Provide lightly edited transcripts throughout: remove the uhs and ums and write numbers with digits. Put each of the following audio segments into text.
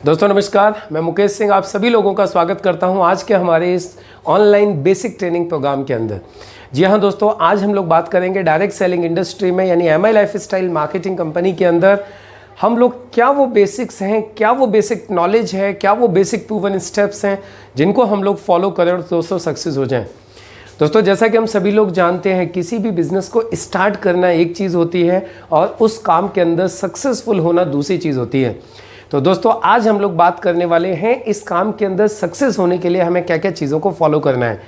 दोस्तों नमस्कार, मैं मुकेश सिंह आप सभी लोगों का स्वागत करता हूं आज के हमारे इस ऑनलाइन बेसिक ट्रेनिंग प्रोग्राम के अंदर। जी हां दोस्तों, आज हम लोग बात करेंगे डायरेक्ट सेलिंग इंडस्ट्री में यानी एमआई लाइफस्टाइल मार्केटिंग कंपनी के अंदर हम लोग क्या वो बेसिक्स हैं, क्या वो बेसिक नॉलेज है, क्या वो बेसिक प्रूवन स्टेप्स हैं जिनको हम लोग फॉलो करें और दोस्तों सक्सेस हो जाएं। दोस्तों जैसा कि हम सभी लोग जानते हैं, किसी भी बिजनेस को स्टार्ट करना एक चीज़ होती है और उस काम के अंदर सक्सेसफुल होना दूसरी चीज़ होती है। तो दोस्तों आज हम लोग बात करने वाले हैं इस काम के अंदर सक्सेस होने के लिए हमें क्या क्या चीज़ों को फॉलो करना है।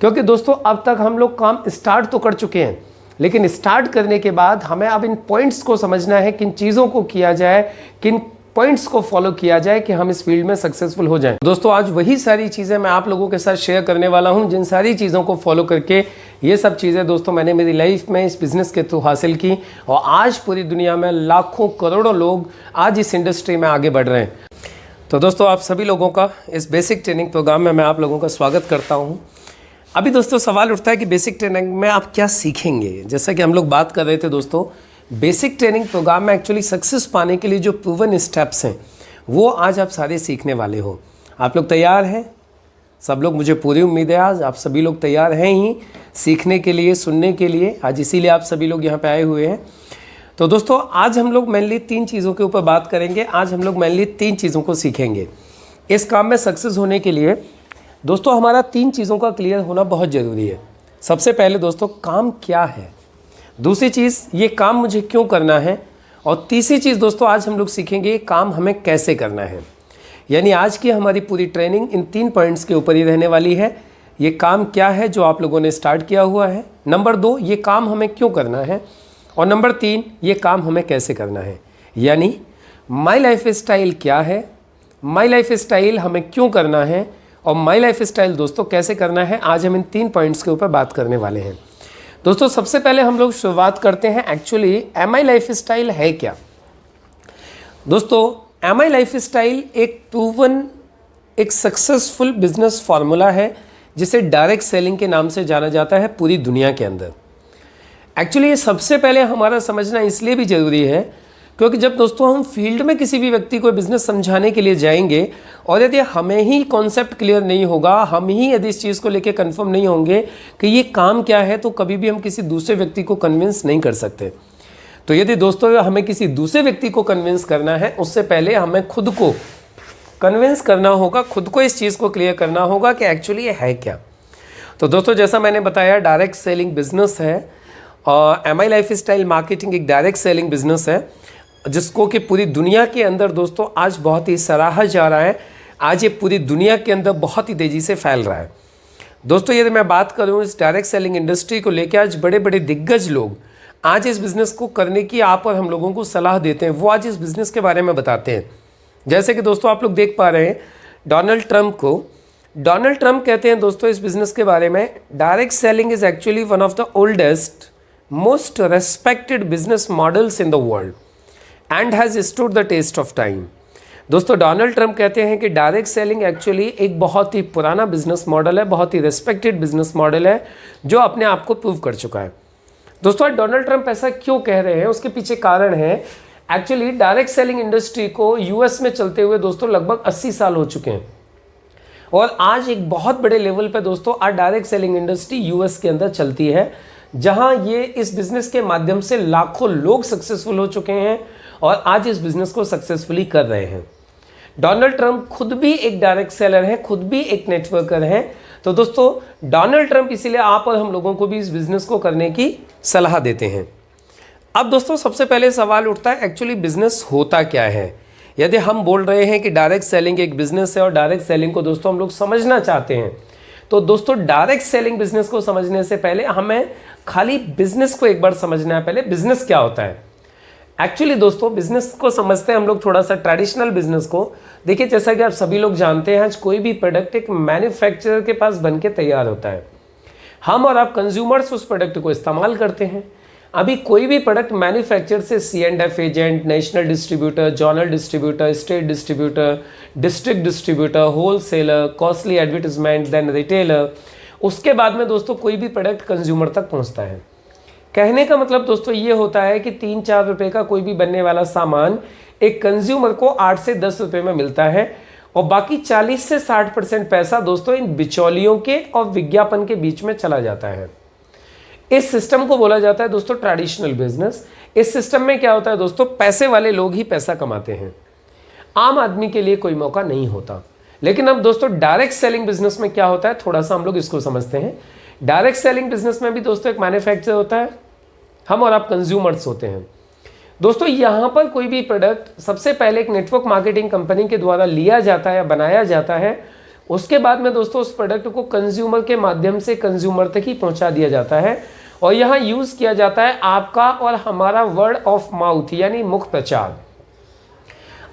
क्योंकि दोस्तों अब तक हम लोग काम स्टार्ट तो कर चुके हैं, लेकिन स्टार्ट करने के बाद हमें अब इन पॉइंट्स को समझना है, किन चीज़ों को किया जाए, किन पॉइंट्स को फॉलो किया जाए कि हम इस फील्ड में सक्सेसफुल हो जाएं। दोस्तों आज वही सारी चीज़ें मैं आप लोगों के साथ शेयर करने वाला हूं, जिन सारी चीज़ों को फॉलो करके ये सब चीज़ें दोस्तों मैंने मेरी लाइफ में इस बिज़नेस के थ्रू हासिल की और आज पूरी दुनिया में लाखों करोड़ों लोग आज इस इंडस्ट्री में आगे बढ़ रहे हैं। तो दोस्तों आप सभी लोगों का इस बेसिक ट्रेनिंग प्रोग्राम में मैं आप लोगों का स्वागत करता हूँ। अभी दोस्तों सवाल उठता है कि बेसिक ट्रेनिंग में आप क्या सीखेंगे। जैसा कि हम लोग बात कर रहे थे दोस्तों, बेसिक ट्रेनिंग प्रोग्राम में एक्चुअली सक्सेस पाने के लिए जो प्रूवन स्टेप्स हैं वो आज आप सारे सीखने वाले हो। आप लोग तैयार हैं? सब लोग, मुझे पूरी उम्मीद है आज आप सभी लोग तैयार हैं ही सीखने के लिए, सुनने के लिए। आज इसीलिए आप सभी लोग यहाँ पे आए हुए हैं। तो दोस्तों आज हम लोग मेनली 3 चीज़ों के ऊपर बात करेंगे। आज हम लोग मेनली 3 चीज़ों को सीखेंगे इस काम में सक्सेस होने के लिए। दोस्तों हमारा 3 चीज़ों का क्लियर होना बहुत ज़रूरी है। सबसे पहले दोस्तों काम क्या है, दूसरी चीज़ ये काम मुझे क्यों करना है, और तीसरी चीज़ दोस्तों आज हम लोग सीखेंगे काम हमें कैसे करना है। यानी आज की हमारी पूरी ट्रेनिंग इन 3 पॉइंट्स के ऊपर ही रहने वाली है। ये काम क्या है जो आप लोगों ने स्टार्ट किया हुआ है, नंबर 2 ये काम हमें क्यों करना है, और नंबर 3 ये काम हमें कैसे करना है। यानी माई लाइफ स्टाइल क्या है, माई लाइफ स्टाइल हमें क्यों करना है, और माई लाइफ स्टाइल दोस्तों कैसे करना है। आज हम इन 3 पॉइंट्स के ऊपर बात करने वाले हैं। दोस्तों सबसे पहले हम लोग शुरुआत करते हैं एक्चुअली एमआई लाइफ स्टाइल है क्या। दोस्तों एमआई लाइफ स्टाइल एक प्रूवन, एक सक्सेसफुल बिजनेस फार्मूला है जिसे डायरेक्ट सेलिंग के नाम से जाना जाता है पूरी दुनिया के अंदर। एक्चुअली ये सबसे पहले हमारा समझना इसलिए भी ज़रूरी है क्योंकि जब दोस्तों हम फील्ड में किसी भी व्यक्ति को बिज़नेस समझाने के लिए जाएंगे और यदि हमें ही कॉन्सेप्ट क्लियर नहीं होगा, हम ही यदि इस चीज़ को लेके कंफर्म नहीं होंगे कि ये काम क्या है, तो कभी भी हम किसी दूसरे व्यक्ति को कन्विंस नहीं कर सकते। तो यदि दोस्तों हमें किसी दूसरे व्यक्ति को कन्विंस करना है, उससे पहले हमें खुद को कन्विंस करना होगा, खुद को इस चीज़ को क्लियर करना होगा कि एक्चुअली ये है क्या। तो दोस्तों जैसा मैंने बताया डायरेक्ट सेलिंग बिजनेस है और एमआई लाइफ स्टाइल मार्केटिंग एक डायरेक्ट सेलिंग बिजनेस है जिसको कि पूरी दुनिया के अंदर दोस्तों आज बहुत ही सराहा जा रहा है। आज ये पूरी दुनिया के अंदर बहुत ही तेज़ी से फैल रहा है। दोस्तों यदि मैं बात करूँ इस डायरेक्ट सेलिंग इंडस्ट्री को लेकर, आज बड़े बड़े दिग्गज लोग आज इस बिज़नेस को करने की आप और हम लोगों को सलाह देते हैं, वो आज इस बिज़नेस के बारे में बताते हैं। जैसे कि दोस्तों आप लोग देख पा रहे हैं डोनाल्ड ट्रंप को, डोनाल्ड ट्रंप कहते हैं दोस्तों इस बिज़नेस के बारे में, direct selling is actually one of the oldest most respected business models in the world and has stood the test of time. दोस्तों डोनाल्ड ट्रंप कहते हैं कि डायरेक्ट सेलिंग एक्चुअली एक बहुत ही पुराना बिजनेस मॉडल है, बहुत ही रेस्पेक्टेड बिजनेस मॉडल है जो अपने आप को प्रूव कर चुका है। दोस्तों डोनाल्ड ट्रंप ऐसा क्यों कह रहे हैं, उसके पीछे कारण है। एक्चुअली डायरेक्ट सेलिंग इंडस्ट्री को यूएस में चलते हुए दोस्तों लगभग 80 साल हो चुके हैं और आज एक बहुत बड़े लेवल पे दोस्तों आज डायरेक्ट सेलिंग इंडस्ट्री यूएस के अंदर चलती है, जहां ये इस बिजनेस के माध्यम से लाखों लोग सक्सेसफुल हो चुके हैं और आज इस बिजनेस को सक्सेसफुली कर रहे हैं। डोनाल्ड ट्रंप खुद भी एक डायरेक्ट सेलर हैं, खुद भी एक नेटवर्कर हैं। तो दोस्तों डोनाल्ड ट्रंप इसीलिए आप और हम लोगों को भी इस बिजनेस को करने की सलाह देते हैं। अब दोस्तों सबसे पहले सवाल उठता है एक्चुअली बिजनेस होता क्या है। यदि हम बोल रहे हैं कि डायरेक्ट सेलिंग एक बिजनेस है और डायरेक्ट सेलिंग को दोस्तों हम लोग समझना चाहते हैं, तो दोस्तों डायरेक्ट सेलिंग बिजनेस को समझने से पहले हमें खाली बिजनेस को एक बार समझना है। पहले बिजनेस क्या होता है। एक्चुअली दोस्तों बिजनेस को समझते हैं हम लोग थोड़ा सा ट्रेडिशनल बिजनेस को। देखिए जैसा कि आप सभी लोग जानते हैं आज कोई भी प्रोडक्ट एक मैन्युफैक्चरर के पास बन के तैयार होता है, हम और आप कंज्यूमर्स उस प्रोडक्ट को इस्तेमाल करते हैं। अभी कोई भी प्रोडक्ट मैन्युफैक्चर से C&F agent, national distributor, zonal distributor, state distributor, district distributor, wholesaler, costly advertisement, then retailer, उसके बाद में दोस्तों कोई भी प्रोडक्ट कंज्यूमर तक पहुंचता है। कहने का मतलब दोस्तों ये होता है कि 3-4 रुपए का कोई भी बनने वाला सामान एक कंज्यूमर को 8 से 10 रुपए में मिलता है और बाकी 40 से 60% पैसा दोस्तों इन बिचौलियों के और विज्ञापन के बीच में चला जाता है। इस सिस्टम को बोला जाता है दोस्तों ट्रेडिशनल बिजनेस। इस सिस्टम में क्या होता है दोस्तों, पैसे वाले लोग ही पैसा कमाते हैं, आम आदमी के लिए कोई मौका नहीं होता। लेकिन अब दोस्तों डायरेक्ट सेलिंग बिजनेस में क्या होता है, थोड़ा सा हम लोग इसको समझते हैं। डायरेक्ट सेलिंग बिजनेस में भी दोस्तों एक मैन्युफैक्चर होता है, हम और आप कंज्यूमर्स होते हैं। दोस्तों यहाँ पर कोई भी प्रोडक्ट सबसे पहले एक नेटवर्क मार्केटिंग कंपनी के द्वारा लिया जाता है या बनाया जाता है, उसके बाद में दोस्तों उस प्रोडक्ट को कंज्यूमर के माध्यम से कंज्यूमर तक ही पहुँचा दिया जाता है और यहाँ यूज़ किया जाता है आपका और हमारा वर्ड ऑफ माउथ यानी मुख प्रचार।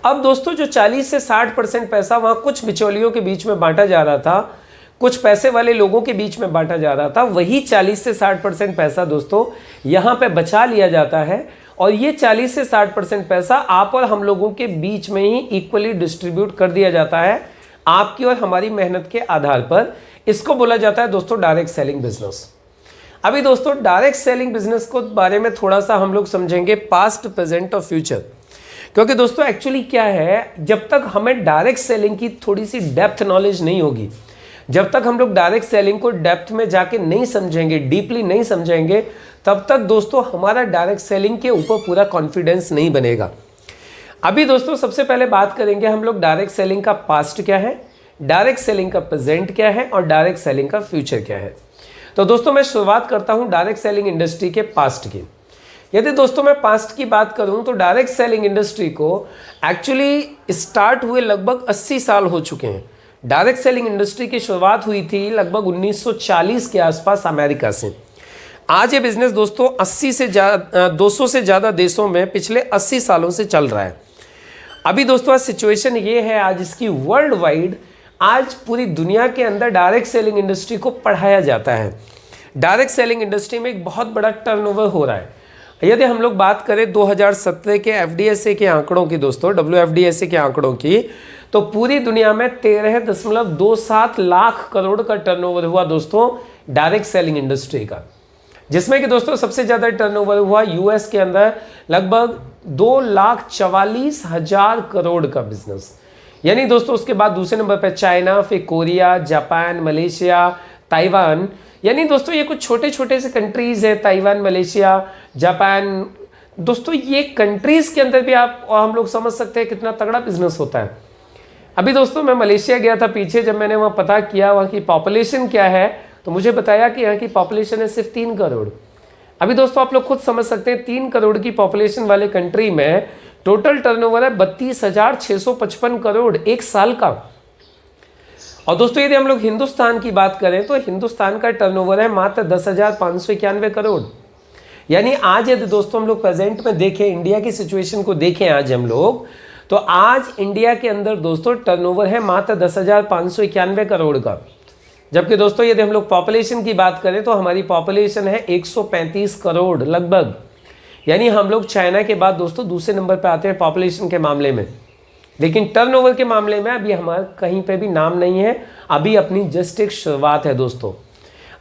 अब दोस्तों जो 40 से 60% पैसा वहाँ कुछ बिचौलियों के बीच में बांटा जा रहा था, कुछ पैसे वाले लोगों के बीच में बांटा जा रहा था, वही 40 से 60% पैसा दोस्तों यहाँ पे बचा लिया जाता है और ये 40 से 60% पैसा आप और हम लोगों के बीच में ही इक्वली डिस्ट्रीब्यूट कर दिया जाता है आपकी और हमारी मेहनत के आधार पर। इसको बोला जाता है दोस्तों डायरेक्ट सेलिंग बिजनेस। अभी दोस्तों डायरेक्ट सेलिंग बिजनेस को बारे में थोड़ा सा हम लोग समझेंगे पास्ट, प्रेजेंट और फ्यूचर, क्योंकि दोस्तों एक्चुअली क्या है, जब तक हमें डायरेक्ट सेलिंग की थोड़ी सी डेप्थ नॉलेज नहीं होगी, जब तक हम लोग डायरेक्ट सेलिंग को डेप्थ में जाके नहीं समझेंगे, डीपली नहीं समझेंगे, तब तक दोस्तों हमारा डायरेक्ट सेलिंग के ऊपर पूरा कॉन्फिडेंस नहीं बनेगा। अभी दोस्तों सबसे पहले बात करेंगे हम लोग डायरेक्ट सेलिंग का पास्ट क्या है, डायरेक्ट सेलिंग का प्रेजेंट क्या है और डायरेक्ट सेलिंग का फ्यूचर क्या है। तो दोस्तों मैं शुरुआत करता हूं डायरेक्ट सेलिंग इंडस्ट्री के पास्ट की। यदि दोस्तों मैं पास्ट की बात करूं तो डायरेक्ट सेलिंग इंडस्ट्री को एक्चुअली स्टार्ट हुए लगभग 80 साल हो चुके हैं। डायरेक्ट सेलिंग इंडस्ट्री की शुरुआत हुई थी लगभग 1940 के आसपास अमेरिका से। आज ये बिजनेस दोस्तों 200 से ज़्यादा देशों में पिछले 80 सालों से चल रहा है। अभी दोस्तों आज सिचुएशन ये है, आज इसकी वर्ल्ड वाइड, आज पूरी दुनिया के अंदर डायरेक्ट सेलिंग इंडस्ट्री को पढ़ाया जाता है। डायरेक्ट सेलिंग इंडस्ट्री में एक बहुत बड़ा टर्नओवर हो रहा है। यदि हम लोग बात करें 2017 के FDSA के आंकड़ों की दोस्तों, WFDSA के आंकड़ों की, तो पूरी दुनिया में 13.27 लाख करोड़ का टर्नओवर हुआ दोस्तों डायरेक्ट सेलिंग इंडस्ट्री का, जिसमें कि दोस्तों सबसे ज़्यादा टर्नओवर हुआ US के अंदर लगभग 2,44,000 करोड़ का बिजनेस। यानी दोस्तों उसके बाद दूसरे नंबर पर चाइना, फिर कोरिया, जापान, मलेशिया, ताइवान। यानी दोस्तों ये कुछ छोटे छोटे से कंट्रीज है, ताइवान, मलेशिया, जापान। दोस्तों ये कंट्रीज के अंदर भी आप और हम लोग समझ सकते हैं कितना तगड़ा बिजनेस होता है। अभी दोस्तों मैं मलेशिया गया था पीछे, जब मैंने वहाँ पता किया वहाँ की पॉपुलेशन क्या है, तो मुझे बताया कि यहाँ की पॉपुलेशन है सिर्फ 3 करोड़। अभी दोस्तों आप लोग खुद समझ सकते हैं 3 करोड़ की पॉपुलेशन वाले कंट्री में टोटल टर्नओवर है 32,655 करोड़ एक साल का। और दोस्तों यदि हम लोग हिंदुस्तान की बात करें तो हिंदुस्तान का टर्नओवर है मात्र 10,591 करोड़। यानी आज यदि दोस्तों हम लोग प्रेजेंट में देखें, इंडिया की सिचुएशन को देखें आज हम लोग, तो आज इंडिया के अंदर दोस्तों टर्नओवर है मात्र 10,591 करोड़ का। जबकि दोस्तों यदि हम लोग पॉपुलेशन की बात करें तो हमारी पॉपुलेशन है 135 करोड़ लगभग। यानी हम लोग चाइना के बाद दोस्तों दूसरे नंबर पर आते हैं पॉपुलेशन के मामले में, लेकिन टर्नओवर के मामले में अभी हमारा कहीं पे भी नाम नहीं है। अभी अपनी जस्ट एक शुरुआत है दोस्तों।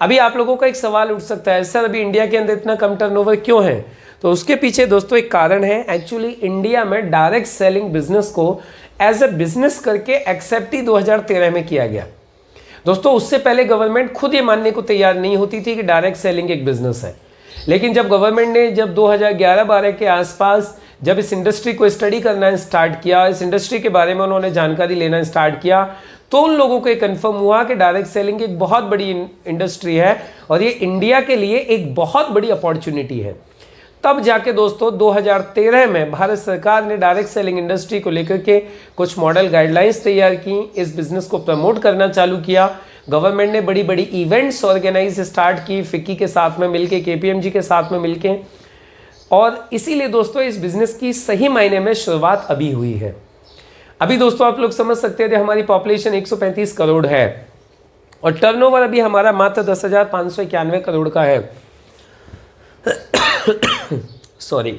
अभी आप लोगों का एक सवाल उठ सकता है, सर अभी इंडिया के अंदर इतना कम टर्नओवर क्यों है? तो उसके पीछे दोस्तों एक कारण है। एक्चुअली इंडिया में डायरेक्ट सेलिंग बिजनेस को एज ए बिजनेस करके एक्सेप्ट ही 2013 में किया गया। दोस्तों उससे पहले गवर्नमेंट खुद ये मानने को तैयार नहीं होती थी कि डायरेक्ट सेलिंग एक बिजनेस है। लेकिन जब गवर्नमेंट ने जब 2011-12 के आसपास जब इस इंडस्ट्री को स्टडी करना स्टार्ट किया, इस इंडस्ट्री के बारे में उन्होंने जानकारी लेना स्टार्ट किया, तो उन लोगों को ये कंफर्म हुआ कि डायरेक्ट सेलिंग एक बहुत बड़ी इंडस्ट्री है और ये इंडिया के लिए एक बहुत बड़ी अपॉर्चुनिटी है। तब जाके दोस्तों 2013 में भारत सरकार ने डायरेक्ट सेलिंग इंडस्ट्री को लेकर के कुछ मॉडल गाइडलाइंस तैयार की, इस बिजनेस को प्रमोट करना चालू किया। गवर्नमेंट ने बड़ी बड़ी इवेंट्स ऑर्गेनाइज स्टार्ट की, फिक्की के साथ में मिलके, KPMG के साथ में मिलके, और इसीलिए दोस्तों इस बिजनेस की सही मायने में शुरुआत अभी हुई है। अभी दोस्तों आप लोग समझ सकते हैं हमारी पॉपुलेशन 135 करोड़ है और टर्नओवर अभी हमारा मात्र 10,591 करोड़ का है। सॉरी।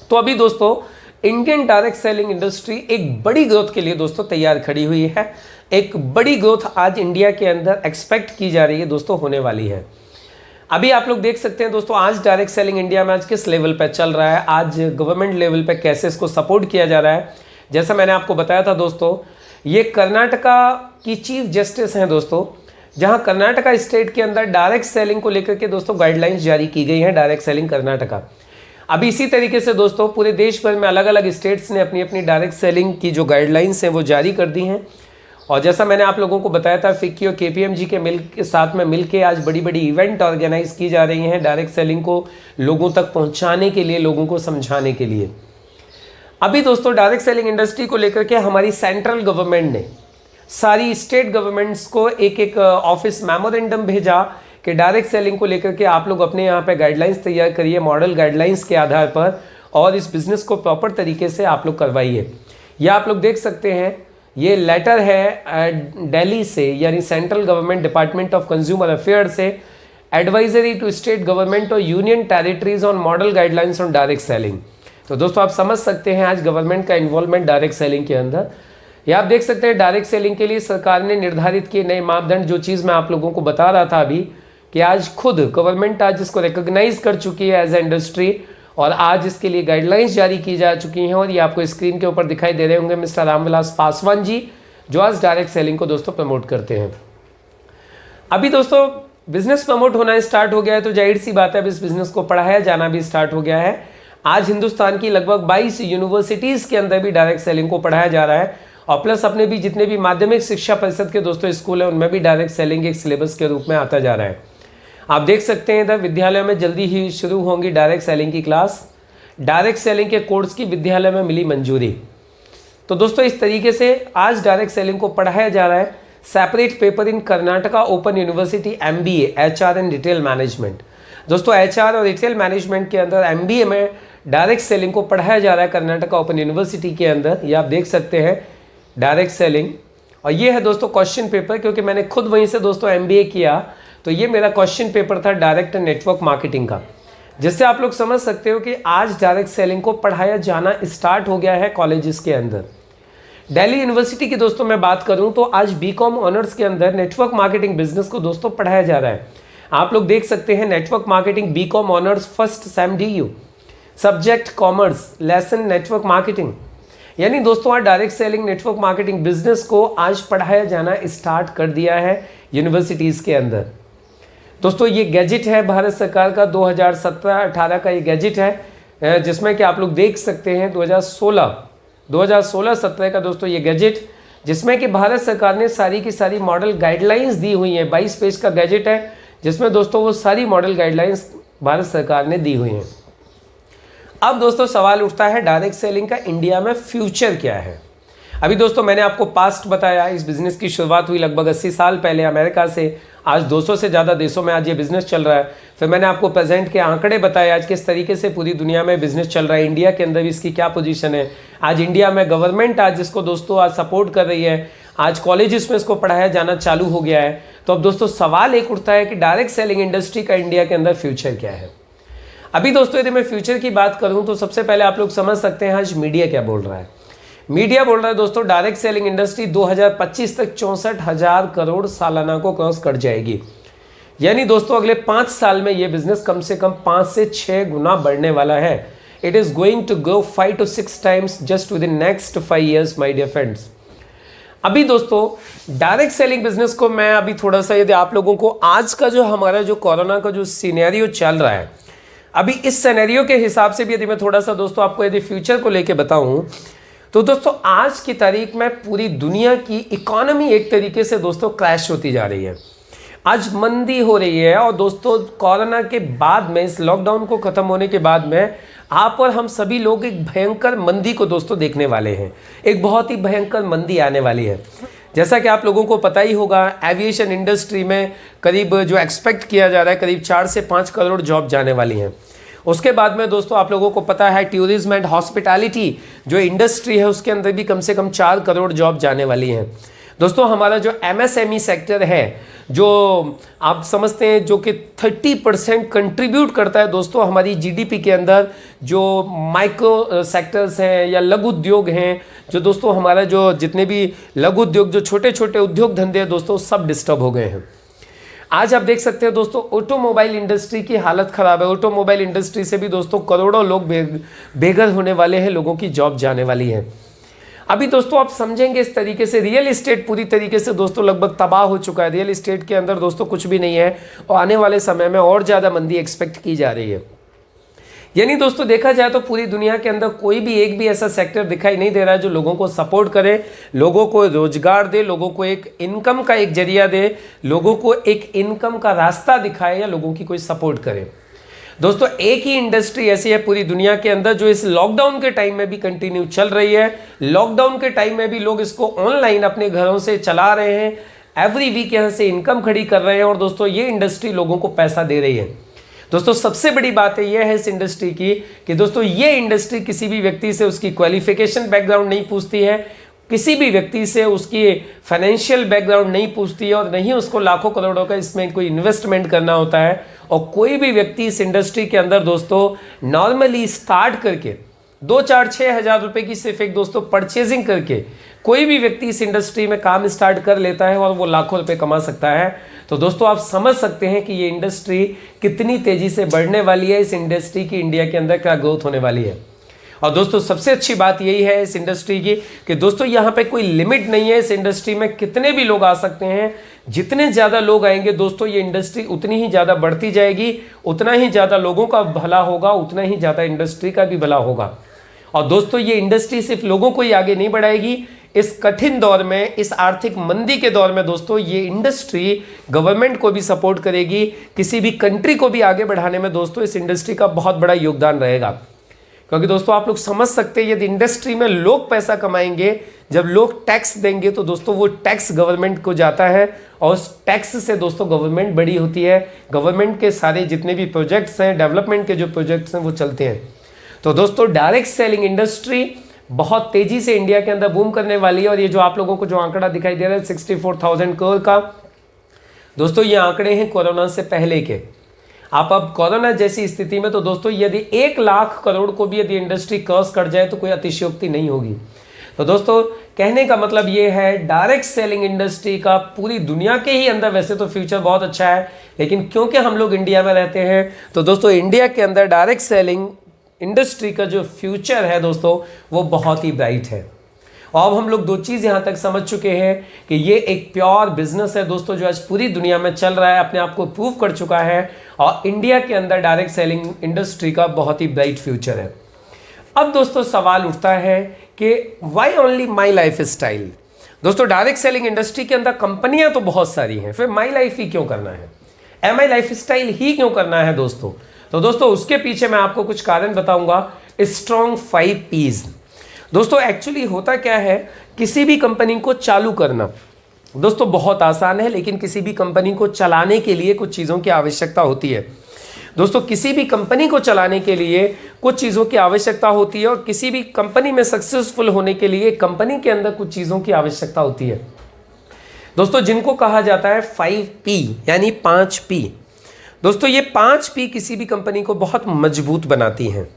तो अभी दोस्तों इंडियन डायरेक्ट सेलिंग इंडस्ट्री एक बड़ी ग्रोथ के लिए दोस्तों तैयार खड़ी हुई है। एक बड़ी ग्रोथ आज इंडिया के अंदर एक्सपेक्ट की जा रही है दोस्तों, होने वाली है। अभी आप लोग देख सकते हैं दोस्तों, आज डायरेक्ट सेलिंग इंडिया में आज किस लेवल पे चल रहा है, आज गवर्नमेंट लेवल पे कैसे इसको सपोर्ट किया जा रहा है। जैसा मैंने आपको बताया था दोस्तों, ये कर्नाटका की चीफ जस्टिस हैं दोस्तों, जहां कर्नाटका स्टेट के अंदर डायरेक्ट सेलिंग को लेकर के दोस्तों गाइडलाइंस जारी की गई हैं, डायरेक्ट सेलिंग कर्नाटका। अभी इसी तरीके से दोस्तों पूरे देश भर में अलग अलग स्टेट्स ने अपनी अपनी डायरेक्ट सेलिंग की जो गाइडलाइंस हैं वो जारी कर दी हैं। और जैसा मैंने आप लोगों को बताया था, फिक्की और केपीएमजी के साथ में मिलके आज बड़ी बड़ी इवेंट ऑर्गेनाइज की जा रही हैं डायरेक्ट सेलिंग को लोगों तक पहुंचाने के लिए, लोगों को समझाने के लिए। अभी दोस्तों डायरेक्ट सेलिंग इंडस्ट्री को लेकर के हमारी सेंट्रल गवर्नमेंट ने सारी स्टेट गवर्नमेंट्स को एक एक ऑफिस मेमोरेंडम भेजा कि डायरेक्ट सेलिंग को लेकर के आप लोग अपने यहाँ पे गाइडलाइंस तैयार करिए, मॉडल गाइडलाइंस के आधार पर, और इस बिजनेस को प्रॉपर तरीके से आप लोग करवाइए। यह आप लोग देख सकते हैं, ये लेटर है दिल्ली से, यानी central government department of consumer affair से, एडवाइजरी टू स्टेट गवर्नमेंट और union territories on model guidelines on direct selling. तो दोस्तों आप समझ सकते हैं आज गवर्नमेंट का इन्वॉल्वमेंट डायरेक्ट सेलिंग के अंदर। ये आप देख सकते हैं डायरेक्ट सेलिंग के लिए सरकार ने निर्धारित किए नए मापदंड, जो चीज़ मैं आप लोगों को बता रहा था अभी, कि आज खुद गवर्नमेंट आज इसको रिकॉग्नाइज कर चुकी है एज ए इंडस्ट्री, और आज इसके लिए गाइडलाइंस जारी की जा चुकी हैं। और ये आपको स्क्रीन के ऊपर दिखाई दे रहे होंगे मिस्टर रामविलास पासवान जी, जो आज डायरेक्ट सेलिंग को दोस्तों प्रमोट करते हैं। अभी दोस्तों बिजनेस प्रमोट होना स्टार्ट हो गया है, तो जाहिर सी बात है अब इस बिजनेस को पढ़ाया जाना भी स्टार्ट हो गया है। आज हिंदुस्तान की लगभग 22 यूनिवर्सिटीज़ के अंदर भी डायरेक्ट सेलिंग को पढ़ाया जा रहा है, और प्लस अपने भी जितने भी माध्यमिक शिक्षा परिषद के दोस्तों स्कूल हैं उनमें भी डायरेक्ट सेलिंग एक सिलेबस के रूप में आता जा रहा है। आप देख सकते हैं इधर विद्यालयों में जल्दी ही शुरू होंगी डायरेक्ट सेलिंग की क्लास। डायरेक्ट सेलिंग के कोर्स की विद्यालय में मिली मंजूरी। तो दोस्तों इस तरीके से आज डायरेक्ट सेलिंग को पढ़ाया जा रहा है। Separate paper in Karnataka open university MBA HR and retail management. दोस्तों HR और रिटेल मैनेजमेंट के अंदर MBA में डायरेक्ट सेलिंग को पढ़ाया जा रहा है कर्नाटका ओपन यूनिवर्सिटी के अंदर। ये आप देख सकते हैं डायरेक्ट सेलिंग, और ये है दोस्तों क्वेश्चन पेपर, क्योंकि मैंने खुद वहीं से दोस्तों MBA किया, तो ये मेरा क्वेश्चन पेपर था डायरेक्ट नेटवर्क मार्केटिंग का, जिससे आप लोग समझ सकते हो कि आज डायरेक्ट सेलिंग को पढ़ाया जाना स्टार्ट हो गया है कॉलेजेस के अंदर। दिल्ली यूनिवर्सिटी की दोस्तों मैं बात करूं तो आज BCom ऑनर्स के अंदर नेटवर्क मार्केटिंग बिजनेस को दोस्तों पढ़ाया जा रहा है। आप लोग देख सकते हैं network marketing BCom honours first sem DU, subject commerce, lesson network marketing. यानी दोस्तों आज direct selling network marketing business को आज पढ़ाया जाना स्टार्ट कर दिया है यूनिवर्सिटीज़ के अंदर। दोस्तों ये गैजेट है भारत सरकार का 2017-18 का ये गैजेट है, जिसमें कि आप लोग देख सकते हैं 2016-17 का दोस्तों ये गैजेट, जिसमें कि भारत सरकार ने सारी की सारी मॉडल गाइडलाइंस दी हुई हैं। 22 पेज का गैजेट है, जिसमें दोस्तों वो सारी मॉडल गाइडलाइंस भारत सरकार ने दी हुई हैं। अब दोस्तों सवाल उठता है डायरेक्ट सेलिंग का इंडिया में फ्यूचर क्या है। अभी दोस्तों मैंने आपको पास्ट बताया, इस बिज़नेस की शुरुआत हुई लगभग 80 साल पहले अमेरिका से। आज 200 से ज़्यादा देशों में आज ये बिज़नेस चल रहा है। फिर मैंने आपको प्रेजेंट के आंकड़े बताए आज किस तरीके से पूरी दुनिया में बिज़नेस चल रहा है, इंडिया के अंदर भी इसकी क्या पोजीशन है। आज इंडिया में गवर्नमेंट आज इसको दोस्तों आज सपोर्ट कर रही है, आज कॉलेजेस में इसको पढ़ाया जाना चालू हो गया है। तो अब दोस्तों सवाल एक उठता है कि डायरेक्ट सेलिंग इंडस्ट्री का इंडिया के अंदर फ्यूचर क्या है। अभी दोस्तों यदि मैं फ्यूचर की बात करूं तो सबसे पहले आप लोग समझ सकते हैं आज मीडिया क्या बोल रहा है। मीडिया बोल रहा है दोस्तों डायरेक्ट सेलिंग इंडस्ट्री 2025 तक 64,000 करोड़ सालाना को क्रॉस कर जाएगी। यानी दोस्तों अगले 5 साल में ये बिजनेस कम से कम 5 से 6 गुना बढ़ने वाला है। It is going to grow 5 to 6 times just within next 5 years my dear friends. अभी दोस्तों डायरेक्ट सेलिंग बिजनेस को मैं अभी थोड़ा सा यदि आप लोगों को आज का जो हमारा जो कोरोना का जो सिनेरियो चल रहा है, अभी इस सिनेरियो के हिसाब से भी यदि मैं थोड़ा सा दोस्तों आपको यदि फ्यूचर को लेके बताऊं तो दोस्तों आज की तारीख में पूरी दुनिया की इकोनॉमी एक तरीके से दोस्तों क्रैश होती जा रही है। आज मंदी हो रही है, और दोस्तों कोरोना के बाद में, इस लॉकडाउन को खत्म होने के बाद में आप और हम सभी लोग एक भयंकर मंदी को दोस्तों देखने वाले हैं। एक बहुत ही भयंकर मंदी आने वाली है। जैसा कि आप लोगों को पता ही होगा, एविएशन इंडस्ट्री में करीब जो एक्सपेक्ट किया जा रहा है करीब 4 से 5 करोड़ जॉब जाने वाली हैं। उसके बाद में दोस्तों आप लोगों को पता है टूरिज्म एंड हॉस्पिटैलिटी जो इंडस्ट्री है उसके अंदर भी कम से कम 4 करोड़ जॉब जाने वाली हैं। दोस्तों हमारा जो MSME सेक्टर है, जो आप समझते हैं जो कि 30% कंट्रीब्यूट करता है दोस्तों हमारी GDP के अंदर, जो माइक्रो सेक्टर्स हैं या लघु उद्योग हैं, जो दोस्तों हमारा जो जितने भी लघु उद्योग, जो छोटे छोटे उद्योग धंधे हैं दोस्तों, सब डिस्टर्ब हो गए हैं। आज आप देख सकते हैं दोस्तों, ऑटोमोबाइल इंडस्ट्री की हालत खराब है। ऑटोमोबाइल इंडस्ट्री से भी दोस्तों करोड़ों लोग बेघर होने वाले हैं, लोगों की जॉब जाने वाली है। अभी दोस्तों आप समझेंगे इस तरीके से, रियल इस्टेट पूरी तरीके से दोस्तों लगभग तबाह हो चुका है। रियल इस्टेट के अंदर दोस्तों कुछ भी नहीं है और आने वाले समय में और ज़्यादा मंदी एक्सपेक्ट की जा रही है। यानी दोस्तों देखा जाए तो पूरी दुनिया के अंदर कोई भी एक भी ऐसा सेक्टर दिखाई नहीं दे रहा है जो लोगों को सपोर्ट करे, लोगों को रोजगार दे, लोगों को एक इनकम का एक जरिया दे, लोगों को एक इनकम का रास्ता दिखाए या लोगों की कोई सपोर्ट करे। दोस्तों एक ही इंडस्ट्री ऐसी है पूरी दुनिया के अंदर जो इस लॉकडाउन के टाइम में भी कंटिन्यू चल रही है। लॉकडाउन के टाइम में भी लोग इसको ऑनलाइन अपने घरों से चला रहे हैं, एवरी वीक यहाँ से इनकम खड़ी कर रहे हैं और दोस्तों ये इंडस्ट्री लोगों को पैसा दे रही है। दोस्तों सबसे बड़ी बात यह है इस इंडस्ट्री की कि दोस्तों ये इंडस्ट्री किसी भी व्यक्ति से उसकी क्वालिफिकेशन बैकग्राउंड नहीं पूछती है, किसी भी व्यक्ति से उसकी फाइनेंशियल बैकग्राउंड नहीं पूछती है और नहीं उसको लाखों करोड़ों का इसमें कोई इन्वेस्टमेंट करना होता है। और कोई भी व्यक्ति इस इंडस्ट्री के अंदर दोस्तों नॉर्मली स्टार्ट करके 2-4-6 हज़ार रुपए की सिर्फ एक दोस्तों परचेजिंग करके कोई भी व्यक्ति इस इंडस्ट्री में काम स्टार्ट कर लेता है और वो लाखों रुपए कमा सकता है। तो दोस्तों आप समझ सकते हैं कि ये इंडस्ट्री कितनी तेजी से बढ़ने वाली है, इस इंडस्ट्री की इंडिया के अंदर क्या ग्रोथ होने वाली है। और दोस्तों सबसे अच्छी बात यही है इस इंडस्ट्री की कि दोस्तों यहाँ पे कोई लिमिट नहीं है। इस इंडस्ट्री में कितने भी लोग आ सकते हैं, जितने ज़्यादा लोग आएंगे दोस्तों ये इंडस्ट्री उतनी ही ज़्यादा बढ़ती जाएगी, उतना ही ज़्यादा लोगों का भला होगा, उतना ही ज़्यादा इंडस्ट्री का भी भला होगा। और दोस्तों ये इंडस्ट्री सिर्फ लोगों को ही आगे नहीं बढ़ाएगी, इस कठिन दौर में, इस आर्थिक मंदी के दौर में दोस्तों ये इंडस्ट्री गवर्नमेंट को भी सपोर्ट करेगी, किसी भी कंट्री को भी आगे बढ़ाने में दोस्तों इस इंडस्ट्री का बहुत बड़ा योगदान रहेगा। क्योंकि दोस्तों आप लोग समझ सकते हैं यदि इंडस्ट्री में लोग पैसा कमाएंगे, जब लोग टैक्स देंगे तो दोस्तों वो टैक्स गवर्नमेंट को जाता है और उस टैक्स से दोस्तों गवर्नमेंट बड़ी होती है, गवर्नमेंट के सारे जितने भी प्रोजेक्ट्स हैं, डेवलपमेंट के जो प्रोजेक्ट्स हैं वो चलते हैं। तो दोस्तों डायरेक्ट सेलिंग इंडस्ट्री बहुत तेजी से इंडिया के अंदर बूम करने वाली है। और ये जो आप लोगों को जो आंकड़ा दिखाई दे रहा है 64,000 करोड़ का, दोस्तों ये आंकड़े हैं कोरोना से पहले के। आप अब कोरोना जैसी स्थिति में तो दोस्तों यदि 1 लाख करोड़ को भी यदि इंडस्ट्री क्रॉस कर जाए तो कोई अतिशयोक्ति नहीं होगी। तो दोस्तों कहने का मतलब ये है डायरेक्ट सेलिंग इंडस्ट्री का पूरी दुनिया के ही अंदर वैसे तो फ्यूचर बहुत अच्छा है, लेकिन क्योंकि हम लोग इंडिया में रहते हैं तो दोस्तों इंडिया के अंदर डायरेक्ट सेलिंग इंडस्ट्री का जो फ्यूचर है दोस्तों वो बहुत ही ब्राइट है। और अब हम लोग 2 चीज़ यहाँ तक समझ चुके हैं कि ये एक प्योर बिजनेस है दोस्तों जो आज पूरी दुनिया में चल रहा है, अपने आप को प्रूव कर चुका है और इंडिया के अंदर डायरेक्ट सेलिंग इंडस्ट्री का बहुत ही ब्राइट फ्यूचर है। अब दोस्तों सवाल उठता है कि why only my lifestyle. दोस्तों डायरेक्ट सेलिंग इंडस्ट्री के अंदर कंपनियां तो बहुत सारी हैं, फिर माई लाइफ ही क्यों करना है, एम आई लाइफ स्टाइल ही क्यों करना है दोस्तों। तो दोस्तों उसके पीछे मैं आपको कुछ कारण बताऊंगा। Strong 5 P's। दोस्तों एक्चुअली होता क्या है, किसी भी कंपनी को चालू करना दोस्तों बहुत आसान है, लेकिन किसी भी कंपनी को चलाने के लिए कुछ चीज़ों की आवश्यकता होती है। दोस्तों किसी भी कंपनी को चलाने के लिए कुछ चीज़ों की आवश्यकता होती है और किसी भी कंपनी में सक्सेसफुल होने के लिए कंपनी के अंदर कुछ चीज़ों की आवश्यकता होती है दोस्तों, जिनको कहा जाता है 5P यानी 5P। दोस्तों ये 5P किसी भी कंपनी को बहुत मजबूत बनाती हैं।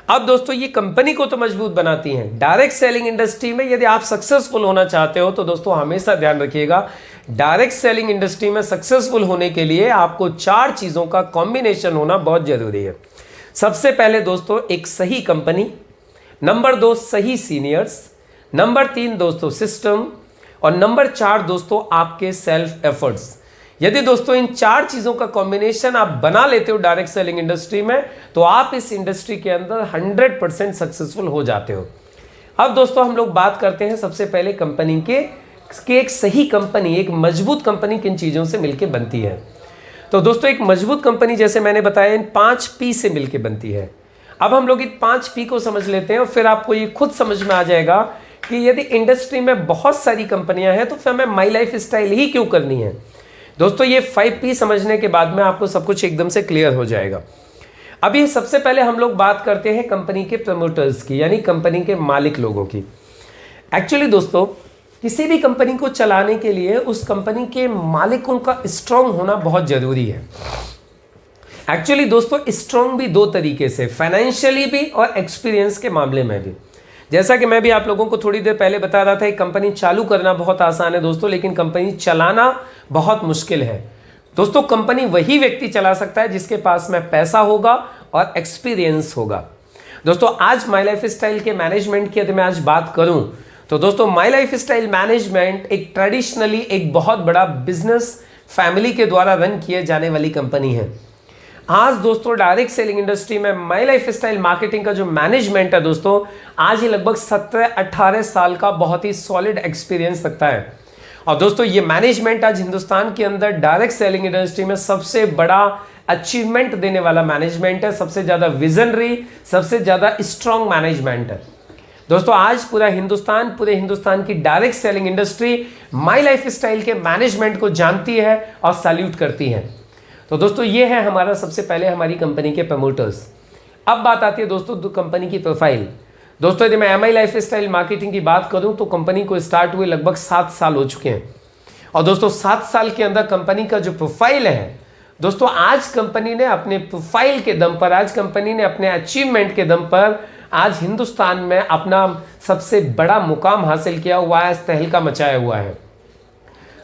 अब दोस्तों ये कंपनी को तो मजबूत बनाती हैं, डायरेक्ट सेलिंग इंडस्ट्री में यदि आप सक्सेसफुल होना चाहते हो तो दोस्तों हमेशा ध्यान रखिएगा, डायरेक्ट सेलिंग इंडस्ट्री में सक्सेसफुल होने के लिए आपको 4 चीज़ों का कॉम्बिनेशन होना बहुत ज़रूरी है। सबसे पहले दोस्तों एक सही कंपनी, नंबर 2 सही सीनियर्स, नंबर 3 दोस्तों सिस्टम और नंबर 4 दोस्तों आपके सेल्फ एफर्ट्स। यदि दोस्तों इन 4 चीज़ों का कॉम्बिनेशन आप बना लेते हो डायरेक्ट सेलिंग इंडस्ट्री में तो आप इस इंडस्ट्री के अंदर 100% सक्सेसफुल हो जाते हो। अब दोस्तों हम लोग बात करते हैं सबसे पहले कंपनी के एक सही कंपनी, एक मजबूत कंपनी किन चीज़ों से मिलकर बनती है। तो दोस्तों एक मजबूत कंपनी जैसे मैंने बताया इन 5P से मिलकर बनती है। अब हम लोग इन 5P को समझ लेते हैं और फिर आपको ये खुद समझ में आ जाएगा कि यदि इंडस्ट्री में बहुत सारी कंपनियां हैं तो फिर हमें माई लाइफ स्टाइल ही क्यों करनी है। दोस्तों ये 5P समझने के बाद में आपको सब कुछ एकदम से क्लियर हो जाएगा। अभी सबसे पहले हम लोग बात करते हैं कंपनी के प्रमोटर्स की, यानी कंपनी के मालिक लोगों की। एक्चुअली दोस्तों किसी भी कंपनी को चलाने के लिए उस कंपनी के मालिकों का स्ट्रांग होना बहुत जरूरी है। एक्चुअली दोस्तों स्ट्रांग भी 2 तरीके से, फाइनेंशियली भी और एक्सपीरियंस के मामले में भी। जैसा कि मैं भी आप लोगों को थोड़ी देर पहले बता रहा था, एक कंपनी चालू करना बहुत आसान है दोस्तों, लेकिन कंपनी चलाना बहुत मुश्किल है। दोस्तों कंपनी वही व्यक्ति चला सकता है जिसके पास में पैसा होगा और एक्सपीरियंस होगा। दोस्तों आज माई लाइफ स्टाइल के मैनेजमेंट की यदि मैं आज बात करूं तो दोस्तों माई लाइफ स्टाइल मैनेजमेंट एक ट्रेडिशनली एक बहुत बड़ा बिजनेस फैमिली के द्वारा रन किए जाने वाली कंपनी है। आज दोस्तों डायरेक्ट सेलिंग इंडस्ट्री में माई लाइफ स्टाइल मार्केटिंग का जो मैनेजमेंट है दोस्तों, आज ये लगभग 17-18 साल का बहुत ही सॉलिड एक्सपीरियंस रखता है। और दोस्तों ये मैनेजमेंट आज हिंदुस्तान के अंदर डायरेक्ट सेलिंग इंडस्ट्री में सबसे बड़ा अचीवमेंट देने वाला मैनेजमेंट है, सबसे ज्यादा विजनरी, सबसे ज्यादा स्ट्रॉन्ग मैनेजमेंट है। दोस्तों आज पूरे हिंदुस्तान की direct selling industry my life style के मैनेजमेंट को जानती है और सैल्यूट करती है। तो दोस्तों ये है हमारा सबसे पहले हमारी कंपनी के प्रमोटर्स। अब बात आती है दोस्तों कंपनी की प्रोफाइल। दोस्तों यदि मैं एमआई लाइफ स्टाइल मार्केटिंग की बात करूं तो कंपनी को स्टार्ट हुए लगभग 7 साल हो चुके हैं। और दोस्तों 7 साल के अंदर कंपनी का जो प्रोफाइल है दोस्तों, आज कंपनी ने अपने प्रोफाइल के दम पर, आज कंपनी ने अपने अचीवमेंट के दम पर आज हिंदुस्तान में अपना सबसे बड़ा मुकाम हासिल किया हुआ है, तहलका मचाया हुआ है।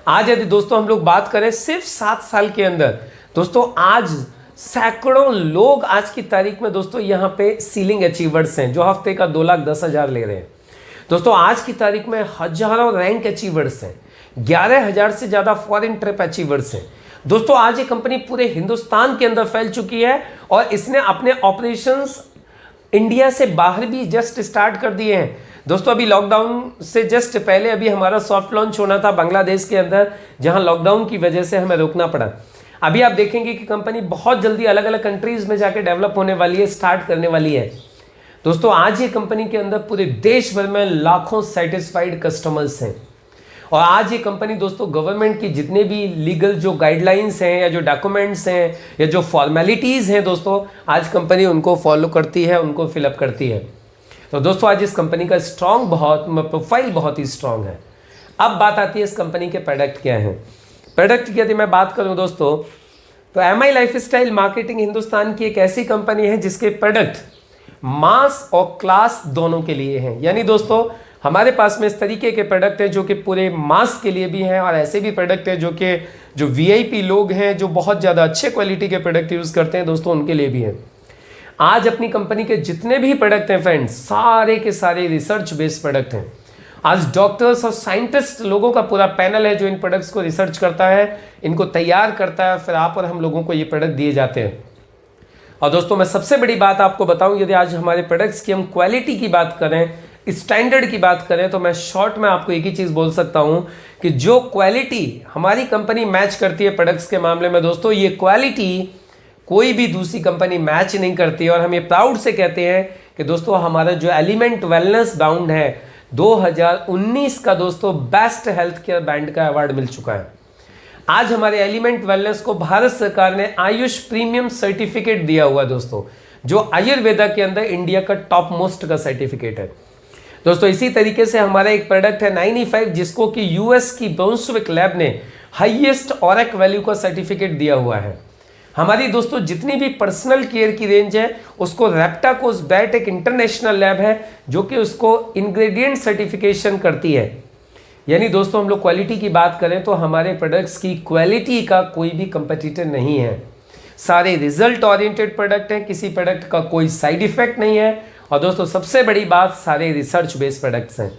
आज यदि दोस्तों हम लोग बात करें सिर्फ 7 साल के अंदर दोस्तों, आज सैकड़ों लोग आज की तारीख में दोस्तों यहाँ पे सीलिंग अचीवर्स हैं जो हफ्ते का 2,10,000 ले रहे हैं। दोस्तों आज की तारीख में हजारों रैंक अचीवर्स हैं, 11,000 से ज़्यादा फॉरेन ट्रिप अचीवर्स हैं। दोस्तों आज ये कंपनी पूरे हिंदुस्तान के अंदर फैल चुकी है और इसने अपने ऑपरेशंस इंडिया से बाहर भी जस्ट स्टार्ट कर दिए हैं। दोस्तों अभी लॉकडाउन से जस्ट पहले अभी हमारा सॉफ्ट लॉन्च होना था बांग्लादेश के अंदर, जहां लॉकडाउन की वजह से हमें रोकना पड़ा। अभी आप देखेंगे कि कंपनी बहुत जल्दी अलग अलग कंट्रीज में जाके डेवलप होने वाली है, स्टार्ट करने वाली है। दोस्तों आज ये कंपनी के अंदर पूरे देश भर में लाखों सेटिस्फाइड कस्टमर्स हैं। और आज ये कंपनी दोस्तों गवर्नमेंट की जितने भी लीगल जो गाइडलाइंस हैं या जो डॉक्यूमेंट्स हैं या जो फॉर्मेलिटीज़ हैं दोस्तों, आज कंपनी उनको फॉलो करती है, उनको फिलअप करती है। तो दोस्तों आज इस कंपनी का प्रोफाइल बहुत ही स्ट्रांग है। अब बात आती है इस कंपनी के प्रोडक्ट क्या हैं। प्रोडक्ट की यदि मैं बात करूं दोस्तों तो MI life style marketing Hindustan की एक ऐसी कंपनी है जिसके प्रोडक्ट मास और क्लास दोनों के लिए हैं। यानी दोस्तों हमारे पास में इस तरीके के प्रोडक्ट हैं जो कि पूरे मास के लिए भी हैं और ऐसे भी प्रोडक्ट हैं जो वीआईपी लोग हैं जो बहुत ज़्यादा अच्छे क्वालिटी के प्रोडक्ट यूज़ करते हैं दोस्तों, उनके लिए भी हैं। आज अपनी कंपनी के जितने भी प्रोडक्ट हैं फ्रेंड्स, सारे के सारे रिसर्च बेस्ड प्रोडक्ट हैं। आज डॉक्टर्स और साइंटिस्ट लोगों का पूरा पैनल है जो इन प्रोडक्ट्स को रिसर्च करता है, इनको तैयार करता है, फिर आप और हम लोगों को ये प्रोडक्ट दिए जाते हैं। और दोस्तों मैं सबसे बड़ी बात आपको बताऊं, यदि आज हमारे प्रोडक्ट्स की हम क्वालिटी की बात करें, स्टैंडर्ड की बात करें, तो मैं शॉर्ट में आपको एक ही चीज़ बोल सकता हूं कि जो क्वालिटी हमारी कंपनी मैच करती है प्रोडक्ट्स के मामले में दोस्तों, ये क्वालिटी कोई भी दूसरी कंपनी मैच नहीं करती। और हम ये प्राउड से कहते हैं कि दोस्तों हमारा जो एलिमेंट वेलनेस ब्रांड है 2019 का दोस्तों बेस्ट हेल्थ केयर ब्रांड का अवार्ड मिल चुका है। आज हमारे एलिमेंट वेलनेस को भारत सरकार ने आयुष प्रीमियम सर्टिफिकेट दिया हुआ है दोस्तों, जो आयुर्वेदा के अंदर इंडिया का टॉप मोस्ट का सर्टिफिकेट है दोस्तों। इसी तरीके से हमारा एक प्रोडक्ट है 9E5 जिसको कि यूएस की ब्राउंसविक लैब ने हाईएस्ट ऑरक वैल्यू का सर्टिफिकेट दिया हुआ है। हमारी दोस्तों जितनी भी पर्सनल केयर की रेंज है उसको रेप्टाकोस बैट एक इंटरनेशनल लैब है जो कि उसको इंग्रेडिएंट सर्टिफिकेशन करती है। यानी दोस्तों हम लोग क्वालिटी की बात करें तो हमारे प्रोडक्ट्स की क्वालिटी का कोई भी कंपटीटर नहीं है। सारे रिजल्ट ओरिएंटेड प्रोडक्ट हैं, किसी प्रोडक्ट का कोई साइड इफेक्ट नहीं है। और दोस्तों सबसे बड़ी बात, सारे रिसर्च बेस्ड प्रोडक्ट्स हैं।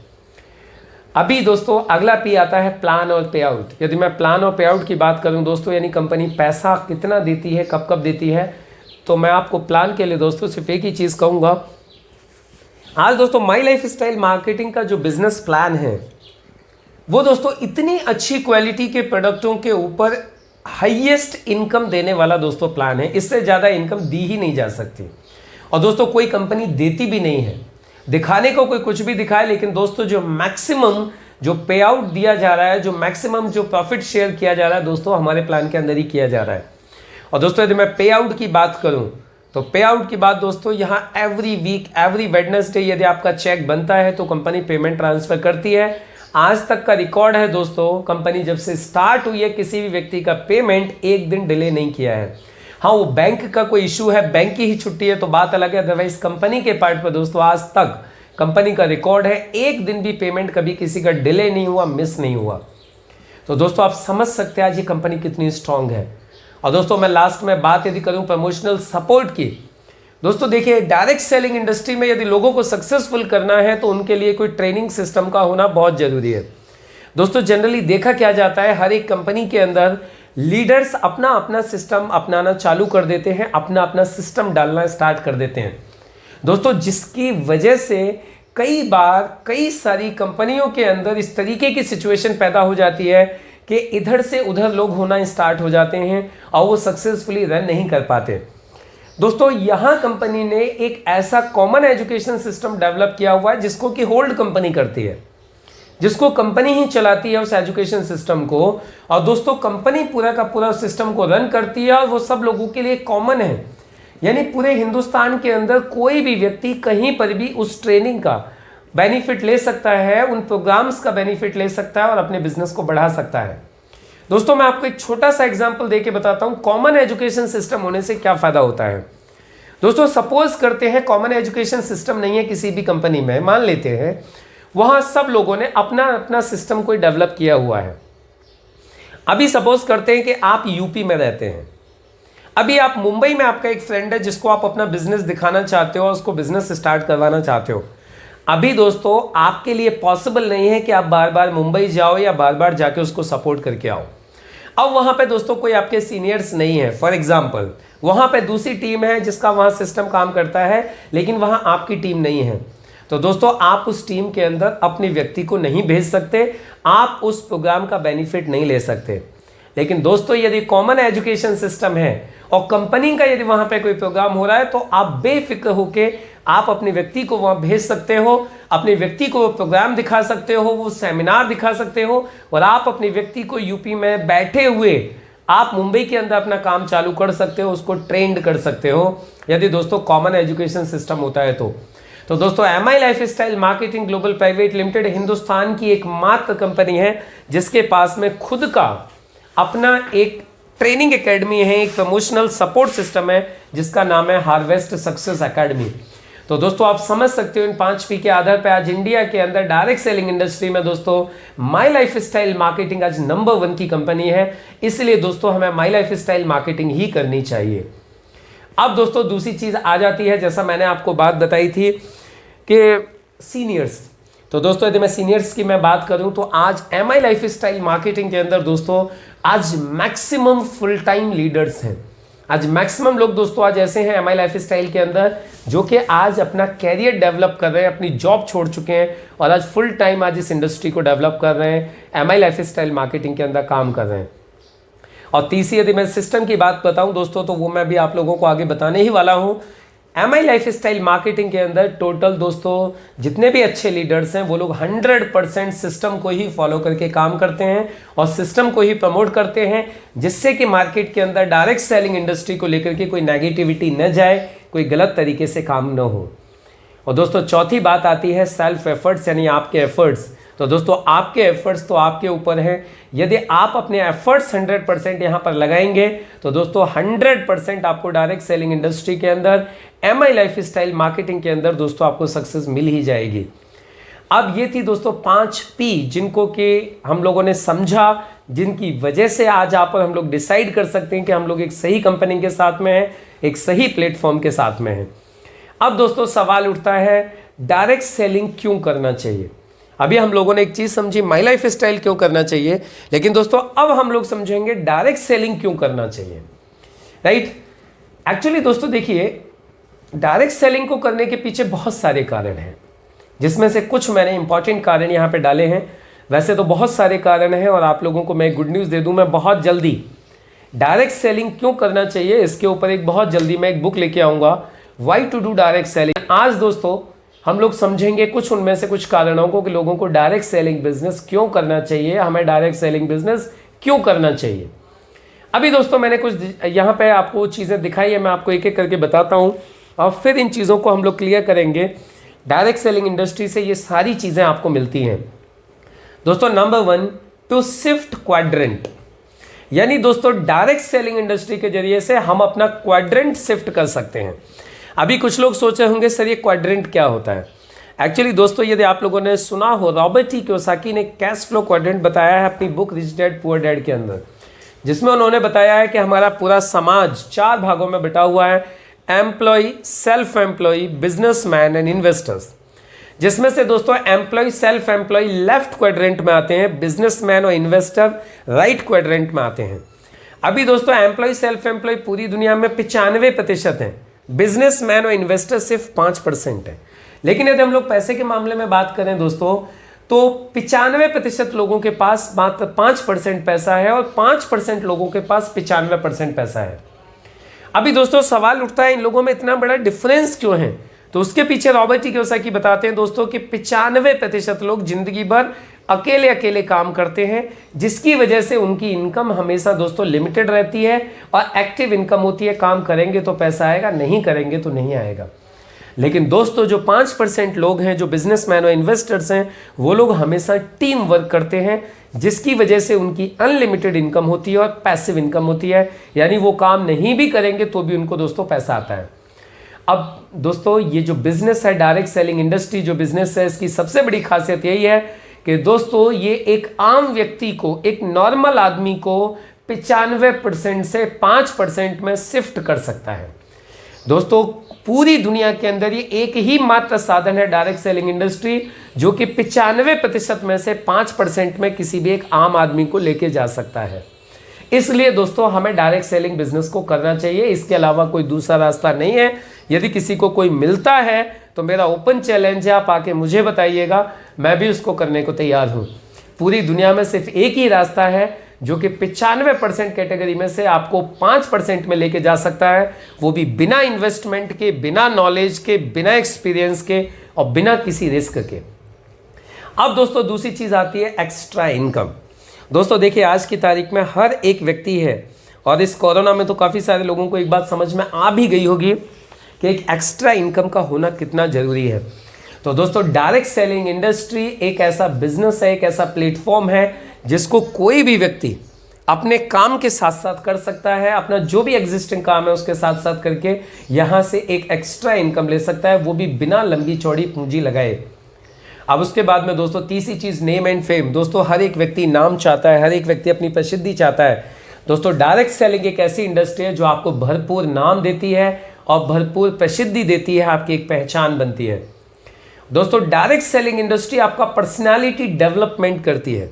अभी दोस्तों अगला पी आता है प्लान और पे आउट। यदि मैं प्लान और पे आउट की बात करूं दोस्तों, यानी कंपनी पैसा कितना देती है, कब कब देती है, तो मैं आपको प्लान के लिए दोस्तों सिर्फ एक ही चीज़ कहूँगा। आज दोस्तों माई लाइफ स्टाइल मार्केटिंग का जो बिजनेस प्लान है वो दोस्तों इतनी अच्छी क्वालिटी के प्रोडक्टों के ऊपर हाईएस्ट इनकम देने वाला दोस्तों प्लान है। इससे ज़्यादा इनकम दी ही नहीं जा सकती और दोस्तों कोई कंपनी देती भी नहीं है। दिखाने को कोई कुछ भी दिखाए, लेकिन दोस्तों जो मैक्सिमम जो पे आउट दिया जा रहा है, जो मैक्सिमम जो प्रॉफिट शेयर किया जा रहा है दोस्तों हमारे प्लान के अंदर ही किया जा रहा है। और दोस्तों यदि मैं पे आउट की बात करूं तो पे आउट की बात दोस्तों यहाँ एवरी वीक एवरी वेडनेसडे यदि आपका चेक बनता है तो कंपनी पेमेंट ट्रांसफर करती है। आज तक का रिकॉर्ड है दोस्तों, कंपनी जब से स्टार्ट हुई है किसी भी व्यक्ति का पेमेंट एक दिन डिले नहीं किया है। हाँ वो बैंक का कोई इशू है, बैंक की ही छुट्टी है तो बात अलग है, अदरवाइज कंपनी के पार्ट पर दोस्तों आज तक कंपनी का रिकॉर्ड है एक दिन भी पेमेंट कभी किसी का डिले नहीं हुआ, मिस नहीं हुआ। तो दोस्तों आप समझ सकते हैं आज ये कंपनी कितनी स्ट्रांग है। और दोस्तों मैं लास्ट में बात यदि करूं प्रमोशनल सपोर्ट की, दोस्तों देखिए डायरेक्ट सेलिंग इंडस्ट्री में यदि लोगों को सक्सेसफुल करना है तो उनके लिए कोई ट्रेनिंग सिस्टम का होना बहुत जरूरी है। दोस्तों जनरली देखा क्या जाता है, हर एक कंपनी के अंदर लीडर्स अपना अपना सिस्टम अपनाना चालू कर देते हैं, अपना अपना सिस्टम डालना स्टार्ट कर देते हैं दोस्तों, जिसकी वजह से कई बार कई सारी कंपनियों के अंदर इस तरीके की सिचुएशन पैदा हो जाती है कि इधर से उधर लोग होना स्टार्ट हो जाते हैं और वो सक्सेसफुली रन नहीं कर पाते। दोस्तों यहां कंपनी ने एक ऐसा कॉमन एजुकेशन सिस्टम डेवलप किया हुआ है जिसको कि होल्ड कंपनी करती है, जिसको कंपनी ही चलाती है उस एजुकेशन सिस्टम को, और दोस्तों कंपनी पूरा का पूरा सिस्टम को रन करती है और वो सब लोगों के लिए कॉमन है। यानी पूरे हिंदुस्तान के अंदर कोई भी व्यक्ति कहीं पर भी उस ट्रेनिंग का बेनिफिट ले सकता है, उन प्रोग्राम्स का बेनिफिट ले सकता है और अपने बिजनेस को बढ़ा सकता है। दोस्तों मैं आपको एक छोटा सा एग्जांपल देके बताता हूं कॉमन एजुकेशन सिस्टम होने से क्या फायदा होता है। दोस्तों सपोज करते हैं कॉमन एजुकेशन सिस्टम नहीं है किसी भी कंपनी में, मान लेते हैं वहां सब लोगों ने अपना अपना सिस्टम कोई डेवलप किया हुआ है। अभी सपोज करते हैं कि आप यूपी में रहते हैं, अभी आप मुंबई में आपका एक फ्रेंड है जिसको आप अपना बिजनेस दिखाना चाहते हो और उसको बिजनेस स्टार्ट करवाना चाहते हो। अभी दोस्तों आपके लिए पॉसिबल नहीं है कि आप बार बार मुंबई जाओ या बार बार जाके उसको सपोर्ट करके आओ। अब वहां पे दोस्तों कोई आपके सीनियर्स नहीं है, फॉर एग्जाम्पल वहां पे दूसरी टीम है जिसका वहां सिस्टम काम करता है, लेकिन वहां आपकी टीम नहीं है, तो दोस्तों आप उस टीम के अंदर अपने व्यक्ति को नहीं भेज सकते, आप उस प्रोग्राम का बेनिफिट नहीं ले सकते। लेकिन दोस्तों यदि कॉमन एजुकेशन सिस्टम है और कंपनी का यदि वहां पे कोई प्रोग्राम हो रहा है तो आप बेफिक्र होके आप अपने व्यक्ति को वहां भेज सकते हो, अपने व्यक्ति को प्रोग्राम दिखा सकते हो, वो सेमिनार दिखा सकते हो, और आप अपने व्यक्ति को यूपी में बैठे हुए आप मुंबई के अंदर अपना काम चालू कर सकते हो, उसको ट्रेंड कर सकते हो यदि दोस्तों कॉमन एजुकेशन सिस्टम होता है तो दोस्तों MI lifestyle marketing global private limited Hindustan की एकमात्र कंपनी है जिसके पास में खुद का अपना एक ट्रेनिंग एकेडमी है, एक प्रमोशनल सपोर्ट सिस्टम है जिसका नाम है हार्वेस्ट सक्सेस एकेडमी। तो दोस्तों आप समझ सकते हो इन 5P के आधार पर आज इंडिया के अंदर डायरेक्ट सेलिंग इंडस्ट्री में दोस्तों माई लाइफस्टाइल मार्केटिंग आज नंबर 1 की कंपनी है, इसलिए दोस्तों हमें माई लाइफस्टाइल मार्केटिंग ही करनी चाहिए। अब दोस्तों दूसरी चीज आ जाती है, जैसा मैंने आपको बात बताई थी कि सीनियर्स, तो दोस्तों यदि मैं सीनियर्स की मैं बात करूं तो आज MI लाइफस्टाइल मार्केटिंग के अंदर दोस्तों आज मैक्सिमम फुल टाइम लीडर्स हैं। आज मैक्सिमम लोग दोस्तों आज ऐसे हैं MI लाइफस्टाइल के अंदर जो कि आज अपना कैरियर डेवलप कर रहे हैं, अपनी जॉब छोड़ चुके हैं और आज फुल टाइम आज इस इंडस्ट्री को डेवलप कर रहे हैं, MI लाइफस्टाइल मार्केटिंग के अंदर काम कर रहे हैं। और तीसरी यदि मैं सिस्टम की बात बताऊं दोस्तों तो वो मैं भी आप लोगों को आगे बताने ही वाला हूं। MI लाइफस्टाइल मार्केटिंग के अंदर टोटल दोस्तों जितने भी अच्छे लीडर्स हैं वो लोग 100% सिस्टम को ही फॉलो करके काम करते हैं और सिस्टम को ही प्रमोट करते हैं, जिससे कि मार्केट के अंदर डायरेक्ट सेलिंग इंडस्ट्री को लेकर के कोई नेगेटिविटी न जाए, कोई गलत तरीके से काम न हो। और दोस्तों चौथी बात आती है सेल्फ एफर्ट्स, यानी आपके एफर्ट्स। तो दोस्तों आपके एफर्ट्स तो आपके ऊपर है, यदि आप अपने एफर्ट्स 100% यहाँ पर लगाएंगे तो दोस्तों 100% आपको डायरेक्ट सेलिंग इंडस्ट्री के अंदर MI लाइफस्टाइल मार्केटिंग के अंदर दोस्तों आपको सक्सेस मिल ही जाएगी। अब ये थी दोस्तों 5P जिनको कि हम लोगों ने समझा, जिनकी वजह से आज आप और हम लोग डिसाइड कर सकते हैं कि हम लोग एक सही कंपनी के साथ में हैं, एक सही प्लेटफॉर्म के साथ में हैं। अब दोस्तों सवाल उठता है डायरेक्ट सेलिंग क्यों करना चाहिए। अभी हम लोगों ने एक चीज समझी माई लाइफस्टाइल क्यों करना चाहिए, लेकिन दोस्तों अब हम लोग समझेंगे डायरेक्ट सेलिंग क्यों करना चाहिए, राइट। एक्चुअली दोस्तों देखिए डायरेक्ट सेलिंग को करने के पीछे बहुत सारे कारण हैं, जिसमें से कुछ मैंने इंपॉर्टेंट कारण यहाँ पे डाले हैं। वैसे तो बहुत सारे कारण हैं और आप लोगों को मैं गुड न्यूज़ दे दूँ, मैं बहुत जल्दी डायरेक्ट सेलिंग क्यों करना चाहिए इसके ऊपर एक बहुत जल्दी मैं एक बुक लेके आऊँगा, why to do direct selling. आज दोस्तों हम लोग समझेंगे कुछ उनमें से कुछ कारणों को कि लोगों को डायरेक्ट सेलिंग बिजनेस क्यों करना चाहिए, हमें डायरेक्ट सेलिंग बिजनेस क्यों करना चाहिए। अभी दोस्तों मैंने कुछ यहाँ पे आपको चीज़ें दिखाई है, मैं आपको एक एक करके बताता हूँ और फिर इन चीज़ों को हम लोग क्लियर करेंगे। डायरेक्ट सेलिंग इंडस्ट्री से ये सारी चीज़ें आपको मिलती हैं दोस्तों। नंबर 1 टू शिफ्ट क्वाड्रेंट, यानी दोस्तों डायरेक्ट सेलिंग इंडस्ट्री के जरिए से हम अपना क्वाड्रेंट शिफ्ट कर सकते हैं। अभी कुछ लोग सोचे होंगे सर ये क्वाड्रेंट क्या होता है। एक्चुअली दोस्तों यदि आप लोगों ने सुना हो, रॉबर्ट टी कियोसाकी ने कैश फ्लो क्वाड्रेंट बताया है अपनी book rich dad poor dad के अंदर। जिसमें उन्होंने बताया है कि हमारा पूरा समाज 4 भागों में बटा हुआ है, employ, self employ, businessman and investors. जिसमें से दोस्तों employ, self employ left quadrant में आते हैं, बिजनेसमैन और इन्वेस्टर राइट क्वाड्रेंट में आते हैं। अभी दोस्तों एम्प्लॉय, सेल्फ एम्प्लॉय पूरी दुनिया में 95% हैं, बिजनेसमैन और इन्वेस्टर सिर्फ 5% है। लेकिन यदि हम लोग पैसे के मामले में बात करें दोस्तों, तो 95% लोगों के पास मात्र 5% पैसा है और 5% लोगों के पास 95% पैसा है। अभी दोस्तों सवाल उठता है, इन लोगों में इतना बड़ा डिफरेंस क्यों है? तो उसके पीछे रॉबर्ट टी कियोसाकी बताते हैं दोस्तों कि 95% लोग जिंदगी भर अकेले अकेले काम करते हैं, जिसकी वजह से उनकी इनकम हमेशा दोस्तों लिमिटेड रहती है और एक्टिव इनकम होती है। काम करेंगे तो पैसा आएगा, नहीं करेंगे तो नहीं आएगा। लेकिन दोस्तों जो 5% लोग हैं, जो बिजनेसमैन और इन्वेस्टर्स हैं, वो लोग हमेशा टीम वर्क करते हैं, जिसकी वजह से उनकी अनलिमिटेड इनकम होती है और पैसिव इनकम होती है। यानी वो काम नहीं भी करेंगे तो भी उनको दोस्तों पैसा आता है। अब दोस्तों ये जो बिजनेस है, डायरेक्ट सेलिंग इंडस्ट्री जो बिजनेस है, इसकी सबसे बड़ी खासियत यही है कि दोस्तों ये एक आम व्यक्ति को, एक नॉर्मल आदमी को 95% से 5% में शिफ्ट कर सकता है। दोस्तों पूरी दुनिया के अंदर ये एक ही मात्र साधन है डायरेक्ट सेलिंग इंडस्ट्री, जो कि 95% में से 5% में किसी भी एक आम आदमी को लेके जा सकता है। इसलिए दोस्तों हमें डायरेक्ट सेलिंग बिजनेस को करना चाहिए, इसके अलावा कोई दूसरा रास्ता नहीं है। यदि किसी को कोई मिलता है तो मेरा ओपन चैलेंज है, आप आके मुझे बताइएगा, मैं भी उसको करने को तैयार हूँ। पूरी दुनिया में सिर्फ एक ही रास्ता है जो कि 95% कैटेगरी में से आपको 5% में लेके जा सकता है, वो भी बिना इन्वेस्टमेंट के, बिना नॉलेज के, बिना एक्सपीरियंस के और बिना किसी रिस्क के। अब दोस्तों दूसरी चीज़ आती है एक्स्ट्रा इनकम। दोस्तों देखिए आज की तारीख में हर एक व्यक्ति है, और इस कोरोना में तो काफ़ी सारे लोगों को एक बात समझ में आ भी गई होगी कि एक एक्स्ट्रा इनकम का होना कितना ज़रूरी है। तो दोस्तों डायरेक्ट सेलिंग इंडस्ट्री एक ऐसा बिजनेस है, एक ऐसा प्लेटफॉर्म है जिसको कोई भी व्यक्ति अपने काम के साथ साथ कर सकता है। अपना जो भी एग्जिस्टिंग काम है उसके साथ साथ करके यहाँ से एक एक्स्ट्रा इनकम ले सकता है, वो भी बिना लंबी चौड़ी पूंजी लगाए। अब उसके बाद में दोस्तों तीसरी चीज़, नेम एंड फेम। दोस्तों हर एक व्यक्ति नाम चाहता है, हर एक व्यक्ति अपनी प्रसिद्धि चाहता है। दोस्तों डायरेक्ट सेलिंग एक ऐसी इंडस्ट्री है जो आपको भरपूर नाम देती है और भरपूर प्रसिद्धि देती है, आपकी एक पहचान बनती है। दोस्तों डायरेक्ट सेलिंग इंडस्ट्री आपका पर्सनालिटी डेवलपमेंट करती है।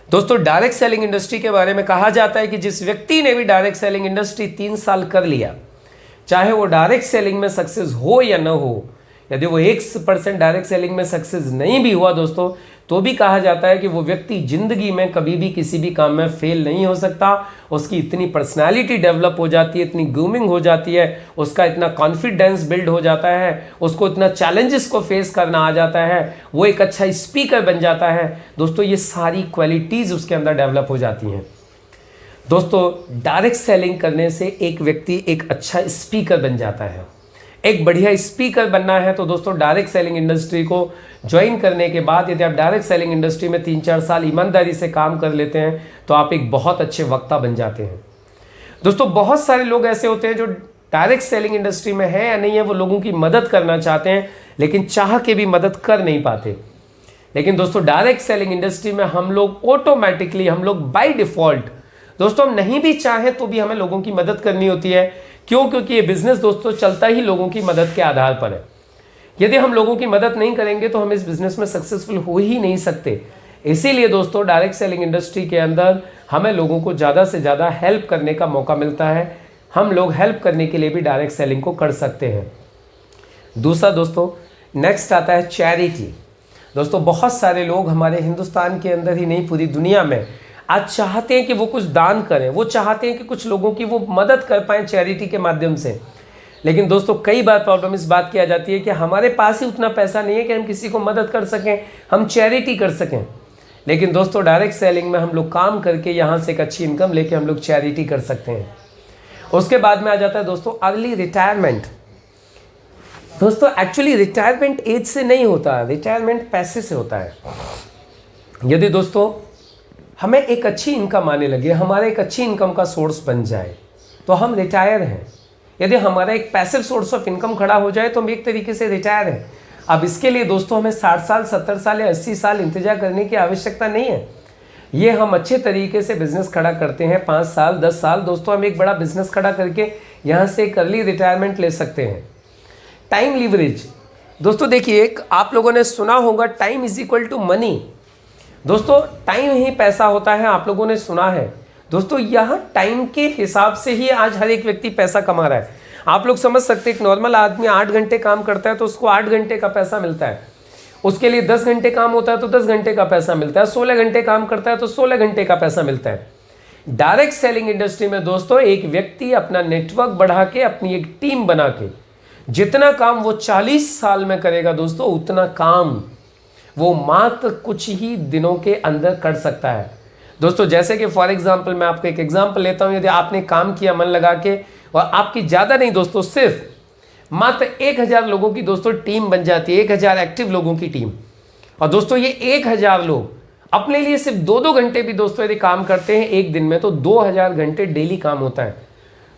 दोस्तों डायरेक्ट सेलिंग इंडस्ट्री के बारे में कहा जाता है कि जिस व्यक्ति ने भी डायरेक्ट सेलिंग इंडस्ट्री 3 साल कर लिया, चाहे वो डायरेक्ट सेलिंग में सक्सेस हो या ना हो, यदि वो 1% डायरेक्ट सेलिंग में सक्सेस नहीं भी हुआ दोस्तों, तो भी कहा जाता है कि वो व्यक्ति जिंदगी में कभी भी किसी भी काम में फेल नहीं हो सकता। उसकी इतनी पर्सनालिटी डेवलप हो जाती है, इतनी ग्रूमिंग हो जाती है, उसका इतना कॉन्फिडेंस बिल्ड हो जाता है, उसको इतना चैलेंजेस को फेस करना आ जाता है, वो एक अच्छा स्पीकर बन जाता है। दोस्तों ये सारी क्वालिटीज़ उसके अंदर डेवलप हो जाती हैं। दोस्तों डायरेक्ट सेलिंग करने से एक व्यक्ति एक अच्छा स्पीकर बन जाता है। एक बढ़िया स्पीकर बनना है तो दोस्तों डायरेक्ट सेलिंग इंडस्ट्री को ज्वाइन करने के बाद यदि आप डायरेक्ट सेलिंग इंडस्ट्री में 3-4 साल ईमानदारी से काम कर लेते हैं तो आप एक बहुत अच्छे वक्ता बन जाते हैं। दोस्तों बहुत सारे लोग ऐसे होते हैं जो डायरेक्ट सेलिंग इंडस्ट्री में है या नहीं है, वो लोगों की मदद करना चाहते हैं लेकिन चाह के भी मदद कर नहीं पाते। लेकिन दोस्तों डायरेक्ट सेलिंग इंडस्ट्री में हम लोग ऑटोमेटिकली, हम लोग बाय डिफॉल्ट दोस्तों हम नहीं भी चाहें तो भी हमें लोगों की मदद करनी होती है। क्यों? क्योंकि ये बिजनेस दोस्तों चलता ही लोगों की मदद के आधार पर है। यदि हम लोगों की मदद नहीं करेंगे तो हम इस बिजनेस में सक्सेसफुल हो ही नहीं सकते। इसीलिए दोस्तों डायरेक्ट सेलिंग इंडस्ट्री के अंदर हमें लोगों को ज़्यादा से ज़्यादा हेल्प करने का मौका मिलता है। हम लोग हेल्प करने के लिए भी डायरेक्ट सेलिंग को कर सकते हैं। दूसरा दोस्तों नेक्स्ट आता है चैरिटी। दोस्तों बहुत सारे लोग हमारे हिंदुस्तान के अंदर ही नहीं पूरी दुनिया में आज चाहते हैं कि वो कुछ दान करें, वो चाहते हैं कि कुछ लोगों की वो मदद कर पाएँ चैरिटी के माध्यम से। लेकिन दोस्तों कई बार प्रॉब्लम इस बात की आ जाती है कि हमारे पास ही उतना पैसा नहीं है कि हम किसी को मदद कर सकें, हम चैरिटी कर सकें। लेकिन दोस्तों डायरेक्ट सेलिंग में हम लोग काम करके यहाँ से एक अच्छी इनकम लेके हम लोग चैरिटी कर सकते हैं। उसके बाद में आ जाता है दोस्तों अर्ली रिटायरमेंट। दोस्तों एक्चुअली रिटायरमेंट एज से नहीं होता, रिटायरमेंट पैसे से होता है। यदि दोस्तों हमें एक अच्छी इनकम आने लगे, हमारा एक अच्छी इनकम का सोर्स बन जाए तो हम रिटायर हैं। यदि हमारा एक पैसिव सोर्स ऑफ इनकम खड़ा हो जाए तो हम एक तरीके से रिटायर हैं। अब इसके लिए दोस्तों हमें 60 साल, 70 साल या 80 साल इंतजार करने की आवश्यकता नहीं है। ये हम अच्छे तरीके से बिजनेस खड़ा करते हैं, 5 साल 10 साल दोस्तों हम एक बड़ा बिजनेस खड़ा करके यहाँ से एक अर्ली रिटायरमेंट ले सकते हैं। टाइम लीवरेज दोस्तों, देखिए आप लोगों ने सुना होगा time is equal to money. दोस्तों टाइम ही पैसा होता है, आप लोगों ने सुना है दोस्तों। यह टाइम के हिसाब से ही आज हर एक व्यक्ति पैसा कमा रहा है। आप लोग समझ सकते हैं, एक नॉर्मल आदमी 8 घंटे काम करता है तो उसको 8 घंटे का पैसा मिलता है। उसके लिए 10 घंटे काम होता है तो 10 घंटे का पैसा मिलता है। 16 घंटे काम करता है तो 16 घंटे का पैसा मिलता है। डायरेक्ट सेलिंग इंडस्ट्री में दोस्तों एक व्यक्ति अपना नेटवर्क बढ़ा के, अपनी एक टीम बना के, जितना काम वो 40 साल में करेगा दोस्तों, उतना काम वो मात्र कुछ ही दिनों के अंदर कर सकता है। दोस्तों जैसे कि फॉर एग्जांपल मैं आपको एक एग्जांपल लेता हूं, यदि आपने काम किया मन लगा के, और आपकी ज़्यादा नहीं दोस्तों, सिर्फ मात्र 1000 लोगों की दोस्तों टीम बन जाती है, 1000 एक्टिव लोगों की टीम। और दोस्तों ये 1000 लोग अपने लिए सिर्फ 2-2 घंटे भी दोस्तों यदि काम करते हैं एक दिन में, तो 2000 घंटे डेली काम होता है।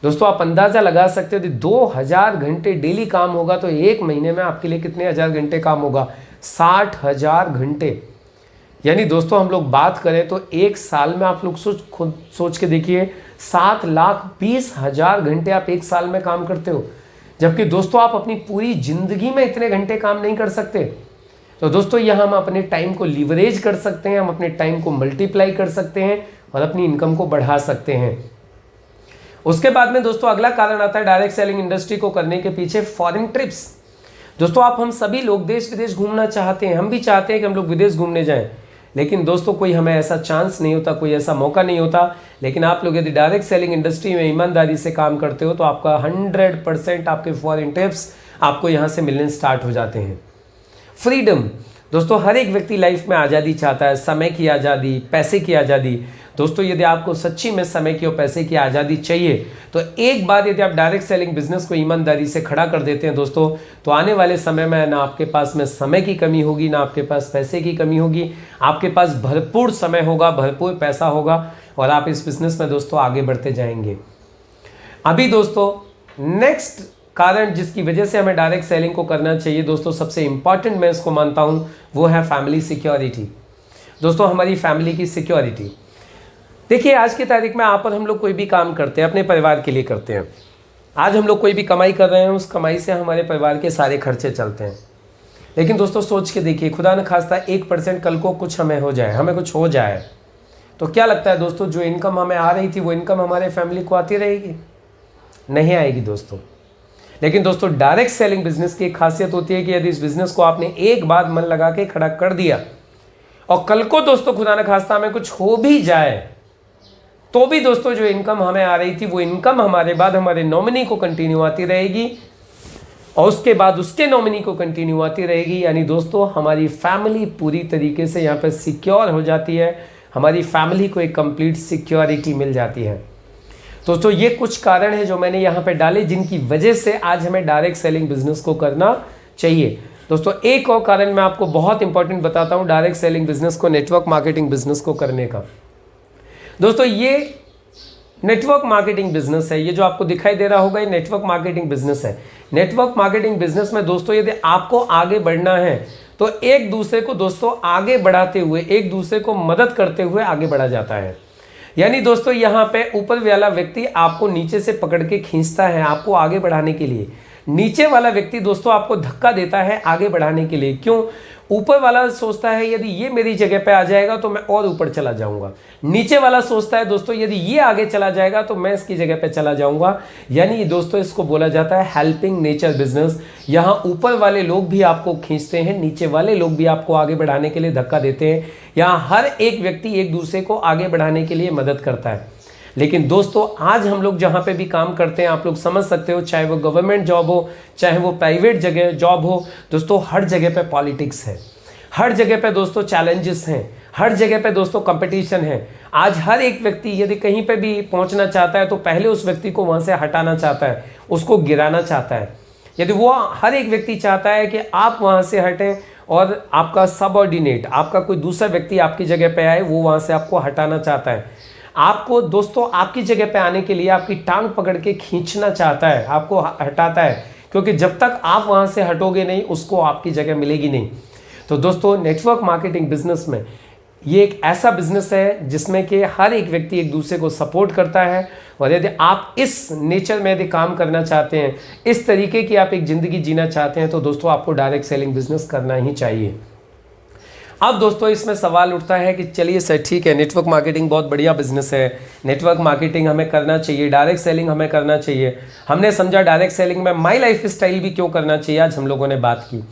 दोस्तों आप अंदाज़ा लगा सकते हो, यदि 2000 घंटे डेली काम होगा तो एक महीने में आपके लिए कितने हजार घंटे काम होगा? 60,000 घंटे। यानी दोस्तों हम लोग बात करें तो एक साल में आप लोग खुद सोच के देखिए, 7,20,000 घंटे आप एक साल में काम करते हो। जबकि दोस्तों आप अपनी पूरी जिंदगी में इतने घंटे काम नहीं कर सकते। तो दोस्तों यहाँ हम अपने टाइम को लीवरेज कर सकते हैं, हम अपने टाइम को मल्टीप्लाई कर सकते हैं और अपनी इनकम को बढ़ा सकते हैं। उसके बाद में दोस्तों अगला कारण आता है डायरेक्ट सेलिंग इंडस्ट्री को करने के पीछे, फॉरेन ट्रिप्स। दोस्तों हम सभी लोग देश विदेश घूमना चाहते हैं, हम भी चाहते हैं कि हम लोग विदेश घूमने जाएं, लेकिन दोस्तों कोई हमें ऐसा चांस नहीं होता, कोई ऐसा मौका नहीं होता। लेकिन आप लोग यदि डायरेक्ट सेलिंग इंडस्ट्री में ईमानदारी से काम करते हो तो आपका 100% आपके फॉरेन ट्रिप्स आपको यहाँ से मिलने स्टार्ट हो जाते हैं। फ्रीडम दोस्तों, हर एक व्यक्ति लाइफ में आज़ादी चाहता है, समय की आज़ादी, पैसे की आज़ादी। दोस्तों यदि आपको सच्ची में समय की और पैसे की आज़ादी चाहिए तो एक बार यदि आप डायरेक्ट सेलिंग बिजनेस को ईमानदारी से खड़ा कर देते हैं दोस्तों, तो आने वाले समय में ना आपके पास में समय की कमी होगी, ना आपके पास पैसे की कमी होगी। आपके पास भरपूर समय होगा, भरपूर पैसा होगा और आप इस बिजनेस में दोस्तों आगे बढ़ते जाएंगे। अभी दोस्तों नेक्स्ट कारण जिसकी वजह से हमें डायरेक्ट सेलिंग को करना चाहिए दोस्तों, सबसे इंपॉर्टेंट मैं इसको मानता हूं, वो है फैमिली सिक्योरिटी। दोस्तों हमारी फैमिली की सिक्योरिटी। देखिए आज की तारीख में आप और हम लोग कोई भी काम करते हैं अपने परिवार के लिए करते हैं। आज हम लोग कोई भी कमाई कर रहे हैं, उस कमाई से हमारे परिवार के सारे खर्चे चलते हैं। लेकिन दोस्तों सोच के देखिए, खुदा न खास्ता 1% कल को कुछ हमें हो जाए, हमें कुछ हो जाए, तो क्या लगता है दोस्तों जो इनकम हमें आ रही थी वो इनकम हमारे फैमिली को आती रहेगी? नहीं आएगी दोस्तों। लेकिन दोस्तों डायरेक्ट सेलिंग बिजनेस की एक खासियत होती है कि यदि इस बिजनेस को आपने एक बार मन लगा के खड़ा कर दिया और कल को दोस्तों खुदा न खास्ता हमें कुछ हो भी जाए, तो भी दोस्तों जो इनकम हमें आ रही थी वो इनकम हमारे बाद हमारे नॉमिनी को कंटिन्यू आती रहेगी और उसके बाद उसके नॉमिनी को कंटिन्यू आती रहेगी। यानी दोस्तों हमारी फैमिली पूरी तरीके से यहाँ पर सिक्योर हो जाती है, हमारी फैमिली को एक कंप्लीट सिक्योरिटी मिल जाती है। दोस्तों ये कुछ कारण है जो मैंने यहाँ पे डाले जिनकी वजह से आज हमें डायरेक्ट सेलिंग बिजनेस को करना चाहिए। दोस्तों एक और कारण मैं आपको बहुत इंपॉर्टेंट बताता हूँ डायरेक्ट सेलिंग बिजनेस को, नेटवर्क मार्केटिंग बिजनेस को करने का। दोस्तों ये नेटवर्क मार्केटिंग बिजनेस है, ये जो आपको दिखाई दे रहा होगा ये नेटवर्क मार्केटिंग बिजनेस है। नेटवर्क मार्केटिंग बिजनेस में दोस्तों यदि आपको आगे बढ़ना है तो एक दूसरे को दोस्तों आगे बढ़ाते हुए, एक दूसरे को मदद करते हुए आगे बढ़ा जाता है। यानी दोस्तों यहाँ पे ऊपर वाला व्यक्ति आपको नीचे से पकड़ के खींचता है आपको आगे बढ़ाने के लिए, नीचे वाला व्यक्ति दोस्तों आपको धक्का देता है आगे बढ़ाने के लिए। क्यों? ऊपर वाला सोचता है यदि ये मेरी जगह पे आ जाएगा तो मैं और ऊपर चला जाऊंगा, नीचे वाला सोचता है दोस्तों यदि ये आगे चला जाएगा तो मैं इसकी जगह पे चला जाऊंगा। यानी दोस्तों इसको बोला जाता है हेल्पिंग नेचर बिजनेस। यहाँ ऊपर वाले लोग भी आपको खींचते हैं, नीचे वाले लोग भी आपको आगे बढ़ाने के लिए धक्का देते हैं। यहाँ हर एक व्यक्ति एक दूसरे को आगे बढ़ाने के लिए मदद करता है। लेकिन दोस्तों आज हम लोग जहाँ पे भी काम करते हैं, आप लोग समझ सकते हो, चाहे वो गवर्नमेंट जॉब हो, चाहे वो प्राइवेट जगह जॉब हो, दोस्तों हर जगह पे पॉलिटिक्स है, हर जगह पे दोस्तों चैलेंजेस हैं, हर जगह पे दोस्तों कंपटीशन है। आज हर एक व्यक्ति यदि कहीं पे भी पहुंचना चाहता है तो पहले उस व्यक्ति को वहाँ से हटाना चाहता है, उसको गिराना चाहता है। यदि वो हर एक व्यक्ति चाहता है कि आप वहाँ से हटें और आपका सबऑर्डिनेट, आपका कोई दूसरा व्यक्ति आपकी जगह पे आए, वो वहाँ से आपको हटाना चाहता है। आपको दोस्तों आपकी जगह पे आने के लिए आपकी टांग पकड़ के खींचना चाहता है, आपको हटाता है, क्योंकि जब तक आप वहाँ से हटोगे नहीं उसको आपकी जगह मिलेगी नहीं। तो दोस्तों नेटवर्क मार्केटिंग बिजनेस में ये एक ऐसा बिजनेस है जिसमें कि हर एक व्यक्ति एक दूसरे को सपोर्ट करता है। और यदि आप इस नेचर में यदि काम करना चाहते हैं, इस तरीके की आप एक ज़िंदगी जीना चाहते हैं, तो दोस्तों आपको डायरेक्ट सेलिंग बिजनेस करना ही चाहिए। अब दोस्तों इसमें सवाल उठता है कि चलिए सर ठीक है, नेटवर्क मार्केटिंग बहुत बढ़िया बिजनेस है, नेटवर्क मार्केटिंग हमें करना चाहिए, डायरेक्ट सेलिंग हमें करना चाहिए। हमने समझा डायरेक्ट सेलिंग में माई लाइफ स्टाइल भी क्यों करना चाहिए, आज हम लोगों ने बात की।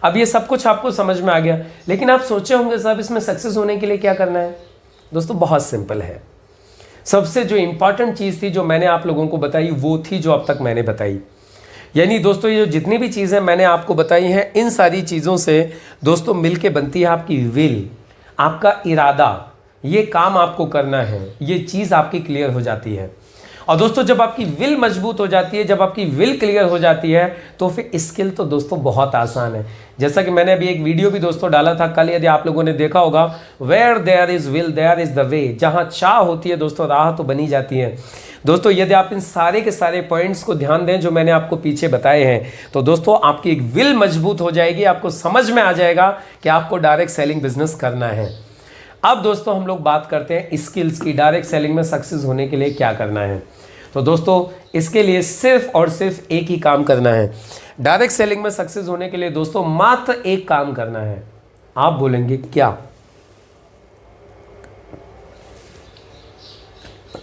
अब ये सब कुछ आपको समझ में आ गया, लेकिन आप सोचे होंगे साहब इसमें सक्सेस होने के लिए क्या करना है। दोस्तों बहुत सिंपल है। सबसे जो इंपॉर्टेंट चीज़ थी जो मैंने आप लोगों को बताई वो थी जो अब तक मैंने बताई। यानी दोस्तों ये जो जितनी भी चीज़ें मैंने आपको बताई हैं, इन सारी चीज़ों से दोस्तों मिलके बनती है आपकी विल, आपका इरादा। ये काम आपको करना है, ये चीज़ आपकी क्लियर हो जाती है। और दोस्तों जब आपकी विल मजबूत हो जाती है, जब आपकी विल क्लियर हो जाती है, तो फिर स्किल तो दोस्तों बहुत आसान है। जैसा कि मैंने अभी एक वीडियो भी दोस्तों डाला था कल, यदि आप लोगों ने देखा होगा, where there is will there is the way. जहाँ चाह होती है दोस्तों राह तो बनी जाती है। दोस्तों यदि आप इन सारे के सारे पॉइंट्स को ध्यान दें जो मैंने आपको पीछे बताए हैं, तो दोस्तों आपकी एक विल मजबूत हो जाएगी, आपको समझ में आ जाएगा कि आपको डायरेक्ट सेलिंग बिजनेस करना है। अब दोस्तों हम लोग बात करते हैं स्किल्स की, डायरेक्ट सेलिंग में सक्सेस होने के लिए क्या करना है। तो दोस्तों इसके लिए सिर्फ और सिर्फ एक ही काम करना है। डायरेक्ट सेलिंग में सक्सेस होने के लिए दोस्तों मात्र एक काम करना है। आप बोलेंगे क्या?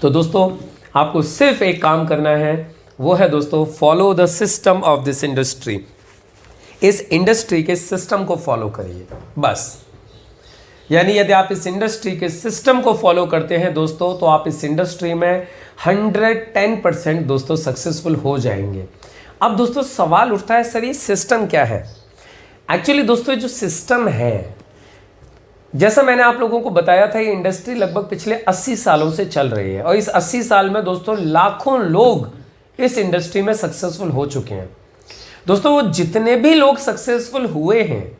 तो दोस्तों आपको सिर्फ एक काम करना है, वो है दोस्तों follow the system of this industry. इस इंडस्ट्री के सिस्टम को फॉलो करिए बस। यानी यदि आप इस इंडस्ट्री के सिस्टम को फॉलो करते हैं दोस्तों, तो आप इस इंडस्ट्री में 110% दोस्तों सक्सेसफुल हो जाएंगे। अब दोस्तों सवाल उठता है सर ये सिस्टम क्या है। एक्चुअली दोस्तों जो सिस्टम है, जैसा मैंने आप लोगों को बताया था, ये इंडस्ट्री लगभग पिछले 80 सालों से चल रही है और इस 80 साल में दोस्तों लाखों लोग इस इंडस्ट्री में सक्सेसफुल हो चुके हैं। दोस्तों वो जितने भी लोग सक्सेसफुल हुए हैं,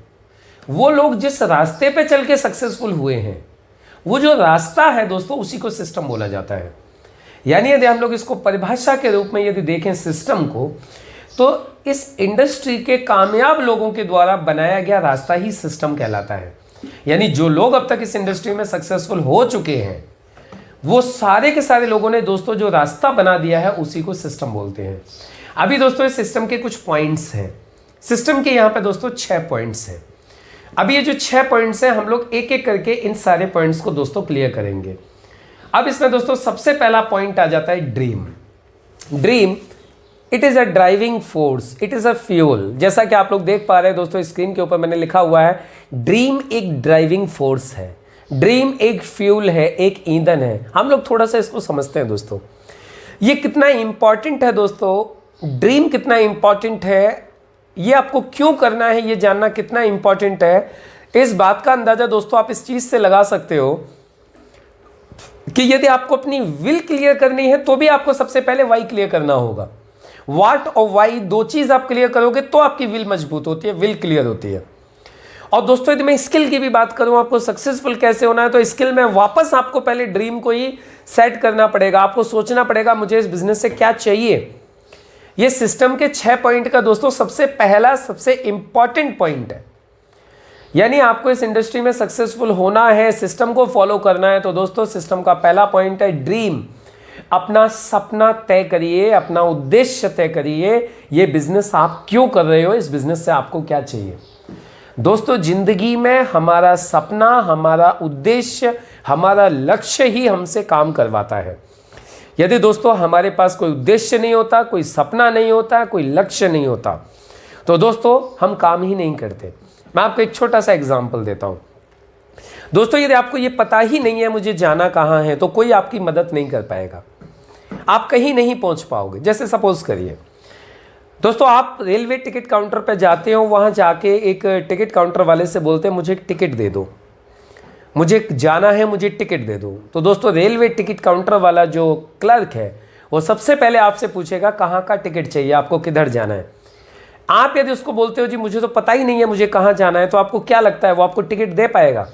वो लोग जिस रास्ते पे चल के सक्सेसफुल हुए हैं, वो जो रास्ता है दोस्तों उसी को सिस्टम बोला जाता है। यानी यदि हम लोग इसको परिभाषा के रूप में यदि देखें सिस्टम को, तो इस इंडस्ट्री के कामयाब लोगों के द्वारा बनाया गया रास्ता ही सिस्टम कहलाता है। यानी जो लोग अब तक इस इंडस्ट्री में सक्सेसफुल हो चुके हैं, वो सारे के सारे लोगों ने दोस्तों जो रास्ता बना दिया है उसी को सिस्टम बोलते हैं। अभी दोस्तों इस सिस्टम के कुछ पॉइंट्स हैं। सिस्टम के यहाँ पे दोस्तों 6 पॉइंट्स हैं। अभी ये जो 6 पॉइंट्स हैं, हम लोग एक एक करके इन सारे पॉइंट्स को दोस्तों क्लियर करेंगे। अब इसमें दोस्तों सबसे पहला पॉइंट आ जाता है dream. Dream it is a driving force, it is a fuel. जैसा कि आप लोग देख पा रहे हैं दोस्तों स्क्रीन के ऊपर मैंने लिखा हुआ है, ड्रीम एक ड्राइविंग फोर्स है, ड्रीम एक फ्यूल है, एक ईंधन है। हम लोग थोड़ा सा इसको समझते हैं दोस्तों, ये कितना इंपॉर्टेंट है दोस्तों। ड्रीम कितना इंपॉर्टेंट है, ये आपको क्यों करना है, ये जानना कितना इंपॉर्टेंट है, इस बात का अंदाजा दोस्तों आप इस चीज़ से लगा सकते हो कि यदि आपको अपनी विल क्लियर करनी है तो भी आपको सबसे पहले वाई क्लियर करना होगा। व्हाट और वाई दो चीज़ आप क्लियर करोगे तो आपकी विल मजबूत होती है, विल क्लियर होती है। और दोस्तों यदि मैं स्किल की भी बात करूं, आपको सक्सेसफुल कैसे होना है, तो स्किल में वापस आपको पहले ड्रीम को ही सेट करना पड़ेगा। आपको सोचना पड़ेगा मुझे इस बिजनेस से क्या चाहिए। ये सिस्टम के 6 पॉइंट का दोस्तों सबसे पहला सबसे इंपॉर्टेंट पॉइंट है। यानी आपको इस इंडस्ट्री में सक्सेसफुल होना है, सिस्टम को फॉलो करना है, तो दोस्तों सिस्टम का पहला पॉइंट है ड्रीम। अपना सपना तय करिए, अपना उद्देश्य तय करिए। ये बिजनेस आप क्यों कर रहे हो, इस बिजनेस से आपको क्या चाहिए। दोस्तों जिंदगी में हमारा सपना, हमारा उद्देश्य, हमारा लक्ष्य ही हमसे काम करवाता है। यदि दोस्तों हमारे पास कोई उद्देश्य नहीं होता, कोई सपना नहीं होता, कोई लक्ष्य नहीं होता, तो दोस्तों हम काम ही नहीं करते। मैं आपको एक छोटा सा एग्जाम्पल देता हूं। दोस्तों यदि आपको ये पता ही नहीं है मुझे जाना कहाँ है, तो कोई आपकी मदद नहीं कर पाएगा, आप कहीं नहीं पहुंच पाओगे। जैसे सपोज करिए दोस्तों आप रेलवे टिकट काउंटर पर जाते हो, वहाँ जाके एक टिकट काउंटर वाले से बोलते हैं मुझे एक टिकट दे दो, मुझे जाना है, मुझे टिकट दे दो। तो दोस्तों रेलवे टिकट काउंटर वाला जो क्लर्क है वो सबसे पहले आपसे पूछेगा कहाँ का टिकट चाहिए, आपको किधर जाना है। आप यदि उसको बोलते हो जी मुझे तो पता ही नहीं है मुझे कहाँ जाना है, तो आपको क्या लगता है वो आपको टिकट दे पाएगा?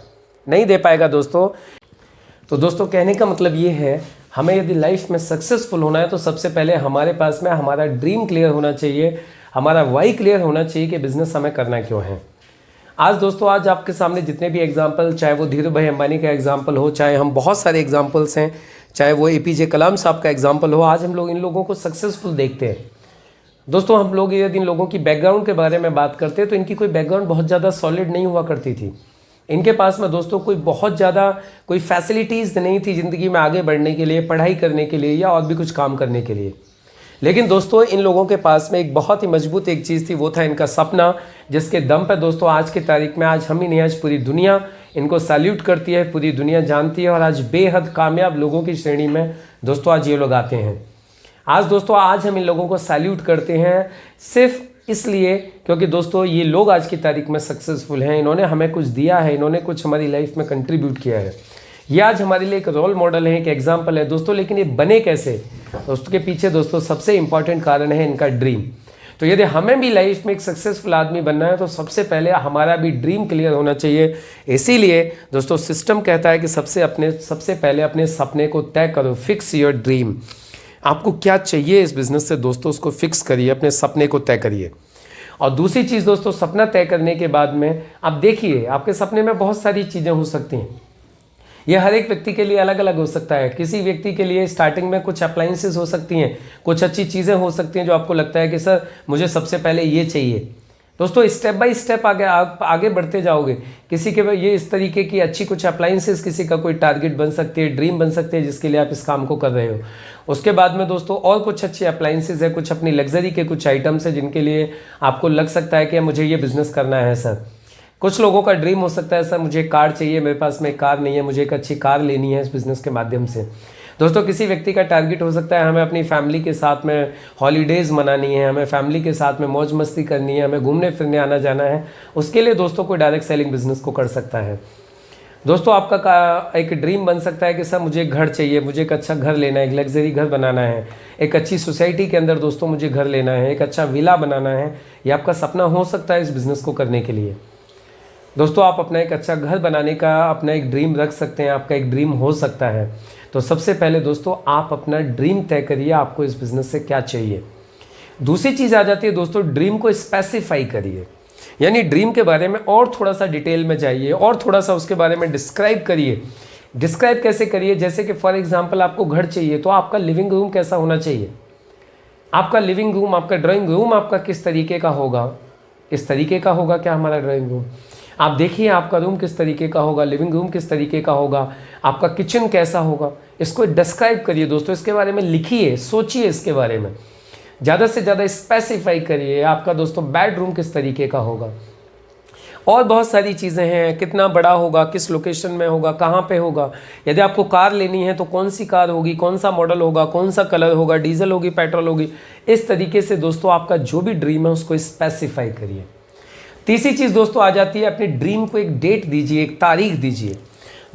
नहीं दे पाएगा दोस्तों। तो दोस्तों कहने का मतलब ये है, हमें यदि लाइफ में सक्सेसफुल होना है तो सबसे पहले हमारे पास में हमारा ड्रीम क्लियर होना चाहिए, हमारा वाई क्लियर होना चाहिए कि बिजनेस हमें करना क्यों है। आज दोस्तों, आज आपके सामने जितने भी एग्जाम्पल, चाहे वो धीरू भाई अंबानी का एग्जाम्पल हो, चाहे हम बहुत सारे एग्जाम्पल्स हैं, चाहे वो APJ कलाम साहब का एग्जाम्पल हो, आज हम लोग इन लोगों को सक्सेसफुल देखते हैं। दोस्तों, हम लोग यदि इन लोगों की बैकग्राउंड के बारे में बात करते हैं तो इनकी कोई बैकग्राउंड बहुत ज़्यादा सॉलिड नहीं हुआ करती थी। इनके पास में दोस्तों कोई बहुत ज़्यादा कोई फैसिलिटीज़ नहीं थी ज़िंदगी में आगे बढ़ने के लिए, पढ़ाई करने के लिए या और भी कुछ काम करने के लिए। लेकिन दोस्तों, इन लोगों के पास में एक बहुत ही मजबूत एक चीज़ थी, वो था इनका सपना, जिसके दम पर दोस्तों आज की तारीख में, आज हम ही नहीं, आज पूरी दुनिया इनको सैल्यूट करती है, पूरी दुनिया जानती है और आज बेहद कामयाब लोगों की श्रेणी में दोस्तों आज ये लोग आते हैं। आज दोस्तों, आज हम इन लोगों को सैल्यूट करते हैं सिर्फ इसलिए क्योंकि दोस्तों ये लोग आज की तारीख में सक्सेसफुल हैं, इन्होंने हमें कुछ दिया है, इन्होंने कुछ हमारी लाइफ में कंट्रीब्यूट किया है। ये आज हमारे लिए एक रोल मॉडल है, एक एग्जाम्पल है दोस्तों। लेकिन ये बने कैसे? दोस्तों के पीछे दोस्तों सबसे इंपॉर्टेंट कारण है इनका ड्रीम। तो यदि हमें भी लाइफ में एक सक्सेसफुल आदमी बनना है तो सबसे पहले हमारा भी ड्रीम क्लियर होना चाहिए। इसीलिए दोस्तों सिस्टम कहता है कि सबसे पहले अपने सपने को तय करो, फिक्स योर ड्रीम। आपको क्या चाहिए इस बिजनेस से दोस्तों, उसको फिक्स करिए, अपने सपने को तय करिए। और दूसरी चीज़ दोस्तों, सपना तय करने के बाद में आप देखिए, आपके सपने में बहुत सारी चीज़ें हो सकती हैं। ये हर एक व्यक्ति के लिए अलग अलग हो सकता है। किसी व्यक्ति के लिए स्टार्टिंग में कुछ अप्लाइंसेस हो सकती हैं, कुछ अच्छी चीज़ें हो सकती हैं जो आपको लगता है कि सर मुझे सबसे पहले ये चाहिए। दोस्तों स्टेप बाय स्टेप आगे बढ़ते जाओगे। किसी के ये इस तरीके की अच्छी कुछ अप्लाइंसेस, किसी का कोई टारगेट बन सकती है, ड्रीम बन सकती है जिसके लिए आप इस काम को कर रहे हो। उसके बाद में दोस्तों और कुछ अच्छी अप्लाइंसेस है, कुछ अपनी लग्जरी के कुछ आइटम्स है जिनके लिए आपको लग सकता है कि मुझे ये बिज़नेस करना है सर। कुछ लोगों का ड्रीम हो सकता है सर मुझे कार चाहिए, मेरे पास में कार नहीं है, मुझे एक अच्छी कार लेनी है इस बिज़नेस के माध्यम से। दोस्तों किसी व्यक्ति का टारगेट हो सकता है हमें अपनी फैमिली के साथ में हॉलीडेज़ मनानी है, हमें फैमिली के साथ में मौज मस्ती करनी है, हमें घूमने फिरने आना जाना है। उसके लिए दोस्तों कोई डायरेक्ट सेलिंग बिजनेस को कर सकता है। दोस्तों आपका एक ड्रीम बन सकता है कि सर मुझे घर चाहिए, मुझे एक अच्छा घर लेना है, एक लग्जरी घर बनाना है, एक अच्छी सोसाइटी के अंदर दोस्तों मुझे घर लेना है, एक अच्छा विला बनाना है। ये आपका सपना हो सकता है इस बिज़नेस को करने के लिए। दोस्तों आप अपना एक अच्छा घर बनाने का अपना एक ड्रीम रख सकते हैं, आपका एक ड्रीम हो सकता है। तो सबसे पहले दोस्तों आप अपना ड्रीम तय करिए, आपको इस बिज़नेस से क्या चाहिए। दूसरी चीज़ आ जाती है दोस्तों, ड्रीम को स्पेसिफाई करिए, यानी ड्रीम के बारे में और थोड़ा सा डिटेल में जाइए और थोड़ा सा उसके बारे में डिस्क्राइब करिए। डिस्क्राइब कैसे करिए? जैसे कि फॉर एग्जांपल आपको घर चाहिए तो आपका लिविंग रूम कैसा होना चाहिए, आपका लिविंग रूम, आपका ड्राइंग रूम आपका किस तरीके का होगा, इस तरीके का होगा क्या हमारा ड्राइंग रूम। आप देखिए आपका रूम किस तरीके का होगा, लिविंग रूम किस तरीके का होगा, आपका किचन कैसा होगा, इसको डिस्क्राइब करिए दोस्तों, इसके बारे में लिखिए, सोचिए इसके बारे में, ज़्यादा से ज़्यादा स्पेसिफाई करिए आपका दोस्तों बेडरूम किस तरीके का होगा। और बहुत सारी चीज़ें हैं, कितना बड़ा होगा, किस लोकेशन में होगा, कहाँ पे होगा। यदि आपको कार लेनी है तो कौन सी कार होगी, कौन सा मॉडल होगा, कौन सा कलर होगा, डीजल होगी, पेट्रोल होगी। इस तरीके से दोस्तों आपका जो भी ड्रीम है उसको स्पेसिफाई करिए। तीसरी चीज़ दोस्तों आ जाती है, अपने ड्रीम को एक डेट दीजिए, एक तारीख दीजिए।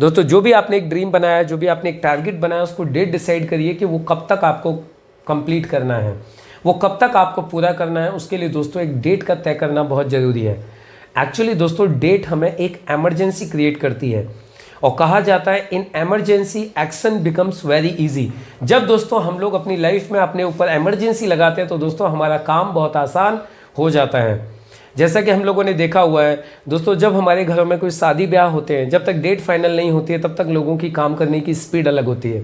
दोस्तों जो भी आपने एक ड्रीम बनाया, जो भी आपने एक टारगेट बनाया, उसको डेट डिसाइड करिए कि वो कब तक आपको कंप्लीट करना है, वो कब तक आपको पूरा करना है। उसके लिए दोस्तों एक डेट का तय करना बहुत ज़रूरी है। एक्चुअली दोस्तों डेट हमें एक एमरजेंसी क्रिएट करती है और कहा जाता है in emergency action becomes very easy. जब दोस्तों हम लोग अपनी लाइफ में अपने ऊपर एमरजेंसी लगाते हैं तो दोस्तों हमारा काम बहुत आसान हो जाता है। जैसा कि हम लोगों ने देखा हुआ है दोस्तों, जब हमारे घरों में कोई शादी ब्याह होते हैं, जब तक डेट फाइनल नहीं होती है तब तक लोगों की काम करने की स्पीड अलग होती है।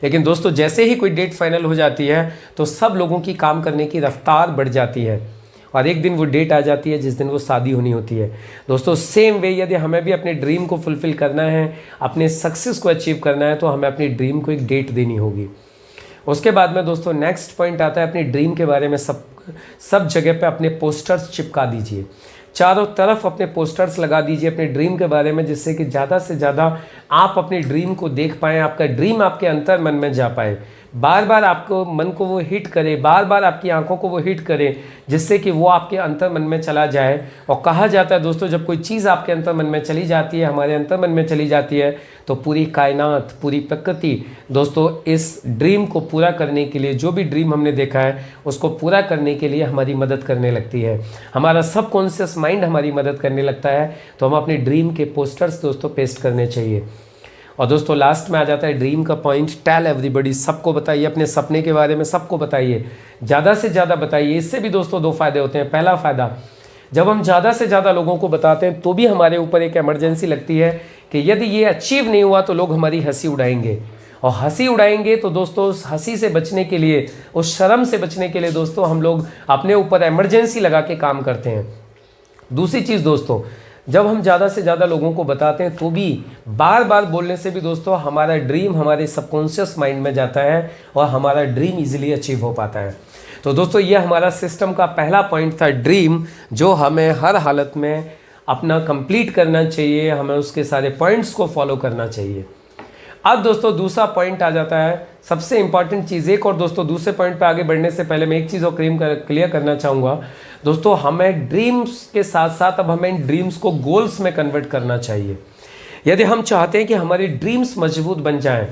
लेकिन दोस्तों जैसे ही कोई डेट फाइनल हो जाती है तो सब लोगों की काम करने की रफ्तार बढ़ जाती है और एक दिन वो डेट आ जाती है जिस दिन वो शादी होनी होती है। दोस्तों सेम वे यदि हमें भी अपने ड्रीम को फुलफ़िल करना है, अपने सक्सेस को अचीव करना है, तो हमें अपनी ड्रीम को एक डेट देनी होगी। उसके बाद में दोस्तों नेक्स्ट पॉइंट आता है, अपनी ड्रीम के बारे में सब जगह पे अपने पोस्टर्स चिपका दीजिए, चारों तरफ अपने पोस्टर्स लगा दीजिए अपने ड्रीम के बारे में, जिससे कि ज़्यादा से ज़्यादा आप अपने ड्रीम को देख पाएँ, आपका ड्रीम आपके अंतर मन में जा पाए, बार बार आपको मन को वो हिट करे, बार बार आपकी आंखों को वो हिट करे, जिससे कि वो आपके अंतर मन में चला जाए। और कहा जाता है दोस्तों जब कोई चीज़ आपके अंतर मन में चली जाती है, हमारे अंतर मन में चली जाती है, तो पूरी कायनात, पूरी प्रकृति दोस्तों इस ड्रीम को पूरा करने के लिए, जो भी ड्रीम हमने देखा है उसको पूरा करने के लिए हमारी मदद करने लगती है। हमारा सबकॉन्शियस माइंड हमारी मदद करने लगता है। तो हम अपने ड्रीम के पोस्टर्स दोस्तों पेस्ट करने चाहिए। और दोस्तों लास्ट में आ जाता है ड्रीम का पॉइंट, टेल एवरीबॉडी, सबको बताइए अपने सपने के बारे में, सबको बताइए, ज़्यादा से ज़्यादा बताइए। इससे भी दोस्तों दो फायदे होते हैं। पहला फ़ायदा, जब हम ज़्यादा से ज़्यादा लोगों को बताते हैं तो भी हमारे ऊपर एक इमरजेंसी लगती है कि यदि ये अचीव नहीं हुआ तो लोग हमारी हंसी उड़ाएंगे, और हंसी उड़ाएंगे तो दोस्तों उस हंसी से बचने के लिए, उस शर्म से बचने के लिए दोस्तों हम लोग अपने ऊपर इमरजेंसी लगा के काम करते हैं। दूसरी चीज़ दोस्तों, जब हम ज़्यादा से ज़्यादा लोगों को बताते हैं तो भी बार बार बोलने से भी दोस्तों हमारा ड्रीम हमारे सबकॉन्शियस माइंड में जाता है और हमारा ड्रीम इजीली अचीव हो पाता है। तो दोस्तों ये हमारा सिस्टम का पहला पॉइंट था, ड्रीम, जो हमें हर हालत में अपना कंप्लीट करना चाहिए, हमें उसके सारे पॉइंट्स को फॉलो करना चाहिए। अब दोस्तों दूसरा पॉइंट आ जाता है, सबसे इंपॉर्टेंट चीज़ एक, और दोस्तों दूसरे पॉइंट पे आगे बढ़ने से पहले मैं एक चीज़ और क्लियर करना चाहूँगा दोस्तों, हमें ड्रीम्स के साथ साथ अब हमें इन ड्रीम्स को गोल्स में कन्वर्ट करना चाहिए। यदि हम चाहते हैं कि हमारी ड्रीम्स मजबूत बन जाएं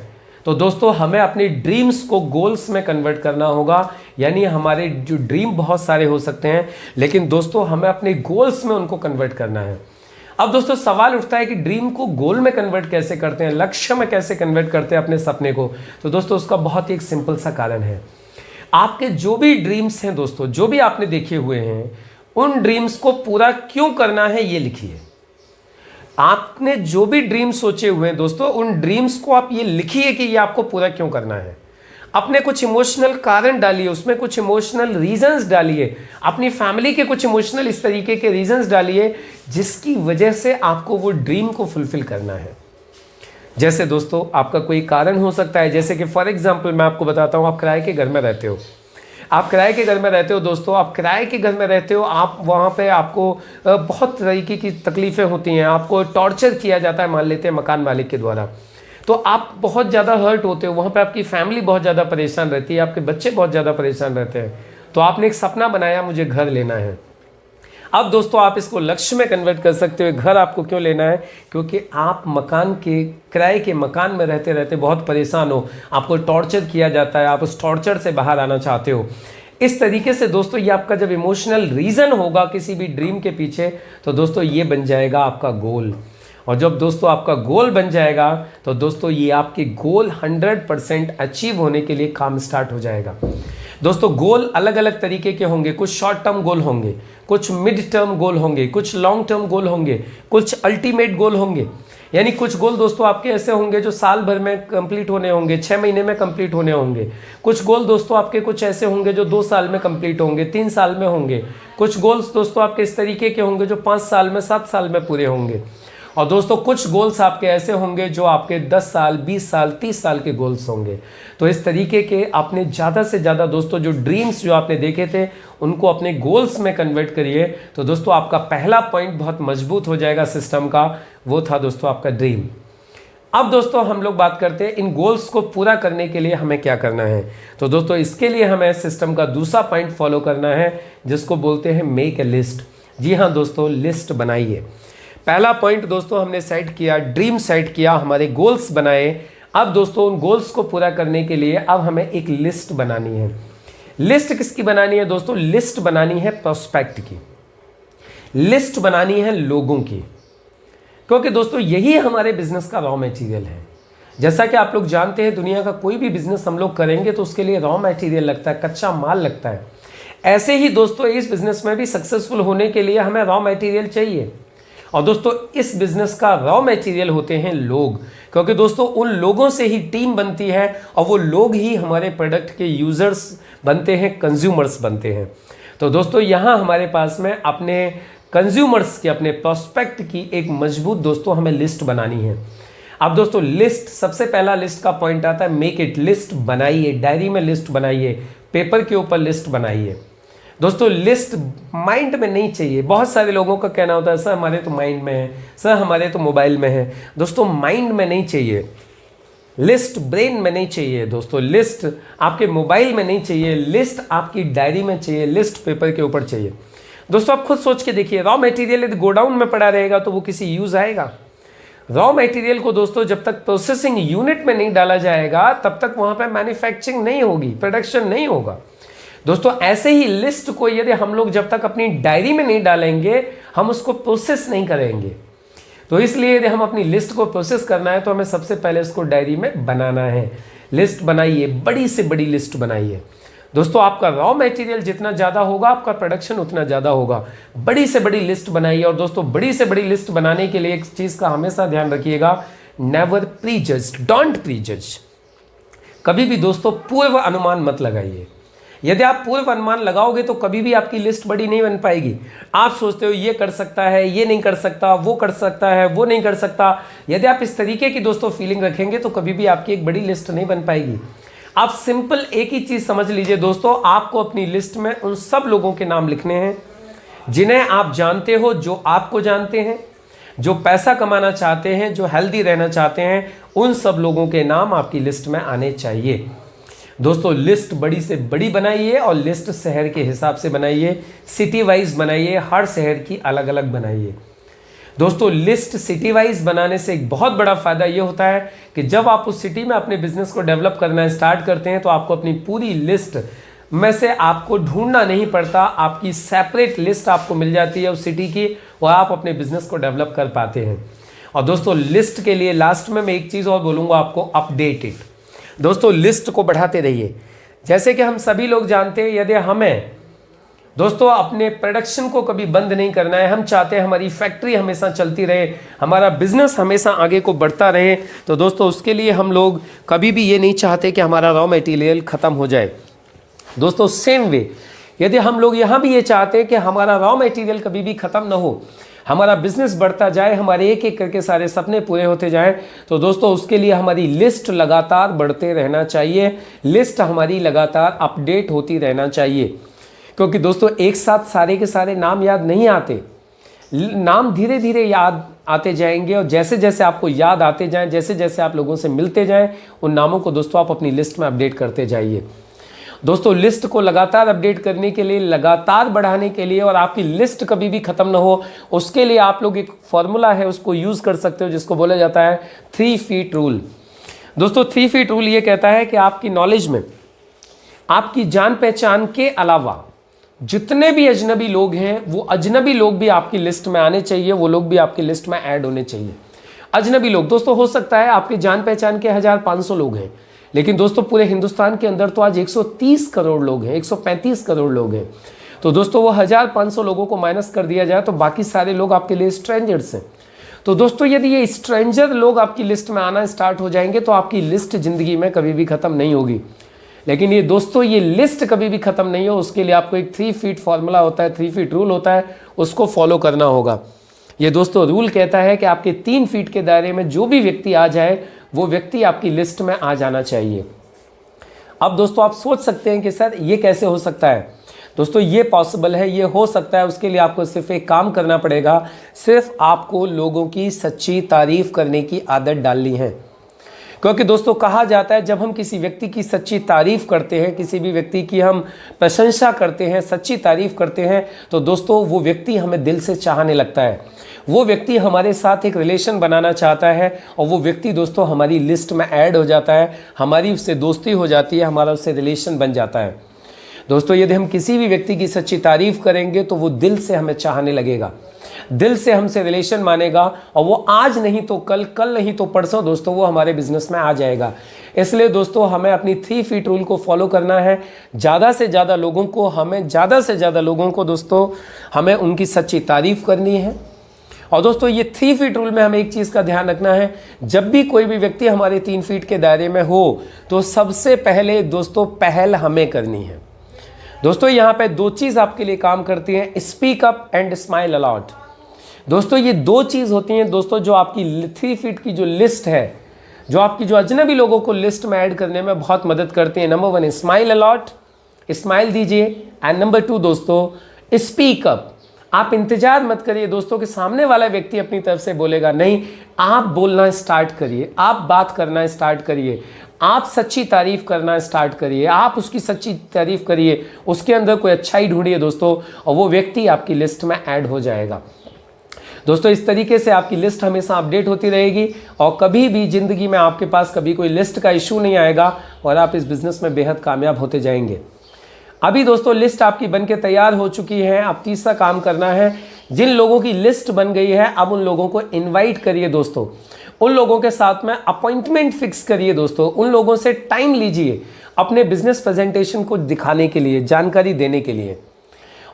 तो दोस्तों हमें अपनी ड्रीम्स को गोल्स में कन्वर्ट करना होगा। यानी हमारे जो ड्रीम बहुत सारे हो सकते हैं, लेकिन दोस्तों हमें अपने गोल्स में उनको कन्वर्ट करना है। अब दोस्तों सवाल उठता है कि ड्रीम को गोल में कन्वर्ट कैसे करते हैं, लक्ष्य में कैसे कन्वर्ट करते हैं अपने सपने को। तो दोस्तों उसका बहुत ही एक सिंपल सा कारण है, आपके जो भी ड्रीम्स हैं दोस्तों, जो भी आपने देखे हुए हैं, उन ड्रीम्स को पूरा क्यों करना है ये लिखिए। आपने जो भी ड्रीम सोचे हुए हैं दोस्तों, उन ड्रीम्स को आप ये लिखिए कि ये आपको पूरा क्यों करना है। अपने कुछ इमोशनल कारण डालिए, उसमें कुछ इमोशनल रीजंस डालिए, अपनी फैमिली के कुछ इमोशनल इस तरीके के रीजंस डालिए जिसकी वजह से आपको वो ड्रीम को फुलफिल करना है। जैसे दोस्तों आपका कोई कारण हो सकता है, जैसे कि फॉर एग्जांपल मैं आपको बताता हूँ, आप किराए के घर में रहते हो, आप किराए के घर में रहते हो दोस्तों, आप किराए के घर में रहते हो, आप वहाँ पे आपको बहुत तरीके की तकलीफ़ें होती हैं, आपको टॉर्चर किया जाता है, मान लेते हैं मकान मालिक के द्वारा, तो आप बहुत ज़्यादा हर्ट होते हो, वहाँ पे आपकी फैमिली बहुत ज़्यादा परेशान रहती है, आपके बच्चे बहुत ज़्यादा परेशान रहते हैं। तो आपने एक सपना बनाया, मुझे घर लेना है। अब दोस्तों आप इसको लक्ष्य में कन्वर्ट कर सकते हो। घर आपको क्यों लेना है? क्योंकि आप मकान के किराए के मकान में रहते रहते बहुत परेशान हो, आपको टॉर्चर किया जाता है, आप उस टॉर्चर से बाहर आना चाहते हो। इस तरीके से दोस्तों ये आपका जब इमोशनल रीज़न होगा किसी भी ड्रीम के पीछे, तो दोस्तों ये बन जाएगा आपका गोल। और जब दोस्तों आपका गोल बन जाएगा तो दोस्तों ये आपके गोल 100% अचीव होने के लिए काम स्टार्ट हो जाएगा। दोस्तों गोल अलग अलग तरीके के होंगे, कुछ शॉर्ट टर्म गोल होंगे, कुछ मिड टर्म गोल होंगे, कुछ लॉन्ग टर्म गोल होंगे, कुछ अल्टीमेट गोल होंगे। यानी कुछ गोल दोस्तों आपके ऐसे होंगे जो साल भर में कंप्लीट होने होंगे, 6 महीने में कंप्लीट होने होंगे। कुछ गोल दोस्तों आपके कुछ ऐसे होंगे जो 2 साल में कंप्लीट होंगे, 3 साल में होंगे। कुछ गोल्स दोस्तों आपके इस तरीके के होंगे जो 5 साल में, 7 साल में पूरे होंगे। और दोस्तों कुछ गोल्स आपके ऐसे होंगे जो आपके 10 साल, 20 साल, 30 साल के गोल्स होंगे। तो इस तरीके के आपने ज़्यादा से ज़्यादा दोस्तों जो ड्रीम्स जो आपने देखे थे उनको अपने गोल्स में कन्वर्ट करिए। तो दोस्तों आपका पहला पॉइंट बहुत मजबूत हो जाएगा सिस्टम का, वो था दोस्तों आपका ड्रीम। अब दोस्तों हम लोग बात करते हैं इन गोल्स को पूरा करने के लिए हमें क्या करना है। तो दोस्तों इसके लिए हमें सिस्टम का दूसरा पॉइंट फॉलो करना है जिसको बोलते हैं मेक ए लिस्ट। जी हाँ दोस्तों, लिस्ट बनाइए। पहला पॉइंट दोस्तों हमने सेट किया, ड्रीम सेट किया, हमारे गोल्स बनाए। अब दोस्तों उन गोल्स को पूरा करने के लिए अब हमें एक लिस्ट बनानी है। लिस्ट किसकी बनानी है दोस्तों? लिस्ट बनानी है प्रोस्पेक्ट की, लिस्ट बनानी है लोगों की, क्योंकि दोस्तों यही हमारे बिजनेस का रॉ मटेरियल है। जैसा कि आप लोग जानते हैं दुनिया का कोई भी बिजनेस हम लोग करेंगे तो उसके लिए रॉ मटेरियल लगता है, कच्चा माल लगता है। ऐसे ही दोस्तों इस बिजनेस में भी सक्सेसफुल होने के लिए हमें रॉ मटेरियल चाहिए। और दोस्तों इस बिजनेस का रॉ मटेरियल होते हैं लोग, क्योंकि दोस्तों उन लोगों से ही टीम बनती है और वो लोग ही हमारे प्रोडक्ट के यूजर्स बनते हैं, कंज्यूमर्स बनते हैं। तो दोस्तों यहाँ हमारे पास में अपने कंज्यूमर्स की, अपने प्रोस्पेक्ट की एक मजबूत दोस्तों हमें लिस्ट बनानी है। अब दोस्तों लिस्ट, सबसे पहला लिस्ट का पॉइंट आता है मेक इट। लिस्ट बनाइए, डायरी में लिस्ट बनाइए, पेपर के ऊपर लिस्ट बनाइए। दोस्तों लिस्ट माइंड में नहीं चाहिए। बहुत सारे लोगों का कहना होता है सर हमारे तो माइंड में है, सर हमारे तो मोबाइल में है। दोस्तों माइंड में नहीं चाहिए, लिस्ट ब्रेन में नहीं चाहिए दोस्तों, लिस्ट आपके मोबाइल में नहीं चाहिए, लिस्ट आपकी डायरी में चाहिए, लिस्ट पेपर के ऊपर चाहिए। दोस्तों आप खुद सोच के देखिए, रॉ मटेरियल यदि गोडाउन में पड़ा रहेगा तो वो किसी यूज आएगा? रॉ मटेरियल को दोस्तों जब तक प्रोसेसिंग यूनिट में नहीं डाला जाएगा तब तक वहां पर मैन्युफैक्चरिंग नहीं होगी, प्रोडक्शन नहीं होगा। दोस्तों ऐसे ही लिस्ट को यदि हम लोग जब तक अपनी डायरी में नहीं डालेंगे हम उसको प्रोसेस नहीं करेंगे। तो इसलिए यदि हम अपनी लिस्ट को प्रोसेस करना है तो हमें सबसे पहले इसको डायरी में बनाना है। लिस्ट बनाइए, बड़ी से बड़ी लिस्ट बनाइए। दोस्तों आपका रॉ मटेरियल जितना ज़्यादा होगा आपका प्रोडक्शन उतना ज़्यादा होगा। बड़ी से बड़ी लिस्ट बनाइए। और दोस्तों बड़ी से बड़ी लिस्ट बनाने के लिए एक चीज़ का हमेशा ध्यान रखिएगा, नेवर प्रीजज, डोंट प्रीजज। कभी भी दोस्तों पूर्व अनुमान मत लगाइए। यदि आप पूर्व अनुमान लगाओगे तो कभी भी आपकी लिस्ट बड़ी नहीं बन पाएगी। आप सोचते हो ये कर सकता है, ये नहीं कर सकता, वो कर सकता है, वो नहीं कर सकता। यदि आप इस तरीके की दोस्तों फीलिंग रखेंगे तो कभी भी आपकी एक बड़ी लिस्ट नहीं बन पाएगी। आप सिंपल एक ही चीज़ समझ लीजिए दोस्तों, आपको अपनी लिस्ट में उन सब लोगों के नाम लिखने हैं जिन्हें आप जानते हो, जो आपको जानते हैं, जो पैसा कमाना चाहते हैं, जो हेल्दी रहना चाहते हैं, उन सब लोगों के नाम आपकी लिस्ट में आने चाहिए। दोस्तों लिस्ट बड़ी से बड़ी बनाइए और लिस्ट शहर के हिसाब से बनाइए, सिटी वाइज बनाइए, हर शहर की अलग अलग बनाइए। दोस्तों लिस्ट सिटी वाइज बनाने से एक बहुत बड़ा फायदा ये होता है कि जब आप उस सिटी में अपने बिजनेस को डेवलप करना स्टार्ट करते हैं तो आपको अपनी पूरी लिस्ट में से आपको ढूंढना नहीं पड़ता, आपकी सेपरेट लिस्ट आपको मिल जाती है उस सिटी की और आप अपने बिजनेस को डेवलप कर पाते हैं। और दोस्तों लिस्ट के लिए लास्ट में मैं एक चीज़ और बोलूँगा आपको, अपडेट इट। दोस्तों लिस्ट को बढ़ाते रहिए। जैसे कि हम सभी लोग जानते हैं, यदि हमें दोस्तों अपने प्रोडक्शन को कभी बंद नहीं करना है, हम चाहते हैं हमारी फैक्ट्री हमेशा चलती रहे, हमारा बिजनेस हमेशा आगे को बढ़ता रहे, तो दोस्तों उसके लिए हम लोग कभी भी ये नहीं चाहते कि हमारा रॉ मटेरियल ख़त्म हो जाए। दोस्तों सेम वे यदि हम लोग यहाँ भी ये चाहते हैं कि हमारा रॉ मटेरियल कभी भी ख़त्म ना हो, हमारा बिजनेस बढ़ता जाए, हमारे एक एक करके सारे सपने पूरे होते जाएं, तो दोस्तों उसके लिए हमारी लिस्ट लगातार बढ़ते रहना चाहिए, लिस्ट हमारी लगातार अपडेट होती रहना चाहिए। क्योंकि दोस्तों एक साथ सारे के सारे नाम याद नहीं आते, नाम धीरे धीरे याद आते जाएंगे और जैसे जैसे आपको याद आते जाएं, जैसे जैसे आप लोगों से मिलते जाएं, उन नामों को दोस्तों आप अपनी लिस्ट में अपडेट करते जाइए। दोस्तों लिस्ट को लगातार अपडेट करने के लिए, लगातार बढ़ाने के लिए और आपकी लिस्ट कभी भी ख़त्म ना हो, उसके लिए आप लोग एक फॉर्मूला है उसको यूज़ कर सकते हो जिसको बोला जाता है 3 फीट रूल। दोस्तों 3 फीट रूल ये कहता है कि आपकी नॉलेज में, आपकी जान पहचान के अलावा जितने भी अजनबी लोग हैं, वो अजनबी लोग भी आपकी लिस्ट में आने चाहिए, वो लोग भी आपकी लिस्ट में ऐड होने चाहिए। अजनबी लोग दोस्तों हो सकता है आपकी जान पहचान के 1500 लोग हैं, लेकिन दोस्तों पूरे हिंदुस्तान के अंदर तो आज 130 करोड़ लोग हैं, 135 करोड़ लोग हैं। तो दोस्तों वो 1500 लोगों को माइनस कर दिया जाए तो बाकी सारे लोग आपके लिए स्ट्रेंजर्स हैं। तो दोस्तों यदि ये स्ट्रेंजर लोग आपकी लिस्ट में आना स्टार्ट हो जाएंगे तो आपकी लिस्ट ज़िंदगी में कभी भी ख़त्म नहीं होगी। लेकिन ये दोस्तों ये लिस्ट कभी भी ख़त्म नहीं हो, उसके लिए आपको एक 3 फीट फॉर्मूला होता है, 3 फीट रूल होता है, उसको फॉलो करना होगा। ये दोस्तों रूल कहता है कि आपके 3 फीट के दायरे में जो भी व्यक्ति आ जाए वो व्यक्ति आपकी लिस्ट में आ जाना चाहिए। अब दोस्तों आप सोच सकते हैं कि सर ये कैसे हो सकता है। दोस्तों ये पॉसिबल है, ये हो सकता है। उसके लिए आपको सिर्फ एक काम करना पड़ेगा, सिर्फ आपको लोगों की सच्ची तारीफ करने की आदत डालनी है। क्योंकि दोस्तों कहा जाता है जब हम किसी व्यक्ति की सच्ची तारीफ करते हैं, किसी भी व्यक्ति की हम प्रशंसा करते हैं, सच्ची तारीफ करते हैं, तो दोस्तों वो व्यक्ति हमें दिल से चाहने लगता है, वो व्यक्ति हमारे साथ एक रिलेशन बनाना चाहता है और वो व्यक्ति दोस्तों हमारी लिस्ट में ऐड हो जाता है, हमारी उससे दोस्ती हो जाती है, हमारा उससे रिलेशन बन जाता है। दोस्तों यदि हम किसी भी व्यक्ति की सच्ची तारीफ करेंगे तो वो दिल से हमें चाहने लगेगा, दिल से हमसे रिलेशन मानेगा और वो आज नहीं तो कल, कल नहीं तो परसों दोस्तों वो हमारे बिजनेस में आ जाएगा। इसलिए दोस्तों हमें अपनी 3 फीट रूल को फॉलो करना है। ज़्यादा से ज़्यादा लोगों को दोस्तों हमें उनकी सच्ची तारीफ करनी है। और दोस्तों ये 3 फीट रूल में हमें एक चीज़ का ध्यान रखना है, जब भी कोई भी व्यक्ति हमारे 3 फीट के दायरे में हो तो सबसे पहले दोस्तों पहल हमें करनी है। दोस्तों यहाँ पे 2 चीज़ आपके लिए काम करती हैं, speak up and smile a lot. दोस्तों ये 2 चीज़ होती हैं दोस्तों जो आपकी 3 फीट की जो लिस्ट है, जो आपकी जो अजनबी लोगों को लिस्ट में ऐड करने में बहुत मदद करती है। नंबर 1 स्माइल अलॉट, स्माइल दीजिए। एंड नंबर 2 दोस्तों स्पीक अप। आप इंतजार मत करिए दोस्तों कि सामने वाला व्यक्ति अपनी तरफ से बोलेगा, नहीं, आप बोलना स्टार्ट करिए, आप बात करना स्टार्ट करिए, आप सच्ची तारीफ करना स्टार्ट करिए, आप उसकी सच्ची तारीफ करिए, उसके अंदर कोई अच्छाई ढूंढिए दोस्तों और वो व्यक्ति आपकी लिस्ट में ऐड हो जाएगा। दोस्तों इस तरीके से आपकी लिस्ट हमेशा अपडेट होती रहेगी और कभी भी ज़िंदगी में आपके पास कभी कोई लिस्ट का इशू नहीं आएगा और आप इस बिज़नेस में बेहद कामयाब होते जाएंगे। अभी दोस्तों लिस्ट आपकी बनके तैयार हो चुकी है। अब तीसरा काम करना है, जिन लोगों की लिस्ट बन गई है अब उन लोगों को इनवाइट करिए दोस्तों, उन लोगों के साथ में अपॉइंटमेंट फिक्स करिए दोस्तों, उन लोगों से टाइम लीजिए अपने बिजनेस प्रेजेंटेशन को दिखाने के लिए, जानकारी देने के लिए।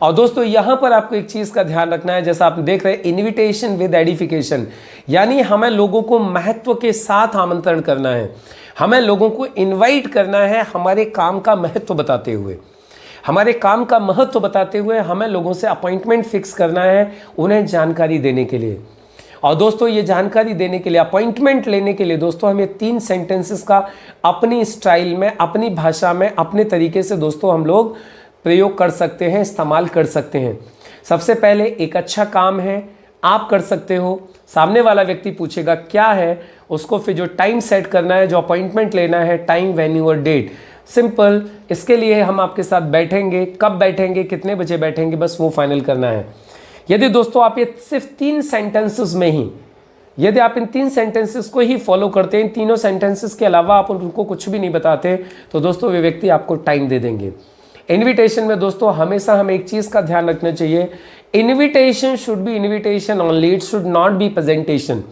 और दोस्तों यहां पर आपको एक चीज का ध्यान रखना है, जैसा आप देख रहे हैं इनविटेशन विद एडिफिकेशन, यानी हमें लोगों को महत्व के साथ आमंत्रण करना है, हमें लोगों को इनवाइट करना है हमारे काम का महत्व बताते हुए, हमारे काम का महत्व बताते हुए हमें लोगों से अपॉइंटमेंट फिक्स करना है उन्हें जानकारी देने के लिए। और दोस्तों ये जानकारी देने के लिए, अपॉइंटमेंट लेने के लिए दोस्तों हमें 3 सेंटेंसेस का अपनी स्टाइल में, अपनी भाषा में, अपने तरीके से दोस्तों हम लोग प्रयोग कर सकते हैं, इस्तेमाल कर सकते हैं। सबसे पहले एक अच्छा काम है, आप कर सकते हो, सामने वाला व्यक्ति पूछेगा क्या है, उसको फिर जो टाइम सेट करना है, जो अपॉइंटमेंट लेना है, टाइम, वेन्यू और डेट, सिंपल। इसके लिए हम आपके साथ बैठेंगे, कब बैठेंगे, कितने बजे बैठेंगे, बस वो फाइनल करना है। यदि दोस्तों आप ये सिर्फ 3 सेंटेंसेस में ही, यदि आप इन 3 सेंटेंसेस को ही फॉलो करते हैं, इन तीनों सेंटेंसेस के अलावा आप उनको कुछ भी नहीं बताते, तो दोस्तों वे व्यक्ति आपको टाइम दे देंगे। इनविटेशन में दोस्तों हमेशा हमें एक चीज़ का ध्यान रखना चाहिए, invitation should be invitation only, it should not be presentation.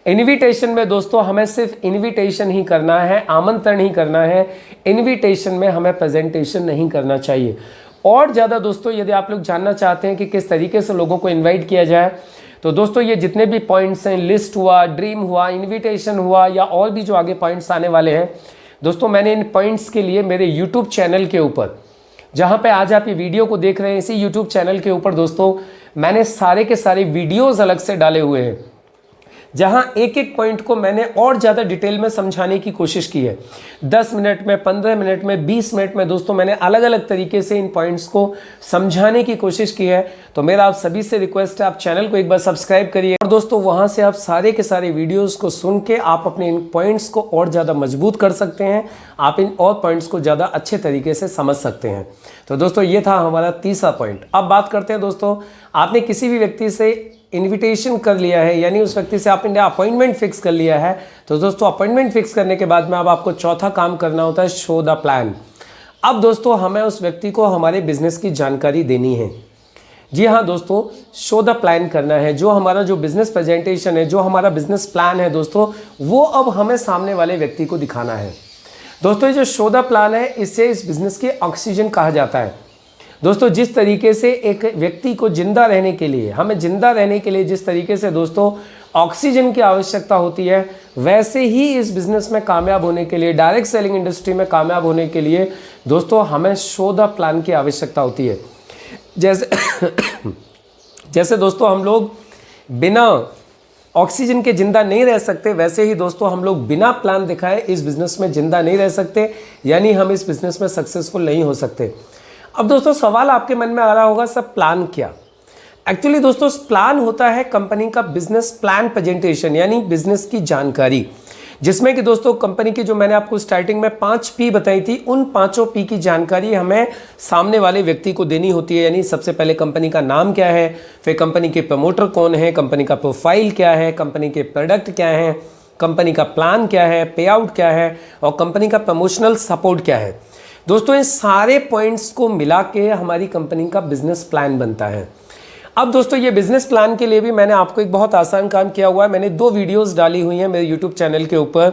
Invitation में दोस्तों हमें सिर्फ इनविटेशन ही करना है, आमंत्रण ही करना है, इनविटेशन में हमें प्रेजेंटेशन नहीं करना चाहिए। और ज़्यादा दोस्तों यदि आप लोग जानना चाहते हैं कि किस तरीके से लोगों को इन्वाइट किया जाए, तो दोस्तों ये जितने भी पॉइंट्स हैं, लिस्ट हुआ, ड्रीम हुआ, इन्विटेशन हुआ, या और भी जो आगे पॉइंट्स आने वाले हैं दोस्तों, मैंने इन पॉइंट्स के लिए मेरे यूट्यूब चैनल के ऊपर, जहाँ पे आज आप ये वीडियो को देख रहे हैं, इसी यूट्यूब चैनल के ऊपर दोस्तों मैंने सारे के सारे वीडियोज़ अलग से डाले हुए हैं, जहां एक एक पॉइंट को मैंने और ज़्यादा डिटेल में समझाने की कोशिश की है। 10 मिनट में, 15 मिनट में, 20 मिनट में दोस्तों मैंने अलग अलग तरीके से इन पॉइंट्स को समझाने की कोशिश की है। तो मेरा आप सभी से रिक्वेस्ट है, आप चैनल को एक बार सब्सक्राइब करिए और दोस्तों वहां से आप सारे के सारे वीडियोज़ को सुन के आप अपने इन पॉइंट्स को और ज़्यादा मजबूत कर सकते हैं, आप इन और पॉइंट्स को ज़्यादा अच्छे तरीके से समझ सकते हैं। तो दोस्तों ये था हमारा तीसरा पॉइंट। अब बात करते हैं दोस्तों, आपने किसी भी व्यक्ति से इनविटेशन कर लिया है, यानी उस व्यक्ति से आपने अपॉइंटमेंट फिक्स कर लिया है, तो दोस्तों अपॉइंटमेंट फिक्स करने के बाद में अब आपको चौथा काम करना होता है, शो द प्लान। अब दोस्तों हमें उस व्यक्ति को हमारे बिजनेस की जानकारी देनी है। जी हाँ दोस्तों, शो द प्लान करना है। जो हमारा जो बिजनेस प्रेजेंटेशन है, जो हमारा बिजनेस प्लान है दोस्तों, वो अब हमें सामने वाले व्यक्ति को दिखाना है। दोस्तों ये जो शो द प्लान है, इससे इस बिजनेस की ऑक्सीजन कहा जाता है। दोस्तों जिस तरीके से एक व्यक्ति को जिंदा रहने के लिए, हमें जिंदा रहने के लिए जिस तरीके से दोस्तों ऑक्सीजन की आवश्यकता होती है, वैसे ही इस बिजनेस में कामयाब होने के लिए, डायरेक्ट सेलिंग इंडस्ट्री में कामयाब होने के लिए दोस्तों हमें शो द प्लान की आवश्यकता होती है। जैसे दोस्तों हम लोग बिना ऑक्सीजन के जिंदा नहीं रह सकते, वैसे ही दोस्तों हम लोग बिना प्लान दिखाए इस बिजनेस में जिंदा नहीं रह सकते, यानी हम इस बिजनेस में सक्सेसफुल नहीं हो सकते। अब दोस्तों सवाल आपके मन में आ रहा होगा, सब प्लान क्या? एक्चुअली दोस्तों प्लान होता है कंपनी का बिजनेस प्लान प्रेजेंटेशन, यानी बिजनेस की जानकारी, जिसमें कि दोस्तों कंपनी की जो मैंने आपको स्टार्टिंग में 5 P बताई थी, उन 5 P की जानकारी हमें सामने वाले व्यक्ति को देनी होती है। यानी सबसे पहले कंपनी का नाम क्या है, फिर कंपनी के प्रमोटर कौन है, कंपनी का प्रोफाइल क्या है, कंपनी के प्रोडक्ट क्या है, कंपनी का प्लान क्या है, पे आउट क्या है, और कंपनी का प्रमोशनल सपोर्ट क्या है। दोस्तों इन सारे पॉइंट्स को मिला के हमारी कंपनी का बिजनेस प्लान बनता है। अब दोस्तों ये बिजनेस प्लान के लिए भी मैंने आपको एक बहुत आसान काम किया हुआ है। मैंने 2 वीडियोस डाली हुई हैं मेरे यूट्यूब चैनल के ऊपर,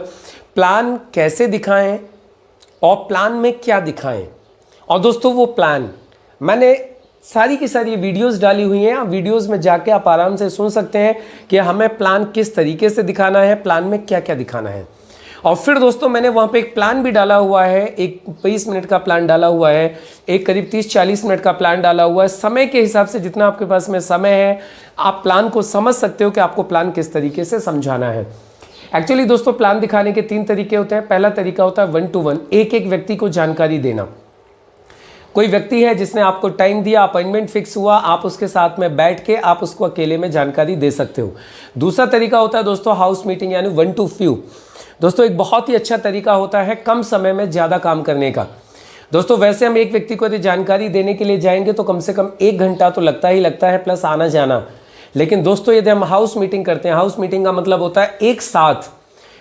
प्लान कैसे दिखाएं और प्लान में क्या दिखाएं। और दोस्तों वो प्लान मैंने सारी की सारी वीडियोस डाली हुई हैं, वीडियोस में जाके आप आराम से सुन सकते हैं कि हमें प्लान किस तरीके से दिखाना है, प्लान में क्या क्या दिखाना है। और फिर दोस्तों मैंने वहाँ पे एक प्लान भी डाला हुआ है, एक 20 मिनट का प्लान डाला हुआ है, एक करीब 30-40 मिनट का प्लान डाला हुआ है। समय के हिसाब से जितना आपके पास में समय है, आप प्लान को समझ सकते हो कि आपको प्लान किस तरीके से समझाना है। एक्चुअली दोस्तों प्लान दिखाने के 3 तरीके होते हैं। पहला तरीका होता है 1 to 1, एक एक व्यक्ति को जानकारी देना। कोई व्यक्ति है जिसने आपको टाइम दिया, अपॉइंटमेंट फिक्स हुआ, आप उसके साथ में बैठ के आप उसको अकेले में जानकारी दे सकते हो। दूसरा तरीका होता है दोस्तों हाउस मीटिंग, यानी 1 to few। दोस्तों एक बहुत ही अच्छा तरीका होता है कम समय में ज़्यादा काम करने का। दोस्तों वैसे हम एक व्यक्ति को यदि जानकारी देने के लिए जाएंगे तो कम से कम 1 घंटा तो लगता ही लगता है, प्लस आना जाना। लेकिन दोस्तों यदि हम हाउस मीटिंग करते हैं, हाउस मीटिंग का मतलब होता है एक साथ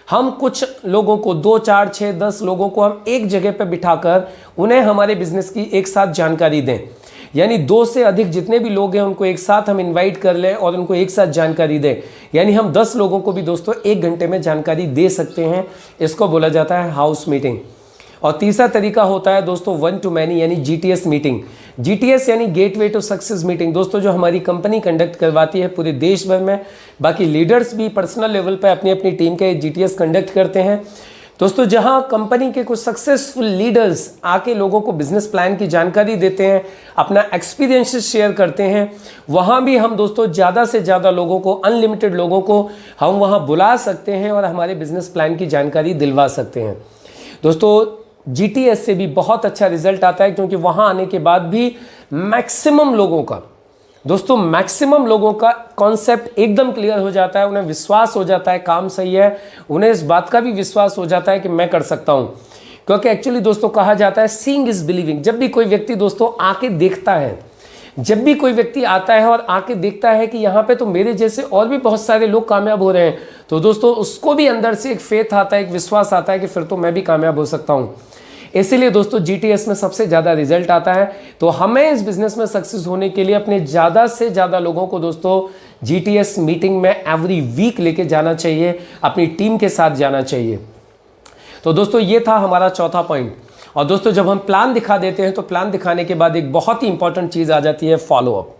हम कुछ लोगों को, 2, 4, 6, 10 लोगों को हम एक जगह पर बिठाकर उन्हें हमारे बिजनेस की एक साथ जानकारी दें। यानी 2 से अधिक जितने भी लोग हैं उनको एक साथ हम इनवाइट कर लें और उनको एक साथ जानकारी दें, यानी हम 10 लोगों को भी दोस्तों 1 घंटे में जानकारी दे सकते हैं। इसको बोला जाता है हाउस मीटिंग। और तीसरा तरीका होता है दोस्तों 1 to many यानी GTS मीटिंग। GTS यानी गेटवे टू सक्सेस मीटिंग दोस्तों, जो हमारी कंपनी कंडक्ट करवाती है पूरे देश भर में। बाकी लीडर्स भी पर्सनल लेवल पर अपनी अपनी टीम के GTS कंडक्ट करते हैं दोस्तों, जहां कंपनी के कुछ सक्सेसफुल लीडर्स आके लोगों को बिजनेस प्लान की जानकारी देते हैं, अपना एक्सपीरियंस शेयर करते हैं। वहां भी हम दोस्तों ज़्यादा से ज़्यादा लोगों को, अनलिमिटेड लोगों को हम वहां बुला सकते हैं और हमारे बिजनेस प्लान की जानकारी दिलवा सकते हैं। दोस्तों GTS से भी बहुत अच्छा रिजल्ट आता है, क्योंकि वहां आने के बाद भी मैक्सिमम लोगों का कॉन्सेप्ट एकदम क्लियर हो जाता है। उन्हें विश्वास हो जाता है काम सही है, उन्हें इस बात का भी विश्वास हो जाता है कि मैं कर सकता हूं। क्योंकि एक्चुअली दोस्तों कहा जाता है सीइंग इज बिलीविंग। जब भी कोई व्यक्ति दोस्तों आके देखता है, जब भी कोई व्यक्ति आता है और आके देखता है कि यहाँ पे तो मेरे जैसे और भी बहुत सारे लोग कामयाब हो रहे हैं, तो दोस्तों उसको भी अंदर से एक फेथ आता है, एक विश्वास आता है कि फिर तो मैं भी कामयाब हो सकता हूँ। इसीलिए दोस्तों GTS में सबसे ज़्यादा रिजल्ट आता है। तो हमें इस बिजनेस में सक्सेस होने के लिए अपने ज़्यादा से ज़्यादा लोगों को दोस्तों GTS मीटिंग में एवरी वीक लेके जाना चाहिए, अपनी टीम के साथ जाना चाहिए। तो दोस्तों ये था हमारा चौथा पॉइंट। और दोस्तों जब हम प्लान दिखा देते हैं तो प्लान दिखाने के बाद एक बहुत ही इंपॉर्टेंट चीज़ आ जाती है, फॉलोअप।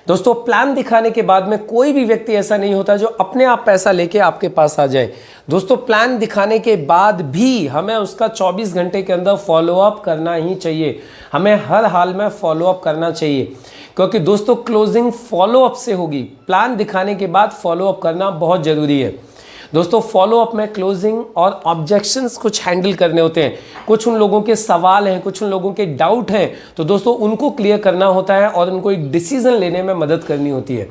दोस्तों प्लान दिखाने के बाद में कोई भी व्यक्ति ऐसा नहीं होता जो अपने आप पैसा लेके आपके पास आ जाए। दोस्तों प्लान दिखाने के बाद भी हमें उसका 24 घंटे के अंदर फॉलोअप करना ही चाहिए। हमें हर हाल में फॉलोअप करना चाहिए, क्योंकि दोस्तों क्लोजिंग फॉलोअप से होगी। प्लान दिखाने के बाद फॉलोअप करना बहुत ज़रूरी है। दोस्तों फॉलोअप में क्लोजिंग और ऑब्जेक्शंस कुछ हैंडल करने होते हैं, कुछ उन लोगों के सवाल हैं, कुछ उन लोगों के डाउट हैं, तो दोस्तों उनको क्लियर करना होता है और उनको एक डिसीजन लेने में मदद करनी होती है।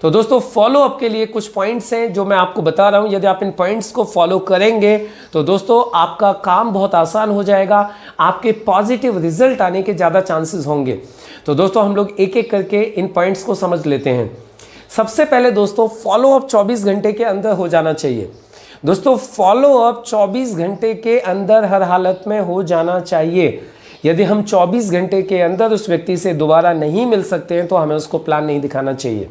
तो दोस्तों फॉलोअप के लिए कुछ पॉइंट्स हैं जो मैं आपको बता रहा हूं। यदि आप इन पॉइंट्स को फॉलो करेंगे तो दोस्तों आपका काम बहुत आसान हो जाएगा, आपके पॉजिटिव रिजल्ट आने के ज़्यादा चांसेस होंगे। तो दोस्तों हम लोग एक एक करके इन पॉइंट्स को समझ लेते हैं। सबसे पहले दोस्तों फॉलोअप 24 घंटे के अंदर हो जाना चाहिए। दोस्तों फॉलोअप 24 घंटे के अंदर हर हालत में हो जाना चाहिए। यदि हम 24 घंटे के अंदर उस व्यक्ति से दोबारा नहीं मिल सकते हैं तो हमें उसको प्लान नहीं दिखाना चाहिए,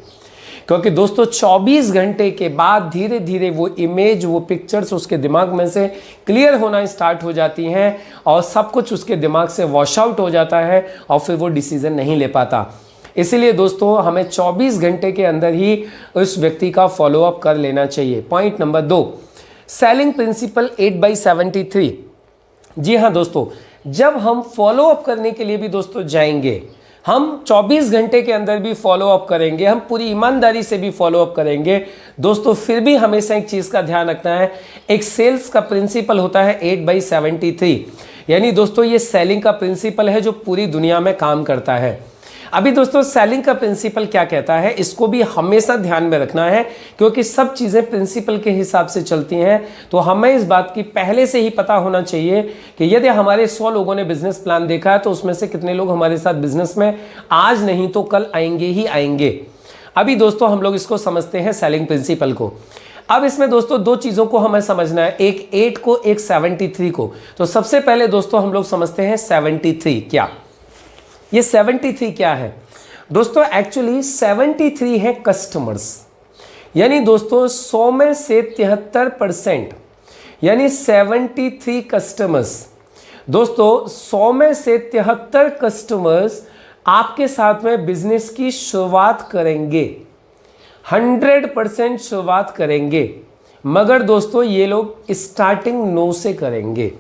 क्योंकि दोस्तों 24 घंटे के बाद धीरे धीरे वो इमेज, वो पिक्चर्स उसके दिमाग में से क्लियर होना स्टार्ट हो जाती हैं और सब कुछ उसके दिमाग से वॉश आउट हो जाता है और फिर वो डिसीजन नहीं ले पाता। इसीलिए दोस्तों हमें 24 घंटे के अंदर ही उस व्यक्ति का फॉलोअप कर लेना चाहिए। Point number 2, selling principle 8/73। जी हाँ दोस्तों, जब हम फॉलोअप करने के लिए भी दोस्तों जाएंगे, हम 24 घंटे के अंदर भी फॉलोअप करेंगे, हम पूरी ईमानदारी से भी फॉलोअप करेंगे दोस्तों, फिर भी हमेशा एक चीज़ का ध्यान रखना है। एक सेल्स का प्रिंसिपल होता है 8/73, यानी दोस्तों ये सेलिंग का प्रिंसिपल है जो पूरी दुनिया में काम करता है। अभी दोस्तों सेलिंग का प्रिंसिपल क्या कहता है, इसको भी हमेशा ध्यान में रखना है, क्योंकि सब चीज़ें प्रिंसिपल के हिसाब से चलती हैं। तो हमें इस बात की पहले से ही पता होना चाहिए कि यदि हमारे 100 लोगों ने बिजनेस प्लान देखा है तो उसमें से कितने लोग हमारे साथ बिजनेस में आज नहीं तो कल आएंगे ही आएंगे। अभी दोस्तों हम लोग इसको समझते हैं सेलिंग प्रिंसिपल को। अब इसमें दोस्तों 2 चीज़ों को हमें समझना है, एक 8 को, एक 73 को। तो सबसे पहले दोस्तों हम लोग समझते हैं 73 क्या। ये 73 क्या है दोस्तों? एक्चुअली 73 है कस्टमर्स, यानी दोस्तों 100 में से 73%, यानी 73 कस्टमर्स। दोस्तों 100 में से 73 कस्टमर्स आपके साथ में बिजनेस की शुरुआत करेंगे, 100% शुरुआत करेंगे, मगर दोस्तों ये लोग स्टार्टिंग नो से करेंगे।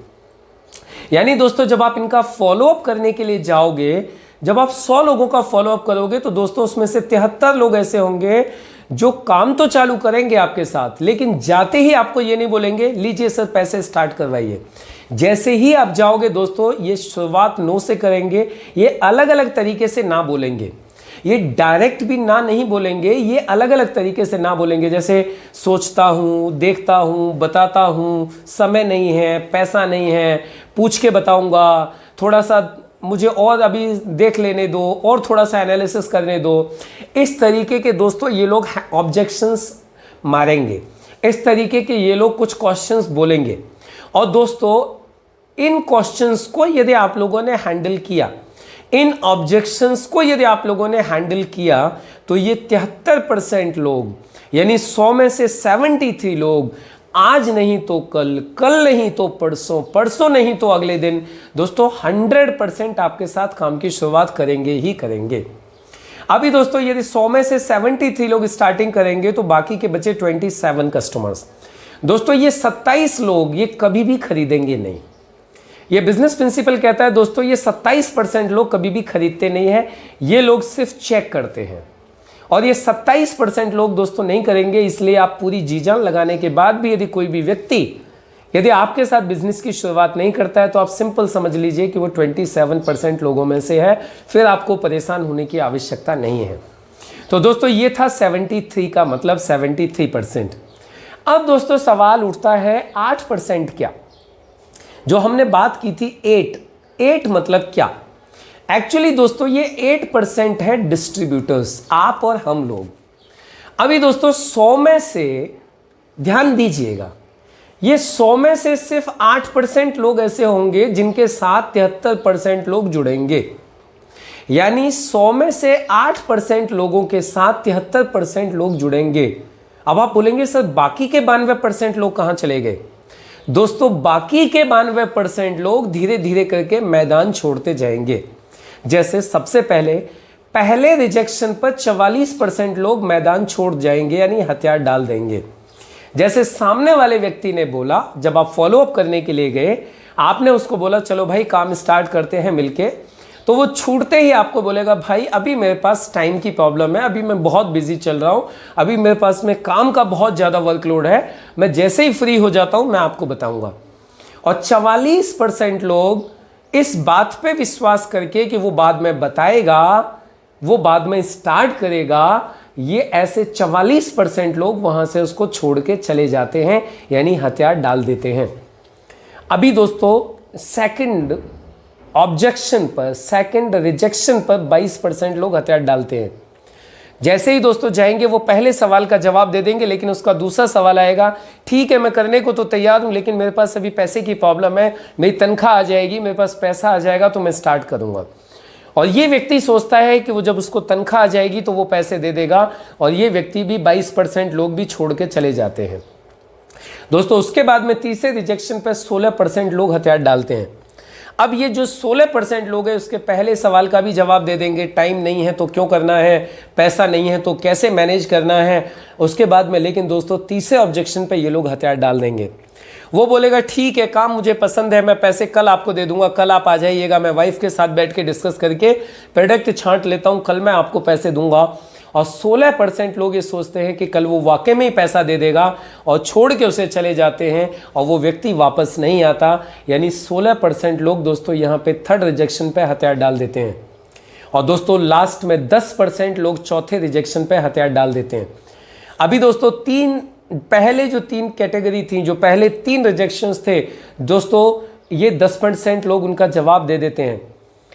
यानी दोस्तों जब आप इनका फॉलोअप करने के लिए जाओगे, जब आप 100 लोगों का फॉलोअप करोगे तो दोस्तों उसमें से 73 लोग ऐसे होंगे जो काम तो चालू करेंगे आपके साथ, लेकिन जाते ही आपको ये नहीं बोलेंगे लीजिए सर पैसे स्टार्ट करवाइए। जैसे ही आप जाओगे दोस्तों ये शुरुआत नो से करेंगे, ये अलग अलग तरीके से ना बोलेंगे, ये डायरेक्ट भी ना नहीं बोलेंगे, ये अलग अलग तरीके से ना बोलेंगे। जैसे सोचता हूँ, देखता हूँ, बताता हूँ, समय नहीं है, पैसा नहीं है, पूछ के बताऊँगा, थोड़ा सा मुझे और अभी देख लेने दो, और थोड़ा सा एनालिसिस करने दो। इस तरीके के दोस्तों ये लोग ऑब्जेक्शंस मारेंगे, इस तरीके के ये लोग कुछ क्वेश्चंस बोलेंगे। और दोस्तों इन क्वेश्चंस को यदि आप लोगों ने हैंडल किया, इन ऑब्जेक्शंस को यदि आप लोगों ने हैंडल किया तो ये 73% लोग, यानी 100 में से 73 लोग आज नहीं तो कल, कल नहीं तो परसों, परसों नहीं तो अगले दिन दोस्तों 100% आपके साथ काम की शुरुआत करेंगे ही करेंगे। अभी दोस्तों यदि 100 में से 73 लोग स्टार्टिंग करेंगे तो बाकी के बचे 27 कस्टमर्स। दोस्तों ये 27 लोग ये कभी भी खरीदेंगे नहीं। ये बिजनेस प्रिंसिपल कहता है दोस्तों ये 27% लोग कभी भी खरीदते नहीं है, ये लोग सिर्फ चेक करते हैं। और ये 27% लोग दोस्तों नहीं करेंगे, इसलिए आप पूरी जी जान लगाने के बाद भी यदि कोई भी व्यक्ति यदि आपके साथ बिजनेस की शुरुआत नहीं करता है तो आप सिंपल समझ लीजिए कि वो 27% लोगों में से है, फिर आपको परेशान होने की आवश्यकता नहीं है। तो दोस्तों ये था 73 का मतलब 73%। अब दोस्तों सवाल उठता है 8% क्या, जो हमने बात की थी 8 मतलब क्या। एक्चुअली दोस्तों ये 8% है डिस्ट्रीब्यूटर्स, आप और हम लोग। अभी दोस्तों 100 में से ध्यान दीजिएगा, ये 100 में से सिर्फ 8% लोग ऐसे होंगे जिनके साथ 73% लोग जुड़ेंगे। यानी 100 में से 8% लोगों के साथ 73% लोग जुड़ेंगे। अब आप बोलेंगे सर बाकी के 92% लोग कहां चले गए? दोस्तों बाकी के 92% लोग धीरे धीरे करके मैदान छोड़ते जाएंगे। जैसे सबसे पहले रिजेक्शन पर 44% लोग मैदान छोड़ जाएंगे, यानी हथियार डाल देंगे। जैसे सामने वाले व्यक्ति ने बोला, जब आप फॉलो अप करने के लिए गए, आपने उसको बोला चलो भाई काम स्टार्ट करते हैं मिलके, तो वो छूटते ही आपको बोलेगा भाई अभी मेरे पास टाइम की प्रॉब्लम है, अभी मैं बहुत बिजी चल रहा हूँ, अभी मेरे पास में काम का बहुत ज़्यादा वर्कलोड है, मैं जैसे ही फ्री हो जाता हूँ मैं आपको बताऊँगा। और 44% लोग इस बात पे विश्वास करके कि वो बाद में बताएगा, वो बाद में स्टार्ट करेगा, ये ऐसे 44% लोग वहां से उसको छोड़ के चले जाते हैं, यानी हथियार डाल देते हैं। अभी दोस्तों सेकंड ऑब्जेक्शन पर, सेकंड रिजेक्शन पर 22% लोग हथियार डालते हैं। जैसे ही दोस्तों जाएंगे वो पहले सवाल का जवाब दे देंगे, लेकिन उसका दूसरा सवाल आएगा, ठीक है मैं करने को तो तैयार हूं लेकिन मेरे पास अभी पैसे की प्रॉब्लम है, मेरी तनख्वाह आ जाएगी, मेरे पास पैसा आ जाएगा तो मैं स्टार्ट करूंगा। और ये व्यक्ति सोचता है कि वो जब उसको तनख्वाह आ जाएगी तो वो पैसे दे देगा, और ये व्यक्ति भी 22% लोग भी छोड़ के चले जाते हैं। दोस्तों उसके बाद में तीसरे रिजेक्शन पर 16% लोग हथियार डालते हैं। अब ये जो 16% लोग हैं उसके पहले सवाल का भी जवाब दे देंगे, टाइम नहीं है तो क्यों करना है, पैसा नहीं है तो कैसे मैनेज करना है, उसके बाद में। लेकिन दोस्तों तीसरे ऑब्जेक्शन पे ये लोग हथियार डाल देंगे। वो बोलेगा ठीक है काम मुझे पसंद है, मैं पैसे कल आपको दे दूंगा, कल आप आ जाइएगा, मैं वाइफ के साथ बैठ के डिस्कस करके प्रोडक्ट छांट लेता हूँ, कल मैं आपको पैसे दूंगा। और 16% लोग ये सोचते हैं कि कल वो वाकई में ही पैसा दे देगा और छोड़ के उसे चले जाते हैं और वो व्यक्ति वापस नहीं आता। यानी 16% लोग दोस्तों यहाँ पे थर्ड रिजेक्शन पे हथियार डाल देते हैं। और दोस्तों लास्ट में 10% लोग चौथे रिजेक्शन पे हथियार डाल देते हैं। अभी दोस्तों पहले जो 3 कैटेगरी थी, जो पहले 3 रिजेक्शंस थे दोस्तों, ये 10% लोग उनका जवाब दे देते हैं।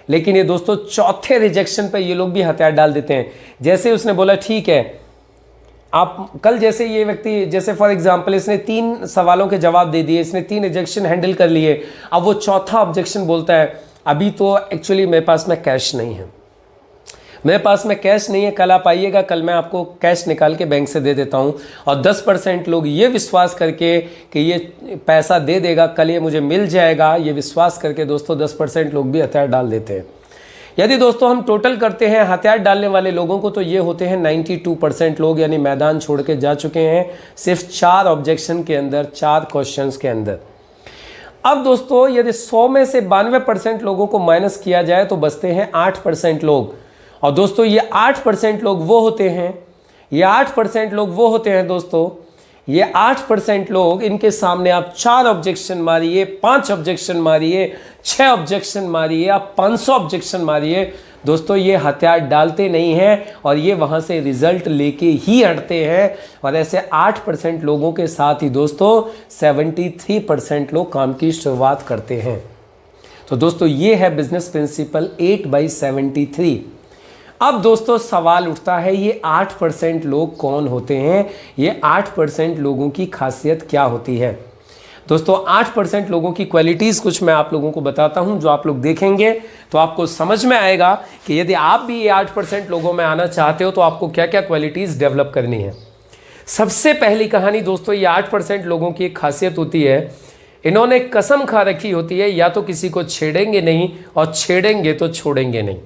लेकिन ये दोस्तों चौथे रिजेक्शन पे ये लोग भी हथियार डाल देते हैं। जैसे उसने बोला ठीक है आप कल, जैसे ये व्यक्ति, जैसे फॉर एग्जांपल इसने 3 सवालों के जवाब दे दिए, इसने 3 रिजेक्शन हैंडल कर लिए, अब वो चौथा ऑब्जेक्शन बोलता है अभी तो एक्चुअली मेरे पास में कैश नहीं है, मेरे पास में कैश नहीं है, कल आप आइएगा, कल मैं आपको कैश निकाल के बैंक से दे देता हूँ। और 10% लोग ये विश्वास करके कि ये पैसा दे देगा, कल ये मुझे मिल जाएगा, ये विश्वास करके दोस्तों 10% लोग भी हथियार डाल देते हैं। यदि दोस्तों हम टोटल करते हैं हथियार डालने वाले लोगों को तो ये होते हैं 92% लोग, यानी मैदान छोड़ के जा चुके हैं सिर्फ 4 ऑब्जेक्शन के अंदर, 4 क्वेश्चंस के अंदर। अब दोस्तों यदि 100 में से 92% लोगों को माइनस किया जाए तो बचते हैं 8% लोग। और दोस्तों ये 8% लोग वो होते हैं, ये 8% लोग वो होते हैं दोस्तों, ये 8% लोग, इनके सामने आप 4 ऑब्जेक्शन मारिए, 5 ऑब्जेक्शन मारिए, 6 ऑब्जेक्शन मारिए, आप 500 ऑब्जेक्शन मारिए, दोस्तों ये हथियार डालते नहीं हैं और ये वहाँ से रिजल्ट लेके ही हटते हैं। और ऐसे 8% लोगों के साथ ही दोस्तों 73% लोग काम की शुरुआत करते हैं। तो दोस्तों ये है बिजनेस प्रिंसिपल 8/73। अब दोस्तों सवाल उठता है ये 8% लोग कौन होते हैं, ये 8% लोगों की खासियत क्या होती है। दोस्तों 8% लोगों की क्वालिटीज़ कुछ मैं आप लोगों को बताता हूं, जो आप लोग देखेंगे तो आपको समझ में आएगा कि यदि आप भी ये 8% लोगों में आना चाहते हो तो आपको क्या क्या क्वालिटीज़ डेवलप करनी है। सबसे पहली कहानी दोस्तों, ये 8% लोगों की एक खासियत होती है, इन्होंने कसम खा रखी होती है या तो किसी को छेड़ेंगे नहीं और छेड़ेंगे तो छोड़ेंगे नहीं।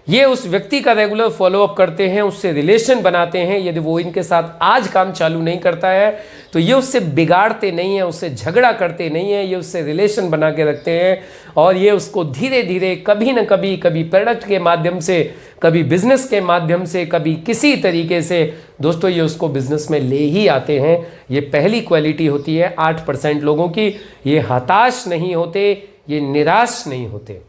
ये उस व्यक्ति का रेगुलर फॉलोअप करते हैं, उससे रिलेशन बनाते हैं। यदि वो इनके साथ आज काम चालू नहीं करता है तो ये उससे बिगाड़ते नहीं हैं, उससे झगड़ा करते नहीं हैं, ये उससे रिलेशन बना के रखते हैं और ये उसको धीरे धीरे कभी ना कभी, कभी प्रोडक्ट के माध्यम से, कभी बिजनेस के माध्यम से, कभी किसी तरीके से दोस्तों ये उसको बिजनेस में ले ही आते हैं। ये पहली क्वालिटी होती है 8% लोगों की। ये हताश नहीं होते, ये निराश नहीं होते।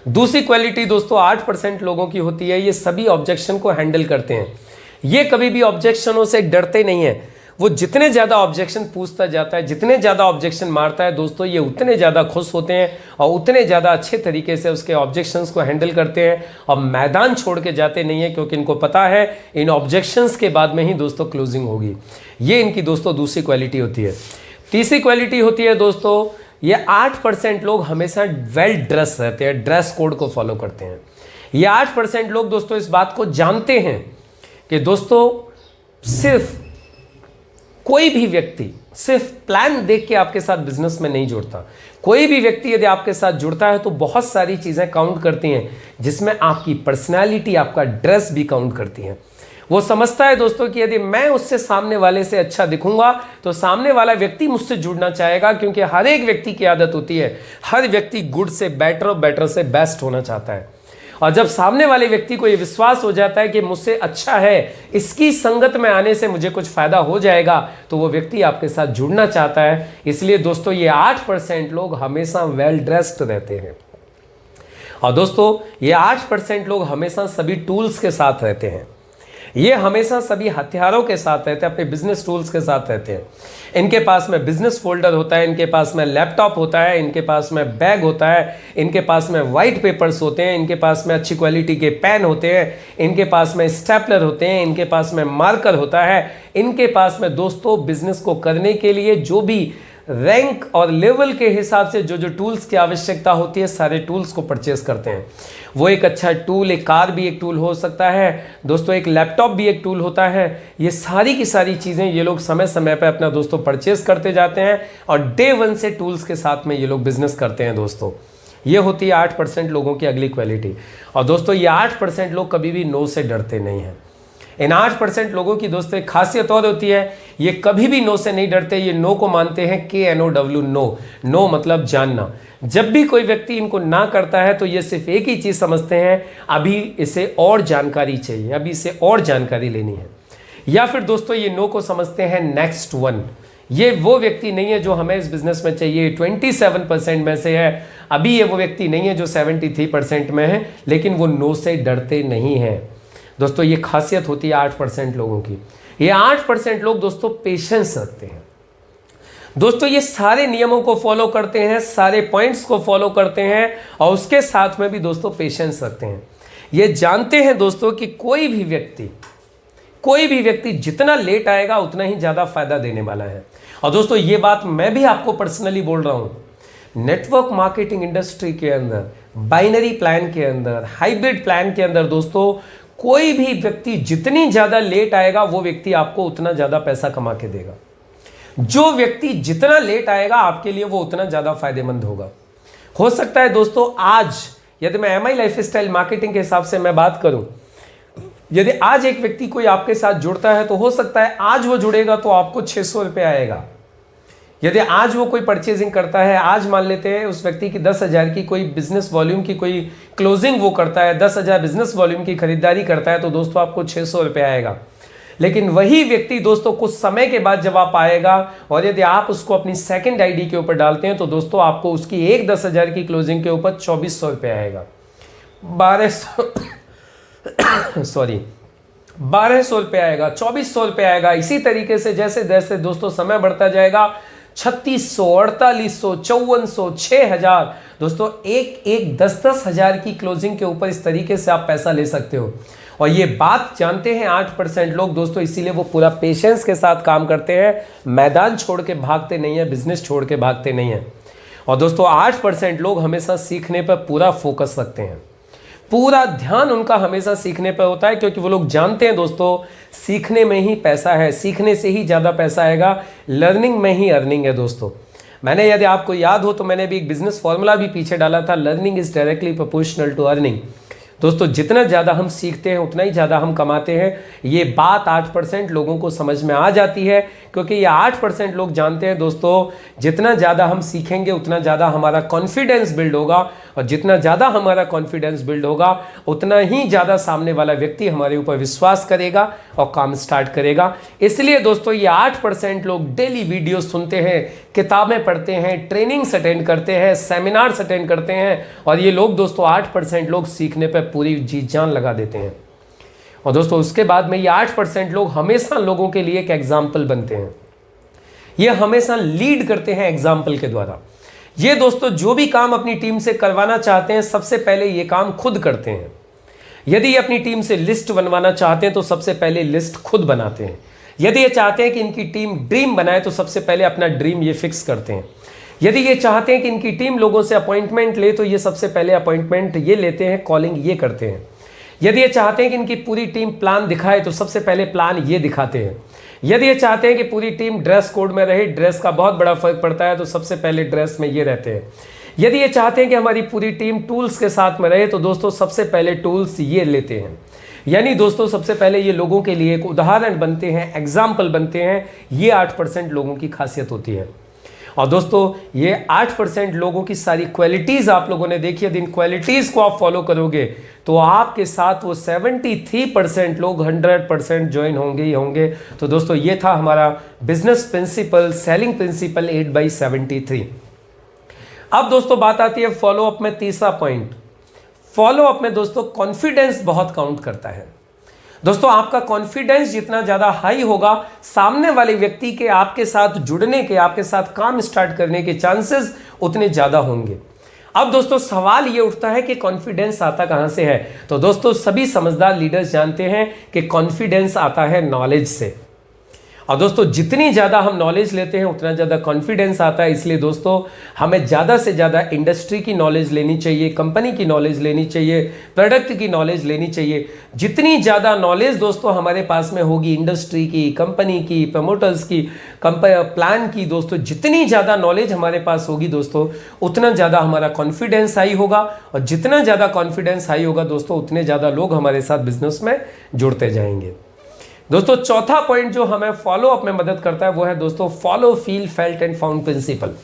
दूसरी क्वालिटी दोस्तों 8% लोगों की होती है, ये सभी ऑब्जेक्शन को हैंडल करते हैं। ये कभी भी ऑब्जेक्शनों से डरते नहीं हैं। वो जितने ज़्यादा ऑब्जेक्शन पूछता जाता है, जितने ज़्यादा ऑब्जेक्शन मारता है दोस्तों, ये उतने ज़्यादा खुश होते हैं और उतने ज़्यादा अच्छे तरीके से उसके ऑब्जेक्शंस को हैंडल करते हैं और मैदान छोड़ के जाते नहीं हैं, क्योंकि इनको पता है इन ऑब्जेक्शंस के बाद में ही दोस्तों क्लोजिंग होगी। ये इनकी दोस्तों दूसरी क्वालिटी होती है। तीसरी क्वालिटी होती है दोस्तों, ये 8% लोग हमेशा वेल ड्रेस रहते हैं, ड्रेस कोड को फॉलो करते हैं। ये 8% लोग दोस्तों इस बात को जानते हैं कि दोस्तों सिर्फ कोई भी व्यक्ति सिर्फ प्लान देख के आपके साथ बिजनेस में नहीं जुड़ता। कोई भी व्यक्ति यदि आपके साथ जुड़ता है तो बहुत सारी चीज़ें काउंट करती हैं, जिसमें आपकी पर्सनैलिटी, आपका ड्रेस भी काउंट करती हैं। वो समझता है दोस्तों कि यदि मैं उससे सामने वाले से अच्छा दिखूंगा तो सामने वाला व्यक्ति मुझसे जुड़ना चाहेगा, क्योंकि हर एक व्यक्ति की आदत होती है, हर व्यक्ति गुड से बेटर और बेटर से बेस्ट होना चाहता है। और जब सामने वाले व्यक्ति को ये विश्वास हो जाता है कि मुझसे अच्छा है, इसकी संगत में आने से मुझे कुछ फायदा हो जाएगा, तो वो व्यक्ति आपके साथ जुड़ना चाहता है। इसलिए दोस्तों ये 8% लोग हमेशा वेल ड्रेस्ड रहते हैं। और दोस्तों ये 8% लोग हमेशा सभी टूल्स के साथ रहते हैं। ये हमेशा सभी हथियारों के साथ रहते हैं, अपने बिजनेस टूल्स के साथ रहते हैं। इनके पास में बिजनेस फोल्डर होता है, इनके पास में लैपटॉप होता है, इनके पास में बैग होता है, इनके पास में वाइट पेपर्स होते हैं, इनके पास में अच्छी क्वालिटी के पेन होते हैं, इनके पास में स्टेपलर होते हैं, इनके पास में मार्कर होता है, इनके पास में दोस्तों बिजनेस को करने के लिए जो भी रैंक और लेवल के हिसाब से जो जो टूल्स की आवश्यकता होती है, सारे टूल्स को परचेस करते हैं। वो एक अच्छा टूल, एक कार भी एक टूल हो सकता है दोस्तों, एक लैपटॉप भी एक टूल होता है। ये सारी की सारी चीज़ें ये लोग समय समय पर अपना दोस्तों परचेस करते जाते हैं और डे 1 से टूल्स के साथ में ये लोग बिजनेस करते हैं दोस्तों। ये होती है 8% लोगों की अगली क्वालिटी। और दोस्तों ये 8% लोग कभी भी नो से डरते नहीं हैं। इन 8% लोगों की दोस्तों एक खासियत और होती है, ये कभी भी नो से नहीं डरते। ये नो को मानते हैं KNOW, नो। नो मतलब जानना। जब भी कोई व्यक्ति इनको ना करता है तो ये सिर्फ एक ही चीज़ समझते हैं, अभी इसे और जानकारी चाहिए, अभी इसे और जानकारी लेनी है। या फिर दोस्तों ये नो को समझते हैं नेक्स्ट वन। ये वो व्यक्ति नहीं है जो हमें इस बिजनेस में चाहिए, 27% में से है। अभी ये वो व्यक्ति नहीं है जो 73% में है, लेकिन वो नो से डरते नहीं हैं। दोस्तों ये खासियत होती है 8% लोगों की। ये 8% लोग दोस्तों पेशेंस रखते हैं। दोस्तों ये सारे नियमों को फॉलो करते हैं, सारे पॉइंट्स को फॉलो करते हैं और उसके साथ में भी दोस्तों पेशेंस रखते हैं। ये जानते हैं दोस्तों कि कोई भी व्यक्ति जितना लेट आएगा उतना ही ज़्यादा फायदा देने वाला है। और दोस्तों ये बात मैं भी आपको पर्सनली बोल रहा हूँ। नेटवर्क मार्केटिंग इंडस्ट्री के अंदर, बाइनरी प्लान के अंदर, हाइब्रिड प्लान के अंदर दोस्तों कोई भी व्यक्ति जितनी ज़्यादा लेट आएगा वो व्यक्ति आपको उतना ज़्यादा पैसा कमा के देगा। जो व्यक्ति जितना लेट आएगा आपके लिए वो उतना ज़्यादा फायदेमंद होगा। हो सकता है दोस्तों आज यदि मैं MI लाइफस्टाइल मार्केटिंग के हिसाब से मैं बात करूं, यदि आज एक व्यक्ति कोई आपके साथ जुड़ता है तो हो सकता है आज वो जुड़ेगा तो आपको 600 रुपये आएगा। यदि आज वो कोई परचेजिंग करता है, आज मान लेते हैं उस व्यक्ति की 10,000 की कोई बिजनेस वॉल्यूम की कोई क्लोजिंग वो करता है, 10,000 बिजनेस वॉल्यूम की खरीदारी करता है तो दोस्तों आपको 600 रुपये आएगा। लेकिन वही व्यक्ति दोस्तों कुछ समय के बाद जब आप आएगा और यदि आप उसको अपनी सेकंड आईडी के ऊपर डालते हैं तो दोस्तों आपको उसकी एक 10,000 की क्लोजिंग के ऊपर 2400 रुपये आएगा। 1200 रुपये आएगा, 2400 रुपये आएगा। इसी तरीके से जैसे जैसे दोस्तों समय बढ़ता जाएगा 3600, 4800, 5400, 6000। दोस्तों एक एक 10-10 हजार की क्लोजिंग के ऊपर इस तरीके से आप पैसा ले सकते हो। और ये बात जानते हैं 8% लोग दोस्तों, इसीलिए वो पूरा पेशेंस के साथ काम करते हैं, मैदान छोड़ के भागते नहीं है, बिजनेस छोड़ के भागते नहीं है। और दोस्तों 8% लोग हमेशा सीखने पर पूरा फोकस रखते हैं, पूरा ध्यान उनका हमेशा सीखने पर होता है, क्योंकि वो लोग जानते हैं दोस्तों सीखने में ही पैसा है, सीखने से ही ज़्यादा पैसा आएगा, लर्निंग में ही अर्निंग है। दोस्तों मैंने, यदि आपको याद हो तो मैंने भी एक बिजनेस फॉर्मूला भी पीछे डाला था, learning is directly proportional to earning. दोस्तों जितना ज़्यादा हम सीखते हैं उतना ही ज़्यादा हम कमाते हैं। ये बात 8% लोगों को समझ में आ जाती है, क्योंकि ये 8% लोग जानते हैं दोस्तों जितना ज़्यादा हम सीखेंगे उतना ज़्यादा हमारा कॉन्फिडेंस बिल्ड होगा, और जितना ज़्यादा हमारा कॉन्फिडेंस बिल्ड होगा उतना ही ज़्यादा सामने वाला व्यक्ति हमारे ऊपर विश्वास करेगा और काम स्टार्ट करेगा। इसलिए दोस्तों ये 8% लोग डेली वीडियो सुनते हैं, किताबें पढ़ते हैं, ट्रेनिंग्स अटेंड करते हैं, सेमिनार्स अटेंड करते हैं, और ये लोग दोस्तों 8% लोग सीखने पर पूरी जी जान लगा देते हैं। और दोस्तों उसके बाद में ये 8% लोग हमेशा लोगों के लिए एक एग्जाम्पल बनते हैं, ये हमेशा लीड करते हैं एग्जाम्पल के द्वारा। ये दोस्तों जो भी काम अपनी टीम से करवाना चाहते हैं सबसे पहले ये काम खुद करते हैं। यदि ये अपनी टीम से लिस्ट बनवाना चाहते हैं तो सबसे पहले लिस्ट खुद बनाते हैं। यदि ये चाहते हैं कि इनकी टीम ड्रीम बनाए तो सबसे पहले अपना ड्रीम ये फिक्स करते हैं। यदि ये चाहते हैं कि इनकी टीम लोगों से अपॉइंटमेंट ले तो ये सबसे पहले अपॉइंटमेंट ये लेते हैं, कॉलिंग ये करते हैं। यदि ये चाहते हैं कि इनकी पूरी टीम प्लान दिखाए तो सबसे पहले प्लान ये दिखाते हैं। यदि ये चाहते हैं कि पूरी टीम ड्रेस कोड में रहे, ड्रेस का बहुत बड़ा फर्क पड़ता है, तो सबसे पहले ड्रेस में ये रहते हैं। यदि ये चाहते हैं कि हमारी पूरी टीम टूल्स के साथ में रहे तो दोस्तों सबसे पहले टूल्स ये लेते हैं। यानी दोस्तों सबसे पहले ये लोगों के लिए एक उदाहरण बनते हैं, एग्जाम्पल बनते हैं। ये 8% लोगों की खासियत होती है। और दोस्तों ये 8% लोगों की सारी क्वालिटीज़ आप लोगों ने देखी है। इन क्वालिटीज़ को आप फॉलो करोगे तो आपके साथ वो 73% लोग 100% ज्वाइन होंगे ही होंगे। तो दोस्तों ये था हमारा बिजनेस प्रिंसिपल, सेलिंग प्रिंसिपल 8/73। अब दोस्तों बात आती है फॉलो अप में, तीसरा पॉइंट। फॉलो अप में दोस्तों कॉन्फिडेंस बहुत काउंट करता है। दोस्तों आपका कॉन्फिडेंस जितना ज़्यादा हाई होगा, सामने वाले व्यक्ति के आपके साथ जुड़ने के, आपके साथ काम स्टार्ट करने के चांसेस उतने ज़्यादा होंगे। अब दोस्तों सवाल ये उठता है कि कॉन्फिडेंस आता कहाँ से है। तो दोस्तों सभी समझदार लीडर्स जानते हैं कि कॉन्फिडेंस आता है नॉलेज से। और दोस्तों जितनी ज़्यादा हम नॉलेज लेते हैं उतना ज़्यादा कॉन्फिडेंस आता है। इसलिए दोस्तों हमें ज़्यादा से ज़्यादा इंडस्ट्री की नॉलेज लेनी चाहिए, कंपनी की नॉलेज लेनी चाहिए, प्रोडक्ट की नॉलेज लेनी चाहिए। जितनी ज़्यादा नॉलेज दोस्तों हमारे पास में होगी इंडस्ट्री की, कंपनी की, प्रमोटर्स की, प्लान की, दोस्तों जितनी ज़्यादा नॉलेज हमारे पास होगी दोस्तों उतना ज़्यादा हमारा कॉन्फिडेंस हाई होगा। और जितना ज़्यादा कॉन्फिडेंस हाई होगा दोस्तों उतने ज़्यादा लोग हमारे साथ बिजनेस में जुड़ते जाएंगे। दोस्तों चौथा पॉइंट जो हमें फॉलो अप में मदद करता है वो है दोस्तों follow, feel, felt and found principle.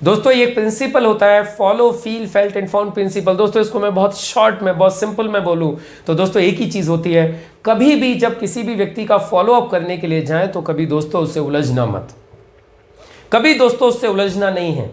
दोस्तों ये प्रिंसिपल होता है follow, feel, felt and found principle. दोस्तों इसको मैं बहुत शॉर्ट में, बहुत सिंपल में बोलूं तो दोस्तों एक ही चीज होती है, कभी भी जब किसी भी व्यक्ति का फॉलो अप करने के लिए जाएं तो कभी दोस्तों उससे उलझना मत, कभी दोस्तों उससे उलझना नहीं है।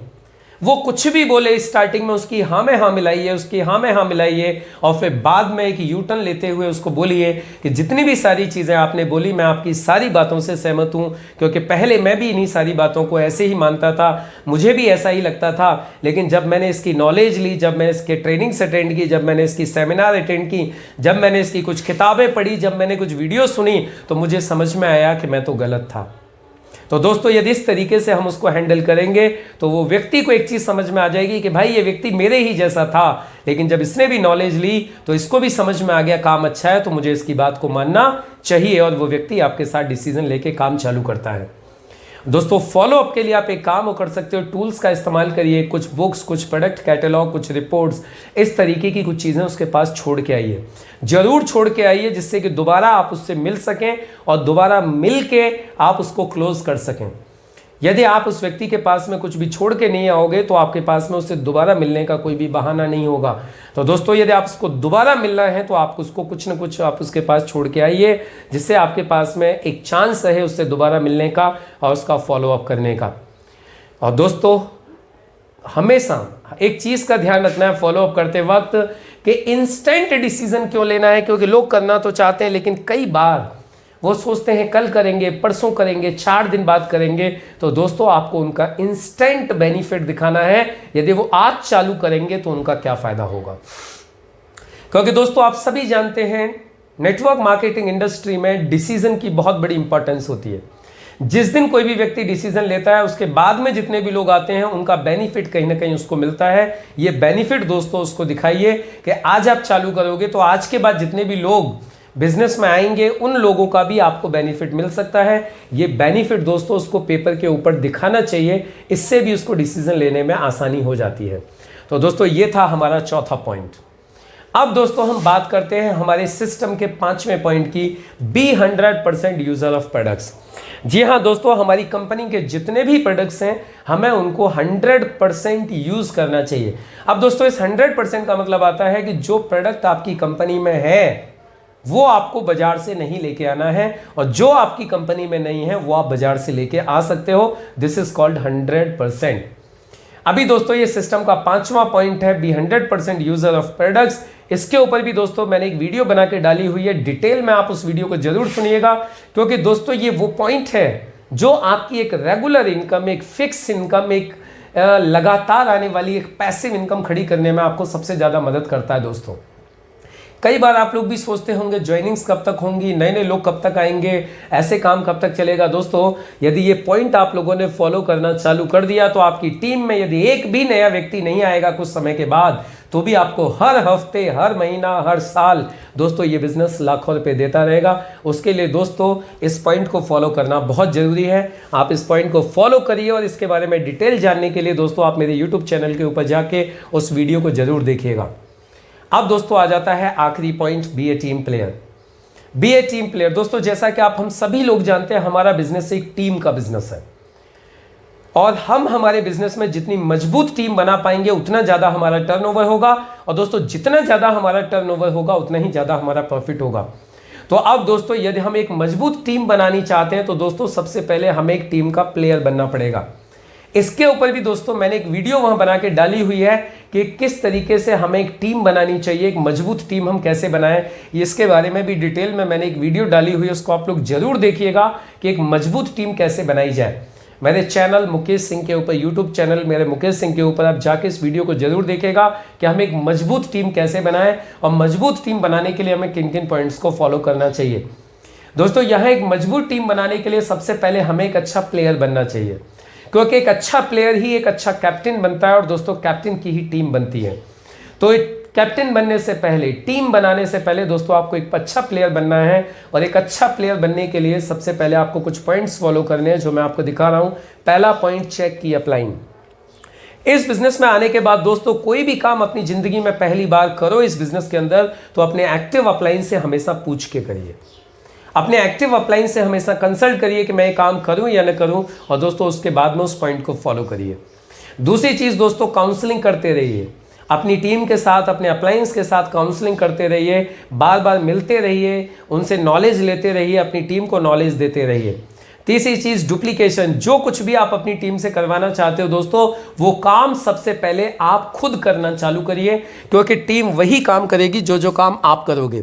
वो कुछ भी बोले स्टार्टिंग में उसकी हाँ में हाँ मिलाइए, उसकी हाँ में हाँ मिलाइए, और फिर बाद में एक यू टर्न लेते हुए उसको बोलिए कि जितनी भी सारी चीज़ें आपने बोली मैं आपकी सारी बातों से सहमत हूँ, क्योंकि पहले मैं भी इन्हीं सारी बातों को ऐसे ही मानता था, मुझे भी ऐसा ही लगता था, लेकिन जब मैंने इसकी नॉलेज ली, जब मैं इसके ट्रेनिंग्स अटेंड की, जब मैंने इसकी सेमिनार अटेंड की, जब मैंने इसकी कुछ किताबें पढ़ी, जब मैंने कुछ वीडियो सुनी, तो मुझे समझ में आया कि मैं तो गलत था। तो दोस्तों यदि इस तरीके से हम उसको हैंडल करेंगे तो वो व्यक्ति को एक चीज़ समझ में आ जाएगी कि भाई ये व्यक्ति मेरे ही जैसा था, लेकिन जब इसने भी नॉलेज ली तो इसको भी समझ में आ गया काम अच्छा है, तो मुझे इसकी बात को मानना चाहिए, और वो व्यक्ति आपके साथ डिसीजन लेके काम चालू करता है। दोस्तों फॉलो अप के लिए आप एक काम कर सकते हो, टूल्स का इस्तेमाल करिए, कुछ बुक्स, कुछ प्रोडक्ट कैटलॉग, कुछ रिपोर्ट्स, इस तरीके की कुछ चीज़ें उसके पास छोड़ के आइए, जरूर छोड़ के आइए, जिससे कि दोबारा आप उससे मिल सकें और दोबारा मिल के आप उसको क्लोज कर सकें। यदि आप उस व्यक्ति के पास में कुछ भी छोड़ के नहीं आओगे तो आपके पास में उससे दोबारा मिलने का कोई भी बहाना नहीं होगा। तो दोस्तों यदि आप उसको दोबारा मिल रहे हैं तो आप उसको कुछ ना कुछ आप उसके पास छोड़ के आइए, जिससे आपके पास में एक चांस रहे उससे दोबारा मिलने का और उसका फॉलो अप करने का। और दोस्तों हमेशा एक चीज़ का ध्यान रखना है फॉलो अप करते वक्त कि इंस्टेंट डिसीजन क्यों लेना है, क्योंकि लोग करना तो चाहते हैं लेकिन कई बार वो सोचते हैं कल करेंगे, परसों करेंगे, 4 दिन बाद करेंगे, तो दोस्तों आपको उनका इंस्टेंट बेनिफिट दिखाना है। यदि वो आज चालू करेंगे तो उनका क्या फायदा होगा, क्योंकि दोस्तों आप सभी जानते हैं नेटवर्क मार्केटिंग इंडस्ट्री में डिसीजन की बहुत बड़ी इंपॉर्टेंस होती है। जिस दिन कोई भी व्यक्ति डिसीजन लेता है उसके बाद में जितने भी लोग आते हैं उनका बेनिफिट कहीं ना कहीं उसको मिलता है। ये बेनिफिट दोस्तों उसको दिखाइए कि आज आप चालू करोगे तो आज के बाद जितने भी लोग बिजनेस में आएंगे उन लोगों का भी आपको बेनिफिट मिल सकता है। ये बेनिफिट दोस्तों उसको पेपर के ऊपर दिखाना चाहिए, इससे भी उसको डिसीजन लेने में आसानी हो जाती है। तो दोस्तों ये था हमारा चौथा पॉइंट। अब दोस्तों हम बात करते हैं हमारे सिस्टम के 5वें पॉइंट की, बी 100% यूजर ऑफ प्रोडक्ट्स। जी हाँ दोस्तों, हमारी कंपनी के जितने भी प्रोडक्ट्स हैं हमें उनको 100% यूज करना चाहिए। अब दोस्तों इस 100% का मतलब आता है कि जो प्रोडक्ट आपकी कंपनी में है वो आपको बाजार से नहीं लेके आना है, और जो आपकी कंपनी में नहीं है वो आप बाजार से लेके आ सकते हो। This is called 100%। अभी दोस्तों ये सिस्टम का 5वां पॉइंट है, बी 100% यूजर ऑफ प्रोडक्ट्स। इसके ऊपर भी दोस्तों मैंने एक वीडियो बना के डाली हुई है, डिटेल में आप उस वीडियो को जरूर सुनिएगा, क्योंकि दोस्तों ये वो पॉइंट है जो आपकी एक रेगुलर इनकम, एक फिक्स इनकम, एक लगातार आने वाली एक पैसिव इनकम खड़ी करने में आपको सबसे ज्यादा मदद करता है। दोस्तों कई बार आप लोग भी सोचते होंगे ज्वाइनिंग्स कब तक होंगी, नए नए लोग कब तक आएंगे, ऐसे काम कब तक चलेगा। दोस्तों यदि ये पॉइंट आप लोगों ने फॉलो करना चालू कर दिया तो आपकी टीम में यदि एक भी नया व्यक्ति नहीं आएगा कुछ समय के बाद, तो भी आपको हर हफ्ते, हर महीना, हर साल दोस्तों ये बिजनेस लाखों रुपए देता रहेगा। उसके लिए दोस्तों इस पॉइंट को फॉलो करना बहुत जरूरी है। आप इस पॉइंट को फॉलो करिए, और इसके बारे में डिटेल जानने के लिए दोस्तों आप मेरे यूट्यूब चैनल के ऊपर जाके उस वीडियो को जरूर देखिएगा। अब दोस्तों आ जाता है आखिरी पॉइंट, बी ए टीम प्लेयर। बी ए टीम प्लेयर दोस्तों, जैसा कि आप हम सभी लोग जानते हैं हमारा बिजनेस एक टीम का बिजनेस है, और हम हमारे बिजनेस में जितनी मजबूत टीम बना पाएंगे उतना ज्यादा हमारा टर्नओवर होगा, और दोस्तों जितना ज्यादा हमारा टर्नओवर होगा उतना ही ज्यादा हमारा प्रॉफिट होगा। तो अब दोस्तों यदि हम एक मजबूत टीम बनानी चाहते हैं तो दोस्तों सबसे पहले हमें एक टीम का प्लेयर बनना पड़ेगा। इसके ऊपर भी दोस्तों मैंने एक वीडियो वहां बना के डाली हुई है कि किस तरीके से हमें एक टीम बनानी चाहिए, एक मजबूत टीम हम कैसे बनाएं, इसके बारे में भी डिटेल में मैंने एक वीडियो डाली हुई है, उसको आप लोग जरूर देखिएगा कि एक मजबूत टीम कैसे बनाई जाए। मेरे चैनल मुकेश सिंह के ऊपर, यूट्यूब चैनल मेरे मुकेश सिंह के ऊपर आप जाके इस वीडियो को जरूर देखिएगा कि हम एक मजबूत टीम कैसे बनाएं, और मजबूत टीम बनाने के लिए हमें किन किन पॉइंट्स को फॉलो करना चाहिए। दोस्तों यहाँ एक मजबूत टीम बनाने के लिए सबसे पहले हमें एक अच्छा प्लेयर बनना चाहिए, क्योंकि एक अच्छा प्लेयर ही एक अच्छा कैप्टन बनता है, और दोस्तों कैप्टन की ही टीम बनती है। तो कैप्टन बनने से पहले, टीम बनाने से पहले दोस्तों आपको एक अच्छा प्लेयर बनना है, और एक अच्छा प्लेयर बनने के लिए सबसे पहले आपको कुछ पॉइंट्स फॉलो करने हैं जो मैं आपको दिखा रहा हूं। पहला पॉइंट, चेक की अपलाइन। इस बिजनेस में आने के बाद दोस्तों कोई भी काम अपनी जिंदगी में पहली बार करो इस बिजनेस के अंदर, तो अपने एक्टिव अपलाइन से हमेशा पूछ के करिए। अपने एक्टिव अपलाइन से हमेशा कंसल्ट करिए कि मैं ये काम करूं या न करूं, और दोस्तों उसके बाद में उस पॉइंट को फॉलो करिए। दूसरी चीज दोस्तों, काउंसलिंग करते रहिए अपनी टीम के साथ, अपने अपलाइंस के साथ काउंसलिंग करते रहिए, बार बार मिलते रहिए, उनसे नॉलेज लेते रहिए, अपनी टीम को नॉलेज देते रहिए। तीसरी चीज, डुप्लीकेशन। जो कुछ भी आप अपनी टीम से करवाना चाहते हो दोस्तों, वो काम सबसे पहले आप खुद करना चालू करिए, क्योंकि टीम वही काम करेगी जो काम आप करोगे।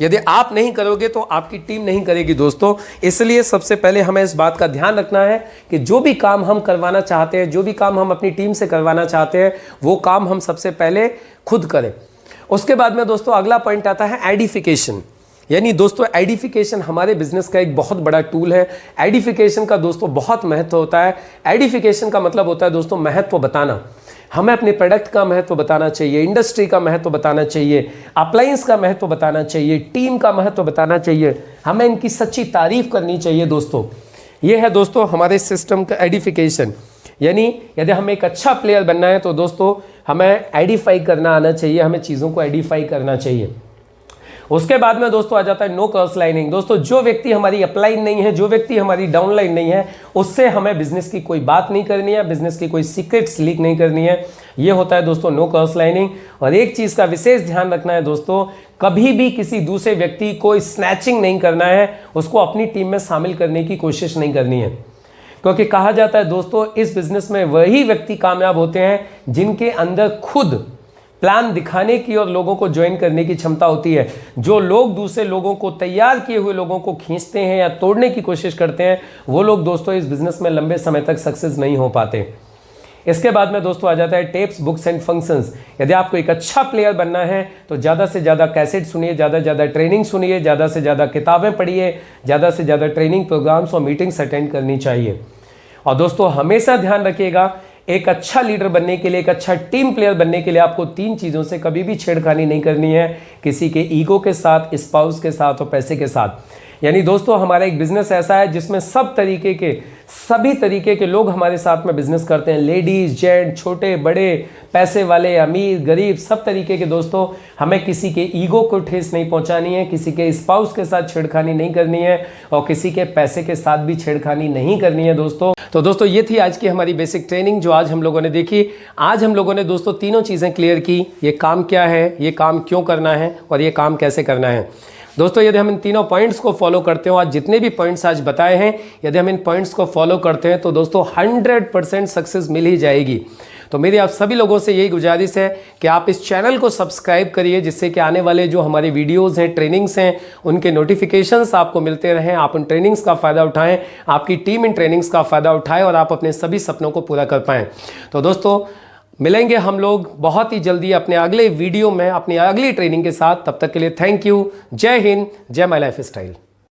यदि आप नहीं करोगे तो आपकी टीम नहीं करेगी दोस्तों। इसलिए सबसे पहले हमें इस बात का ध्यान रखना है कि जो भी काम हम करवाना चाहते हैं, जो भी काम हम अपनी टीम से करवाना चाहते हैं, वो काम हम सबसे पहले खुद करें। उसके बाद में दोस्तों अगला पॉइंट आता है आइडेंटिफिकेशन। यानी दोस्तों आइडेंटिफिकेशन हमारे बिजनेस का एक बहुत बड़ा टूल है। आइडेंटिफिकेशन का दोस्तों बहुत महत्व होता है। आइडेंटिफिकेशन का मतलब होता है दोस्तों महत्व बताना। हमें अपने प्रोडक्ट का महत्व बताना चाहिए, इंडस्ट्री का महत्व बताना चाहिए, अप्लायंस का महत्व बताना चाहिए, टीम का महत्व बताना चाहिए, हमें इनकी सच्ची तारीफ करनी चाहिए दोस्तों। ये है दोस्तों हमारे सिस्टम का आइडेंटिफिकेशन। यानी यदि हमें एक अच्छा प्लेयर बनना है तो दोस्तों हमें आइडेंटिफाई करना आना चाहिए, हमें चीज़ों को आइडेंटिफाई करना चाहिए। उसके बाद में दोस्तों आ जाता है नो क्रॉस लाइनिंग। दोस्तों जो व्यक्ति हमारी अपलाइन नहीं है, जो व्यक्ति हमारी डाउनलाइन नहीं है, उससे हमें बिजनेस की कोई बात नहीं करनी है, बिजनेस की कोई सीक्रेट्स लीक नहीं करनी है। ये होता है दोस्तों नो क्रॉस लाइनिंग। और एक चीज़ का विशेष ध्यान रखना है दोस्तों, कभी भी किसी दूसरे व्यक्ति को स्नैचिंग नहीं करना है, उसको अपनी टीम में शामिल करने की कोशिश नहीं करनी है। क्योंकि कहा जाता है दोस्तों इस बिजनेस में वही व्यक्ति कामयाब होते हैं जिनके अंदर खुद प्लान दिखाने की और लोगों को ज्वाइन करने की क्षमता होती है। जो लोग दूसरे लोगों को, तैयार किए हुए लोगों को खींचते हैं या तोड़ने की कोशिश करते हैं, वो लोग दोस्तों इस बिजनेस में लंबे समय तक सक्सेस नहीं हो पाते। इसके बाद में दोस्तों आ जाता है टिप्स, बुक्स एंड फंक्शंस। यदि आपको एक अच्छा प्लेयर बनना है तो ज़्यादा से ज़्यादा कैसेट सुनिए, ज़्यादा से ज़्यादा ट्रेनिंग सुनिए, ज़्यादा से ज़्यादा किताबें पढ़िए, ज़्यादा से ज़्यादा ट्रेनिंग प्रोग्राम्स और मीटिंग्स अटेंड करनी चाहिए। और दोस्तों हमेशा ध्यान रखिएगा, एक अच्छा लीडर बनने के लिए, एक अच्छा टीम प्लेयर बनने के लिए आपको 3 चीज़ों से कभी भी छेड़खानी नहीं करनी है, किसी के ईगो के साथ, स्पाउस के साथ और पैसे के साथ। यानी दोस्तों हमारा एक बिजनेस ऐसा है जिसमें सभी तरीके के लोग हमारे साथ में बिजनेस करते हैं, लेडीज, जेंट, छोटे बड़े, पैसे वाले, अमीर, गरीब, सब तरीके के। दोस्तों हमें किसी के ईगो को ठेस नहीं पहुंचानी है, किसी के स्पाउस के साथ छेड़खानी नहीं करनी है और किसी के पैसे के साथ भी छेड़खानी नहीं करनी है दोस्तों। तो दोस्तों ये थी आज की हमारी बेसिक ट्रेनिंग जो आज हम लोगों ने देखी। आज हम लोगों ने दोस्तों तीनों चीज़ें क्लियर की, ये काम क्या है, ये काम क्यों करना है और ये काम कैसे करना है। दोस्तों यदि हम इन तीनों पॉइंट्स को फॉलो करते हो, आज जितने भी पॉइंट्स आज बताए हैं, यदि हम इन पॉइंट्स को फॉलो करते हैं तो दोस्तों 100% सक्सेस मिल ही जाएगी। तो मेरी आप सभी लोगों से यही गुजारिश है कि आप इस चैनल को सब्सक्राइब करिए, जिससे कि आने वाले जो हमारे वीडियोस हैं, ट्रेनिंग्स हैं, उनके नोटिफिकेशंस आपको मिलते रहें, आप उन ट्रेनिंग्स का फ़ायदा उठाएं, आपकी टीम इन ट्रेनिंग्स का फ़ायदा उठाए और आप अपने सभी सपनों को पूरा कर पाएँ। तो दोस्तों मिलेंगे हम लोग बहुत ही जल्दी अपने अगले वीडियो में, अपनी अगली ट्रेनिंग के साथ। तब तक के लिए थैंक यू। जय हिंद, जय माय लाइफ स्टाइल।